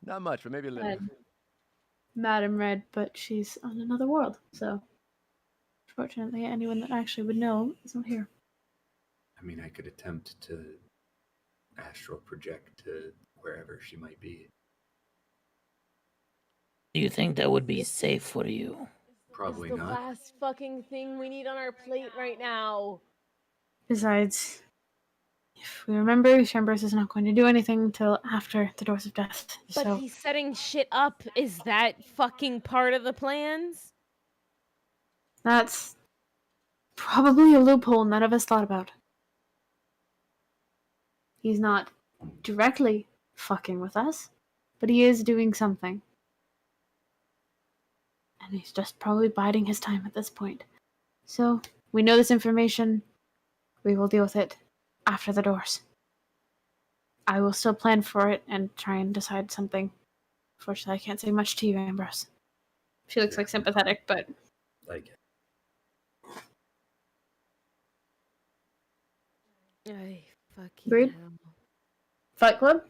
Not much, but maybe a little. Madam Red, but she's on another world, so fortunately anyone that actually would know is not here. I mean, I could attempt to astral project to wherever she might be. Do you think that would be safe for you? Probably The not. last fucking thing we need on our plate right now. Besides, if we remember, Shambros is not going to do anything until after the Doors of Death. But So he's setting shit up. Is that fucking part of the plans? that's probably a loophole none of us thought about. He's not directly fucking with us, but he is doing something. And he's just probably biding his time at this point. So, we know this information. We will deal with it after the doors. I will still plan for it and try and decide something. Fortunately, I can't say much to you, Ambrose. She looks like sympathetic, but Like, Ay, fucking Agreed. hell. Fight Club?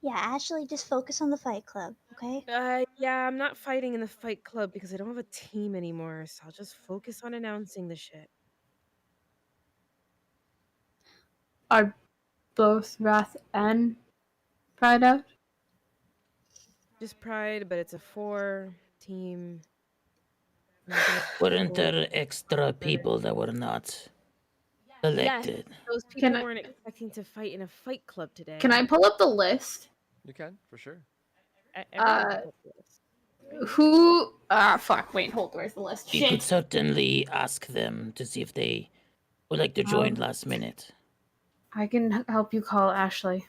Yeah, Ashley, just focus on the Fight Club, okay? Yeah, I'm not fighting in the Fight Club because I don't have a team anymore, so I'll just focus on announcing the shit. Are both Wrath and Pride out? Just Pride, but it's a 4-team. Weren't there extra people that were not? Elected. Those people Can I- weren't expecting to fight in a fight club today. Can I pull up the list? You can, for sure. Everyone can pull up the list. Who? Fuck. Wait, hold. Where's the list? You Shit. could certainly ask them to see if they would like to join last minute. I can help you call Ashley.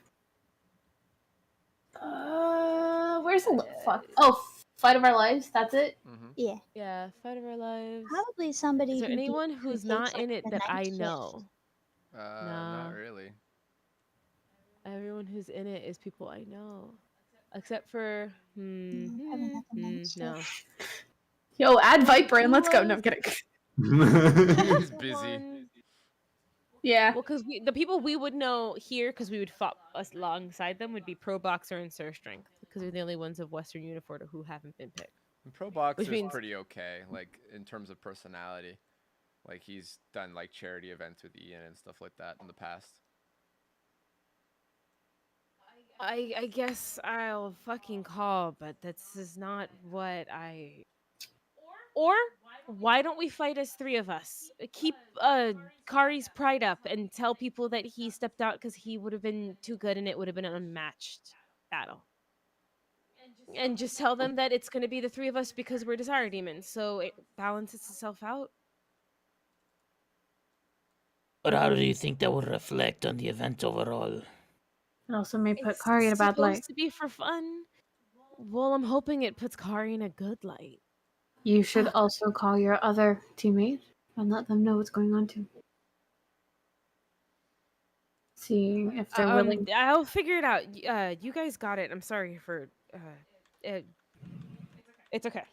Where's the fuck? Oh, Fight of Our Lives. That's it. Yeah. Yeah, Fight of Our Lives. Probably somebody. Is there who anyone who who's takes, not like, in it the that night I shift. know? Not really. Everyone who's in it is people I know, except for Probably not the night no. shift. Yo, add Viper and let's go. No, I'm kidding. He's busy. Yeah. Well, because the people we would know here, because we would fight us alongside them, would be Pro Boxer and Sir Strength, because they're the only ones of Western Uniforta who haven't been picked. And Pro Boxer's means- pretty okay, like in terms of personality. Like he's done like charity events with Ian and stuff like that in the past. I guess I'll fucking call, but this is not what I. Or why don't we fight as three of us? Keep Kari's pride up and tell people that he stepped out because he would have been too good and it would have been an unmatched battle. And just tell them that it's going to be the three of us because we're Desire Demons, so it balances itself out. But how do you think that would reflect on the event overall? It also may put Kari in a bad light. Supposed to be for fun. Well, I'm hoping it puts Kari in a good light. You should also call your other teammate and let them know what's going on too. See if they're willing. I'll figure it out. You guys got it. I'm sorry for. It's okay.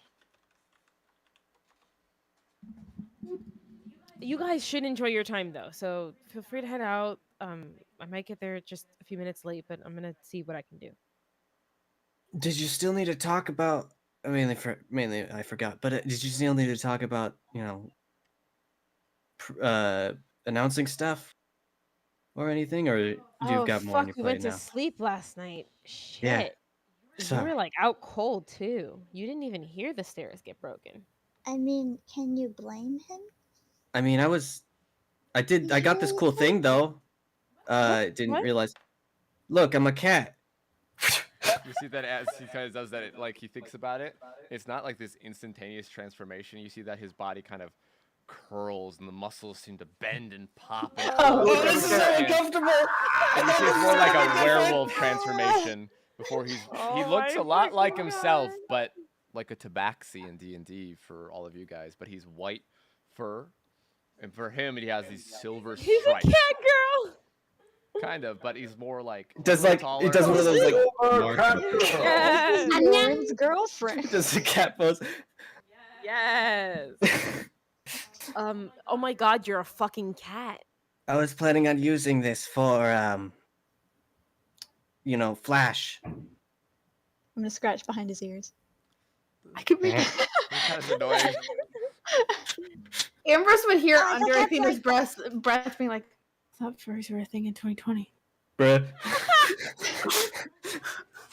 You guys should enjoy your time though, so feel free to head out. I might get there just a few minutes late, but I'm gonna see what I can do. Did you still need to talk about? I mean, mainly I forgot, but did you still need to talk about announcing stuff or anything, or you've got more on your We plate went now? to sleep last night. Shit. Yeah. You Sorry. were like out cold too. You didn't even hear the stairs get broken. I mean, can you blame him? I mean, I got this cool thing though. Didn't What? realize. Look, I'm a cat. You see that as he kind of does that, like he thinks about it. It's not like this instantaneous transformation. You see that his body kind of curls and the muscles seem to bend and pop. And Oh, this is so uncomfortable. And you see it's more like a werewolf transformation before he looks a lot like himself, but like a tabaxi in D&D for all of you guys. But he's white fur, and for him he has these silver He's a stripes. cat girl. Kind of, but he's more like Does like taller. it does one of those like Yes. Lauren's girlfriend. does the cat pose? Yes. Oh my god, you're a fucking cat. I was planning on using this for Flash. I'm gonna scratch behind his ears. I could make Kind of annoying. Ambrose would hear Oh, I thought under that's Athena's like- breath being like, "I thought furries were a thing in 2020." Bruh.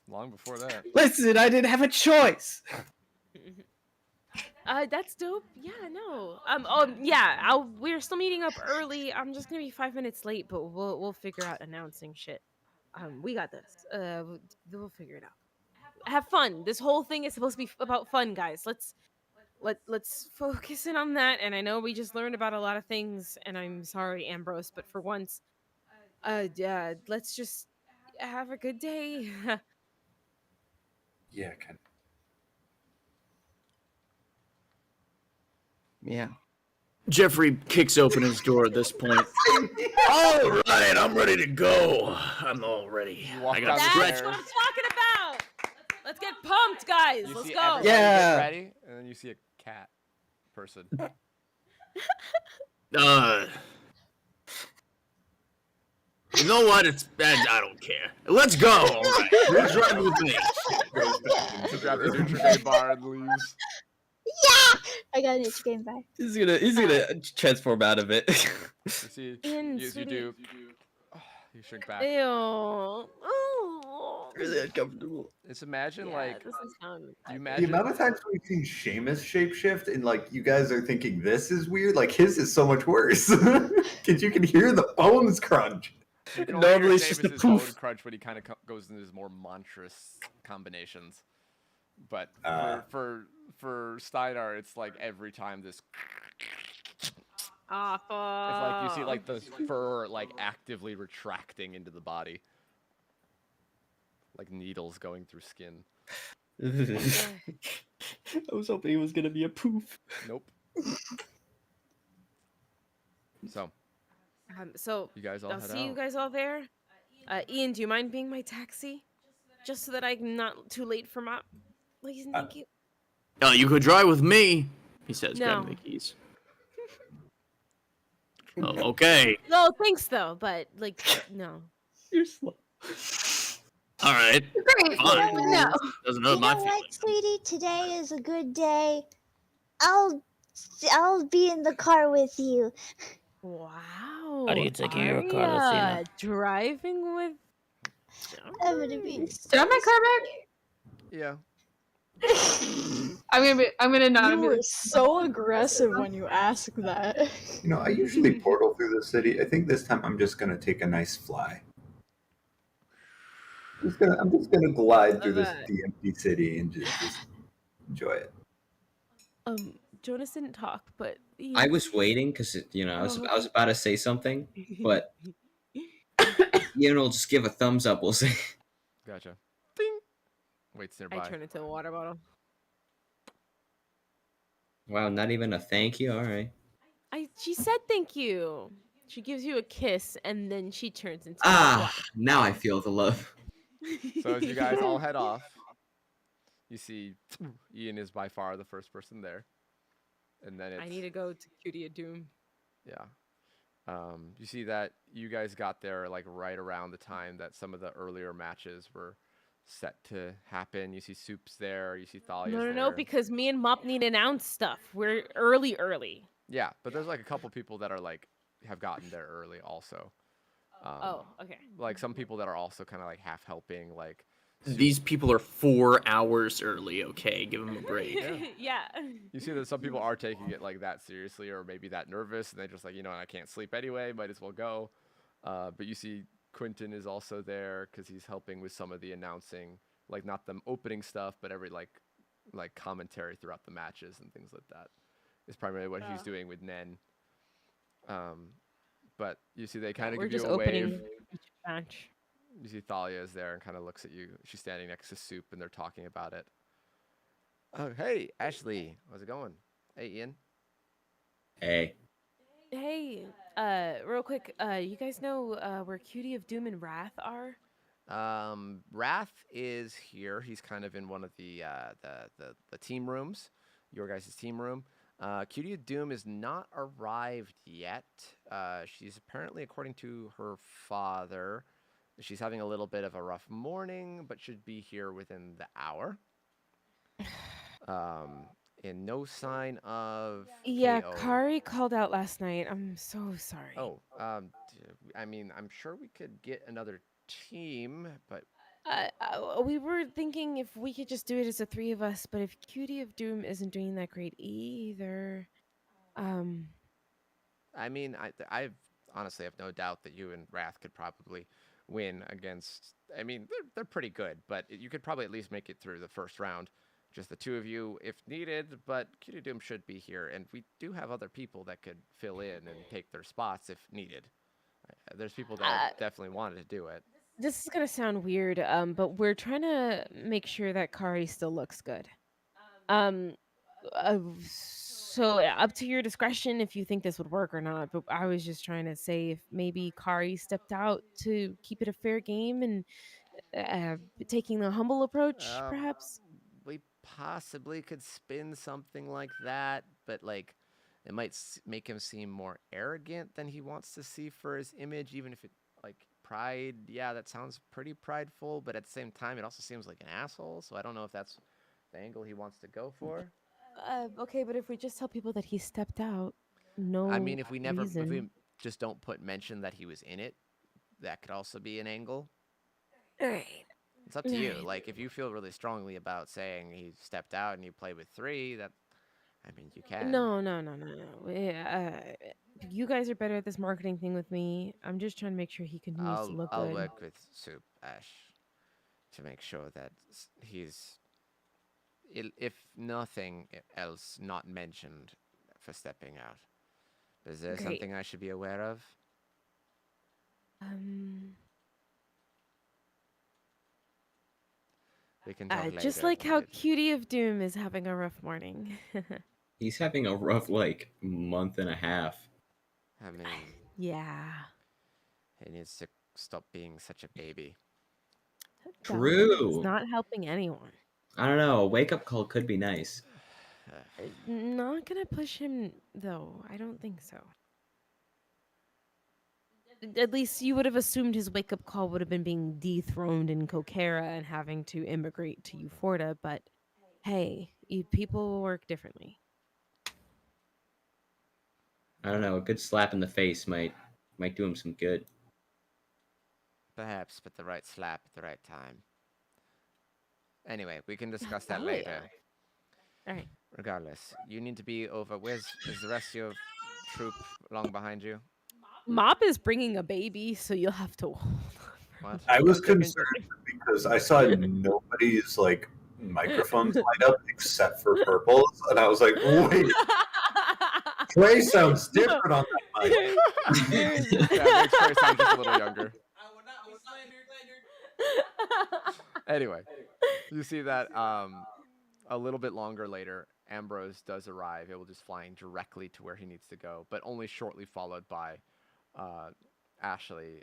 Long before that. Listen, I didn't have a choice. That's dope. Yeah, no. We're still meeting up early. I'm just gonna be 5 minutes late, but we'll figure out announcing shit. We got this. We'll figure it out. Have fun. This whole thing is supposed to be about fun, guys. Let's focus in on that. And I know we just learned about a lot of things, and I'm sorry, Ambrose, but for once, let's just have a good day. Yeah, kind of. Yeah. Jeffrey kicks open his door at this point. All right, I'm ready to go. I'm all ready. I got That's stretch. what I'm talking about. Let's get pumped, guys. You Let's see go. everybody Yeah. get ready, and then you see a cat person. You know what? It's bad. I don't care. Let's go. All right. Who's driving with me? He grabs his Utrigate bar and leaves. Yeah, I got an itch game back. He's gonna transform out of it. You see, Ian, you sweetie. do. You shrink back. Ew. Oh. really uncomfortable. It's imagine Yeah, like it doesn't sound. you The imagine amount of times we've seen Seamus shapeshift and like you guys are thinking this is weird, like his is so much worse. Because you can hear the bones crunch. you can only hear Normally it's just a Seamus's bone poof. crunch when he kind of goes into his more monstrous combinations. But Uh. for Steinar, it's like every time this. Awful. It's like you see like the fur like actively retracting into the body, like needles going through skin. I was hoping it was gonna be a poof. Nope. So So you guys all I'll head see you out. guys all there. Ian, do you mind being my taxi, just so that I'm not too late for my? Please and thank you. Oh, you could drive with me, he says, grabbing No. the keys. Oh, okay. No, thanks though, but like no. You're slow. All right. Great. Fine. No. Doesn't You hurt know my what, feelings. sweetie? Today is a good day. I'll be in the car with you. Wow. Are you taking your car, Lucina? Arya, driving with. I'm gonna be. Do I have my car back? Yeah. I'm gonna not. You were so aggressive when you asked that. You know, I usually portal through the city. I think this time I'm just gonna take a nice fly. I'm just gonna glide through this empty city and just enjoy it. Jonas didn't talk, but I was waiting because I was about to say something, but Ian will just give a thumbs up. We'll say. Gotcha. Ding. Waits nearby. I turn into a water bottle. Wow, not even a thank you. All right. She said thank you. She gives you a kiss and then she turns into Now I feel the love. So as you guys all head off, you see Ian is by far the first person there, and then it's, I need to go to Cutie of Doom. Yeah. You see that you guys got there like right around the time that some of the earlier matches were set to happen. You see Soup's there. You see Thalia's there. No, because me and Mop need to announce stuff. We're early. Yeah, but there's like a couple people that are like have gotten there early also. Okay. Like some people that are also kind of like half helping, like These people are 4 hours early, okay? Give them a break. Yeah. You see that some people are taking it like that seriously, or maybe that nervous, and they just like, I can't sleep anyway, might as well go. But you see Quentin is also there because he's helping with some of the announcing, like not them opening stuff, but every like commentary throughout the matches and things like that. Is primarily what he's doing with Nen. But you see they kind of give you a wave. Each match. You see Thalia is there and kind of looks at you. She's standing next to Soup and they're talking about it. Oh, hey, Ashley. How's it going? Hey, Ian. Hey. Hey, real quick, you guys know where Cutie of Doom and Wrath are? Wrath is here. He's kind of in one of the team rooms, your guys' team room. Cutie of Doom is not arrived yet. She's apparently, according to her father, she's having a little bit of a rough morning, but should be here within the hour. And no sign of Yeah, KO. Kari called out last night. I'm so sorry. Oh, I mean, I'm sure we could get another team, but We were thinking if we could just do it as the three of us, but if Cutie of Doom isn't doing that great either, I mean, I honestly have no doubt that you and Wrath could probably win against. I mean, they're pretty good, but you could probably at least make it through the first round, just the two of you if needed. But Cutie of Doom should be here, and we do have other people that could fill in and take their spots if needed. There's people that definitely wanted to do it. this is gonna sound weird, but we're trying to make sure that Kari still looks good. So up to your discretion if you think this would work or not. But I was just trying to say if maybe Kari stepped out to keep it a fair game and taking the humble approach, perhaps. We possibly could spin something like that, but like it might make him seem more arrogant than he wants to see for his image, even if it like pride. Yeah, that sounds pretty prideful, but at the same time, it also seems like an asshole. So I don't know if that's the angle he wants to go for. Okay, but if we just tell people that he stepped out, no. I mean, if we reason. just don't mention that he was in it, that could also be an angle. All right. It's up to you. Right. Like, if you feel really strongly about saying he stepped out and you play with 3, that, I mean, you can. No. You guys are better at this marketing thing with me. I'm just trying to make sure he continues to look I'll good. work with Soup Ash to make sure that he's, if nothing else, not mentioned for stepping out. Is there Great. something I should be aware of? We can talk later. Just like how Cutie of Doom is having a rough morning. He's having a rough like month and a half. I mean, Yeah. he needs to stop being such a baby. True. It's not helping anyone. I don't know. A wake up call could be nice. Not gonna push him though. I don't think so. At least you would have assumed his wake up call would have been being dethroned in Kokera and having to immigrate to Euforta, but hey, people will work differently. I don't know. A good slap in the face might do him some good. Perhaps, but the right slap at the right time. Anyway, we can discuss that Oh, later. All right. Regardless, you need to be over. Is the rest of your troop along behind you? Mop is bringing a baby, so you'll have to hold on. What? I was concerned because I saw nobody's like microphones light up except for Purple's, and I was like, wait, Trey sounds different on that mic. Yeah, it makes Trey sound just a little younger. Anyway, you see that a little bit longer later, Ambrose does arrive. It will just flying directly to where he needs to go, but only shortly followed by Ashley,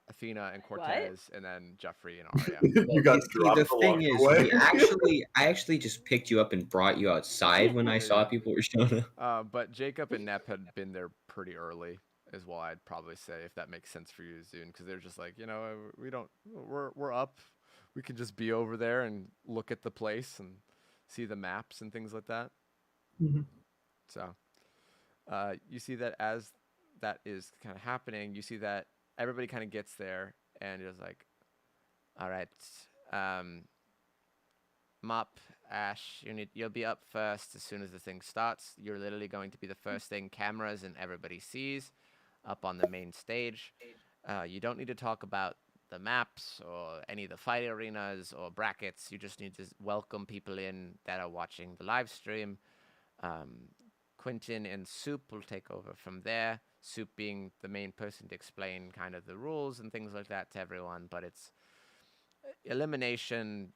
Athena and Cortez, and then Jeffrey and Arya. You got See, dropped the along thing the way. is, I actually just picked you up and brought you outside when I saw people were showing up. But Jacob and Nep had been there pretty early, is what I'd probably say, if that makes sense for you, Zune, because they're just like, we're up. We can just be over there and look at the place and see the maps and things like that. Mhm. So, you see that as that is kind of happening, you see that everybody kind of gets there and is like, all right, Mop, Ash, you'll be up first as soon as the thing starts. You're literally going to be the first thing cameras and everybody sees up on the main stage. You don't need to talk about the maps or any of the fight arenas or brackets. You just need to welcome people in that are watching the live stream. Quentin and Soup will take over from there. Soup being the main person to explain kind of the rules and things like that to everyone, but it's elimination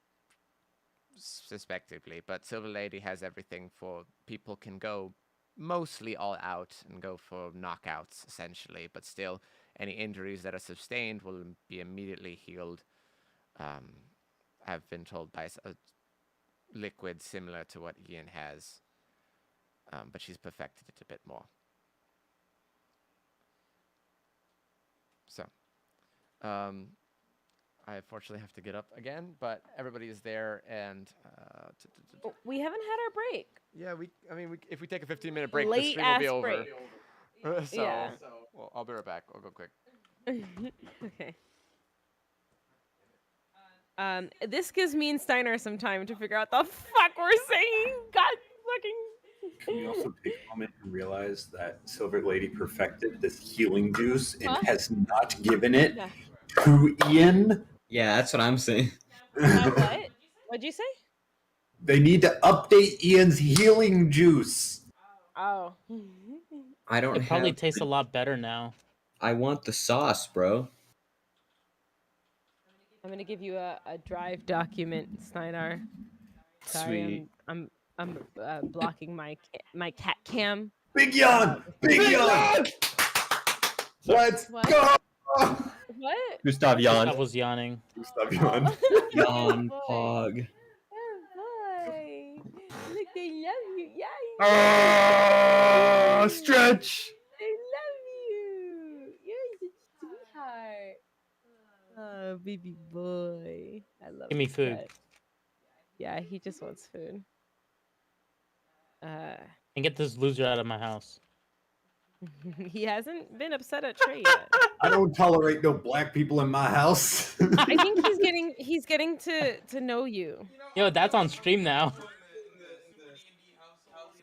suspectively, but Silver Lady has everything for people can go mostly all out and go for knockouts essentially, but still any injuries that are sustained will be immediately healed. I've been told by a liquid similar to what Ian has, but she's perfected it a bit more. So, I unfortunately have to get up again, but everybody is there, and We haven't had our break. yeah, if we take a 15-minute break, the Late stream will be ass over. break. So, Yeah. well, I'll be right back. I'll go quick. Okay. This gives me and Steiner some time to figure out the fuck we're saying. God fucking. Can we also take a moment and realize that Silver Lady perfected this healing juice and Huh? has not given it Yeah. to Ian? Yeah, that's what I'm saying. What? What'd you say? They need to update Ian's healing juice. Oh. I don't It probably have tastes a lot better now. I want the sauce, bro. I'm gonna give you a drive document, Steinar. Sorry, Sweet. I'm blocking my cat cam. Big yawn! Big yawn! Let's What? go! What? Gustav yawned. I was yawning. Gustav yawned. Yawn, boy. pog. Oh boy! Look, they love you. Yeah. Ah, stretch. They love you. You're such a sweetheart. Oh, baby boy. I love Give me this food. pet. Yeah, he just wants food. And get this loser out of my house. He hasn't been upset at Trey yet. I don't tolerate no black people in my house. I think he's getting to know you. Yo, that's on stream now.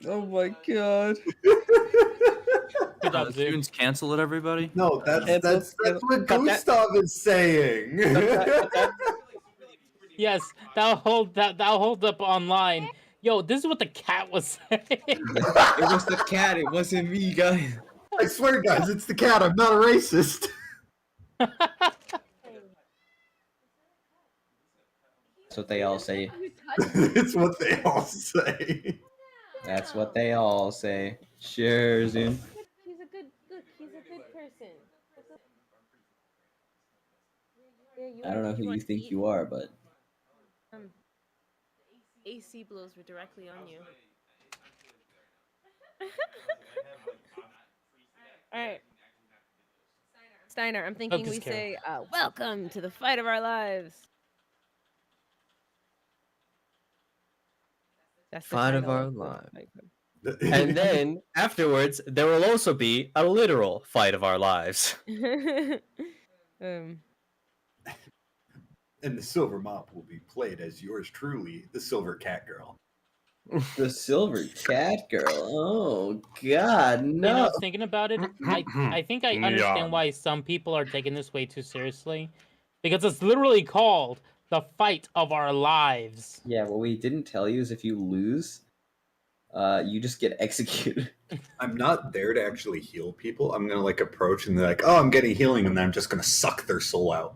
Oh my god. Good job, Zoo. Tunes cancel it, everybody. No, that's what Gustav is saying. Yes, that'll hold up online. Yo, this is what the cat was saying. It was the cat. It wasn't me, guys. I swear, guys, it's the cat. I'm not a racist. That's what they all say. It's what they all say. That's what they all say. Sure, Zoom. He's a good person. I don't know who you think you are, but AC blows were directly on you. All right. Steiner, I'm thinking we say, welcome to the fight of our lives. That's the Fight of title our the lives. Fight Club. And then afterwards, there will also be a literal fight of our lives. And the silver mop will be played as yours truly, the silver cat girl. The silver cat girl. Oh God, no! You know, thinking about it, I think I understand why some people are taking this way too seriously, because it's literally called the fight of our lives. Yeah, what we didn't tell you is if you lose, you just get executed. I'm not there to actually heal people. I'm gonna like approach and they're like, "Oh, I'm getting healing," and then I'm just gonna suck their soul out.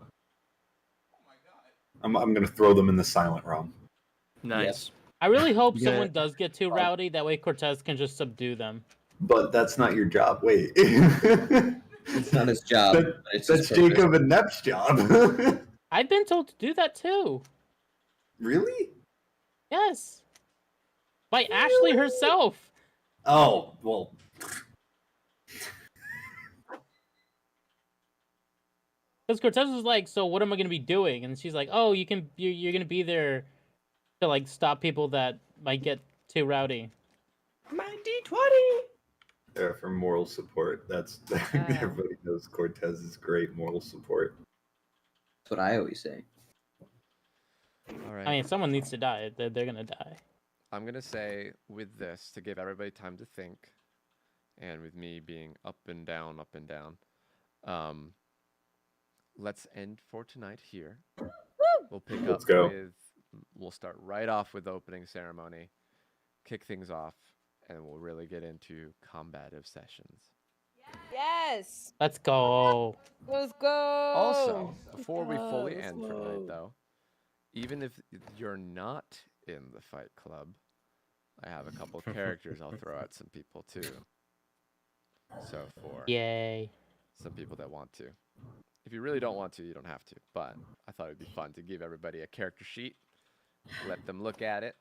I'm gonna throw them in the silent realm. Nice. I really hope Yeah. someone does get too rowdy. That way Cortez can just subdue them. But that's not your job. Wait. It's not his job. That- but it's that's his purpose. Jacob and Nep's job. I've been told to do that too. Really? Yes. By Ashley herself. Oh, well. Because Cortez was like, "So what am I gonna be doing?" And she's like, "Oh, you're gonna be there to like stop people that might get too rowdy." My D20. There for moral support. That's everybody knows Cortez is great moral support. That's what I always say. All right. I mean, someone needs to die. They're gonna die. I'm gonna say with this to give everybody time to think, and with me being up and down, let's end for tonight here. We'll pick Let's up go. with. We'll start right off with the opening ceremony, kick things off, and we'll really get into combative sessions. Yes. Let's go. Let's go. Also, before we fully end for tonight, though, even if you're not in the Fight Club, I have a couple characters I'll throw at some people too. So for Yay. some people that want to. If you really don't want to, you don't have to. But I thought it'd be fun to give everybody a character sheet, let them look at it.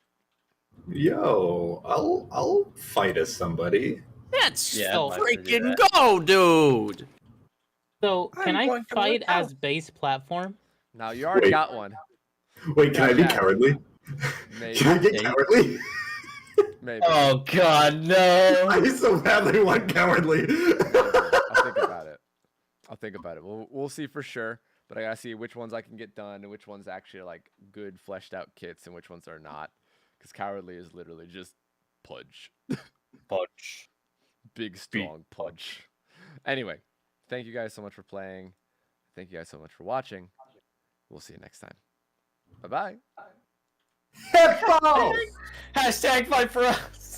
Yo, I'll fight as somebody. Let's So- freaking go, dude. So can I'm I going to fight work out. as base platform? Now you already Wait. got one. Wait, can I be Yeah. cowardly? Maybe. Can I get cowardly? Maybe. Oh God, no! I so badly want cowardly. I'll think about it. We'll see for sure. But I gotta see which ones I can get done and which ones actually are like good fleshed out kits and which ones are not. Because cowardly is literally just pudge. Punch. Big strong pudge. Anyway, thank you guys so much for playing. Thank you guys so much for watching. We'll see you next time. Bye bye. Hashtag fight for us.